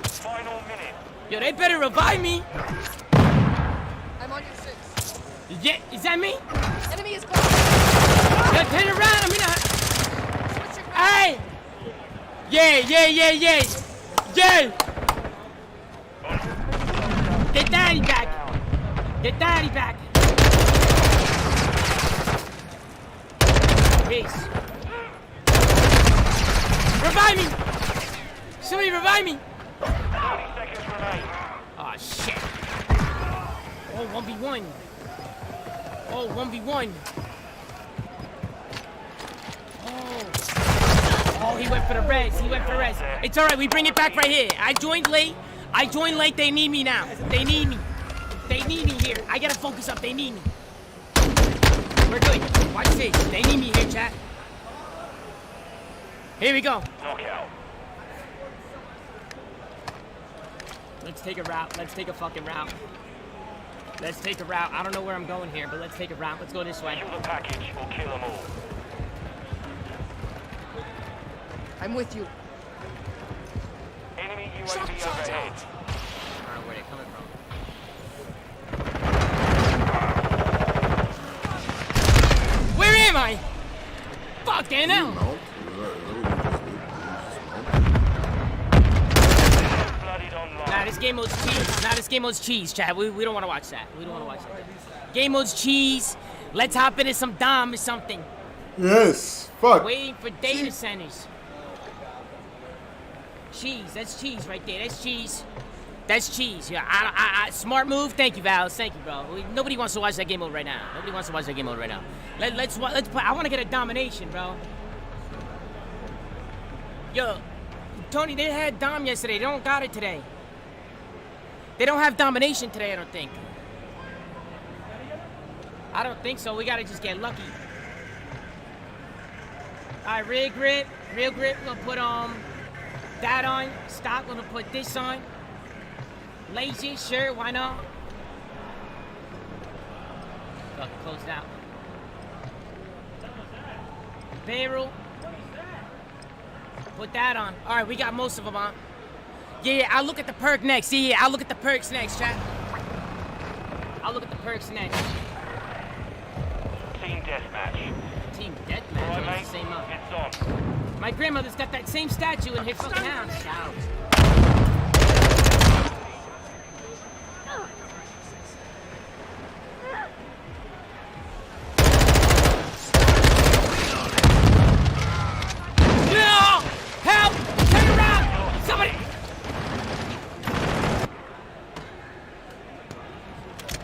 Final minute. Yo, they better revive me. I'm on your 6. Yeah, is that me? Enemy is close. Yo, turn around, I'm gonna... Hey! Yeah! Get daddy back! Peace. Revive me! Somebody revive me! 30 seconds remain. Oh shit. Oh, 1v1. Oh, he went for the res. It's alright, we bring it back right here. I joined late, they need me now. They need me here. I gotta focus up, they need me. We're good. Watch this. They need me here, chat. Here we go. Knockout. Let's take a route. Let's take a fucking route. I don't know where I'm going here, but let's take a route. Let's go this way. Kill the package or kill them all. I'm with you. Enemy UAV overhead. I don't know where they're coming from. Where am I? Fuck, hell. Nah, this game mode's cheese. Chat. We don't want to watch that. Game mode's cheese. Let's hop into some Dom or something. Yes. Fuck. Waiting for data centers. Cheese. That's cheese right there. That's cheese. Yeah. I smart move. Thank you, Val. Thank you, bro. Nobody wants to watch that game mode right now. Let's play. I want to get a domination, bro. Yo, Tony, they had Dom yesterday. They don't got it today. They don't have domination today, I don't think. I don't think so. We gotta just get lucky. Alright, real grip. We're gonna put that on. Stock, we're gonna put this on. Lazy, sure, why not? Fuck, close that one. Barrel. Put that on. All right, we got most of them on. Yeah, I'll look at the perk next. Yeah, I'll look at the perks next, chat. I'll look at the perks next. Team deathmatch. Team deathmatch. All right, It's the same up. It's on. My grandmother's got that same statue in her fucking house. Shout. No! Help! Turn around! Somebody!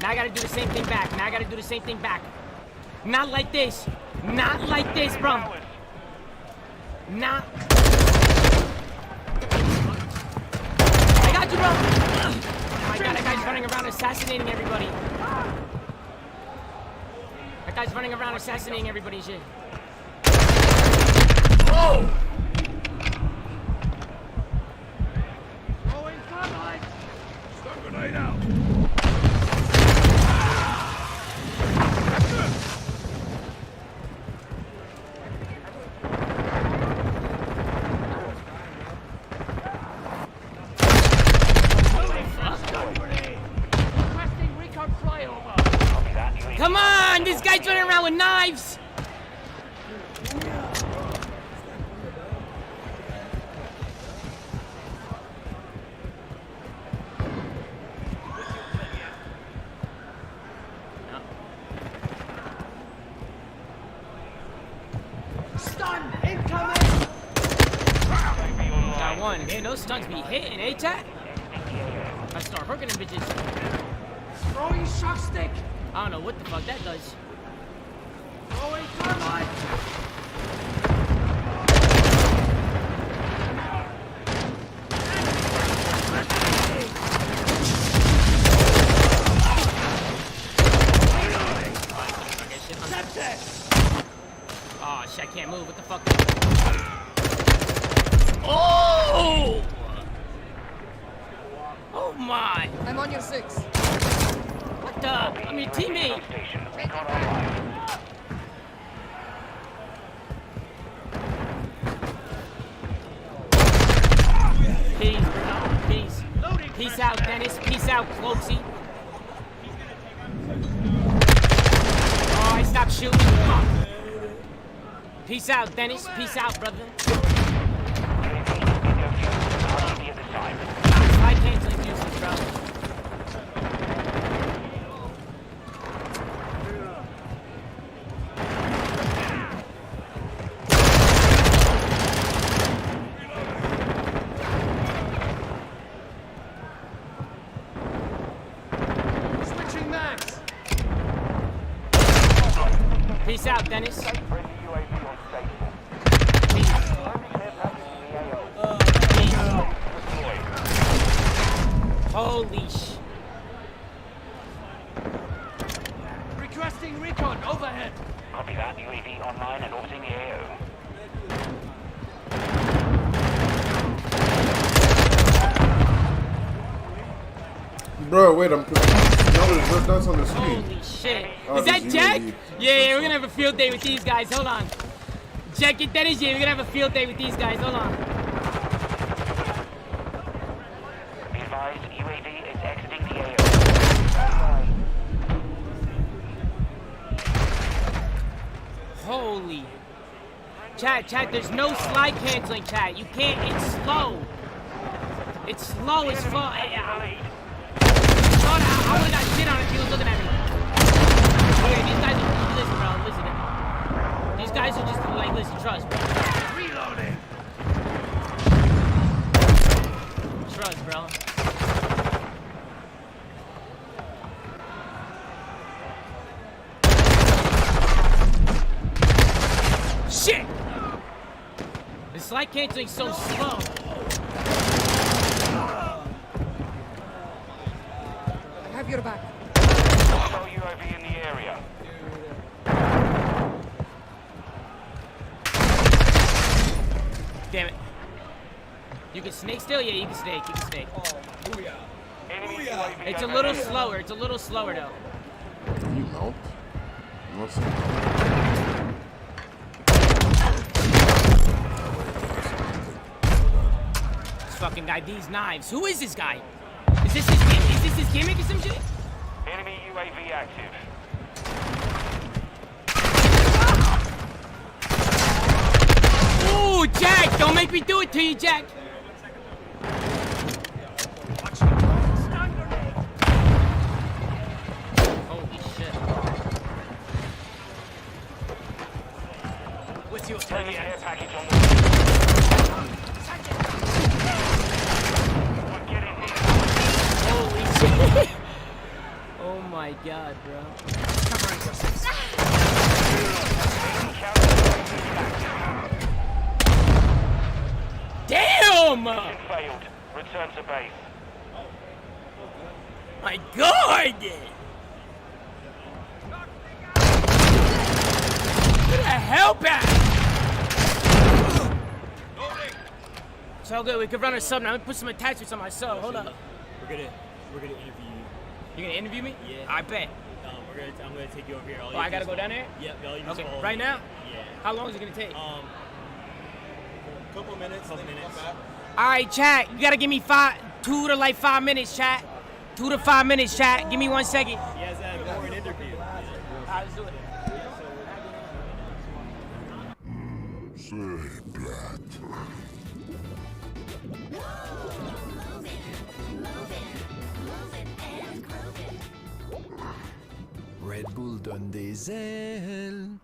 Now I gotta do the same thing back. Now I gotta do the same thing back. Not like this. Not like this, bro. Not. I got you, bro. Oh my god, that guy's running around assassinating everybody. That guy's running around assassinating everybody and shit. Oh! Stun grenade out. Come on! This guy's running around with knives! Stun incoming! Got one. Man, those stuns be hitting, eh, chat? I start hooking them bitches. Throwing shock stick! I don't know what the fuck that does. Throwing thermite! Oh shit, I can't move. What the fuck? Oh! Oh my! I'm on your 6. What the? I'm your teammate. Peace. Peace out, Dennis. Peace out, Closey. Oh, I stopped shooting. Fuck. Peace out, Dennis. Peace out, brother. I can't take useless, bro. Switching max! Peace out, Dennis. Holy sh... Requesting recon overhead! Copy that. UAV online and orbiting the AO. Bro, wait, I'm confused. No, there's no dots on the screen. Holy shit. Oh, Is that there's Jack? UAV. Yeah, we're gonna have a field day with these guys. Hold on. Jack and Dennis, yeah, we're gonna have a field day with these guys. Hold on. Be advised, UAV is exiting the AO. Holy. Chat, there's no slide canceling, chat. You can't, it's slow. It's slow as fuck. I would've got shit on if he was looking at me. Okay, these guys are, listen, bro, listen. These guys are just like, listen, trust, bro. Reloading. Trust, bro. Shit! The slide canceling's so slow. I have your back. Hostile UAV in the area. Damn it. You can snake still? Yeah, you can snake. You can snake. Enemy UAV It's a overhead. little slower. It's a little slower, though. You mount? fucking guy. These knives. Who is this guy? Is this his gimmick? Is this his gimmick or some shit? Enemy UAV active. Ooh, Jack! Don't make me do it to you, Jack! Holy shit. What's your friendly air package on the Holy shit! Oh my god, bro. Damn! Failed. Return to base. My god! Where the hell back? It's all good. We could run a sub now. Let me put some attachments on my sub. Hold up. We're gonna interview you. You gonna interview me? Yeah. I bet. I'm gonna take you over here. Oh, I gotta go down there? Yep. All you Okay. follow Right me. now? Yeah. How long is it gonna take? Couple minutes. Couple minutes. All right, chat. You gotta give me 2 to like 5 minutes, chat. 2 to 5 minutes, chat. Give me 1 second. He has to go for an interview. Let's do it. Red Bull donne des ailes.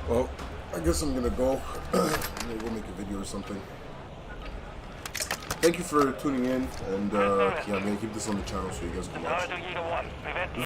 Well, I guess I'm gonna go. Maybe we'll make a video or something. Thank you for tuning in, and yeah, I'm gonna keep this on the channel so you guys can watch.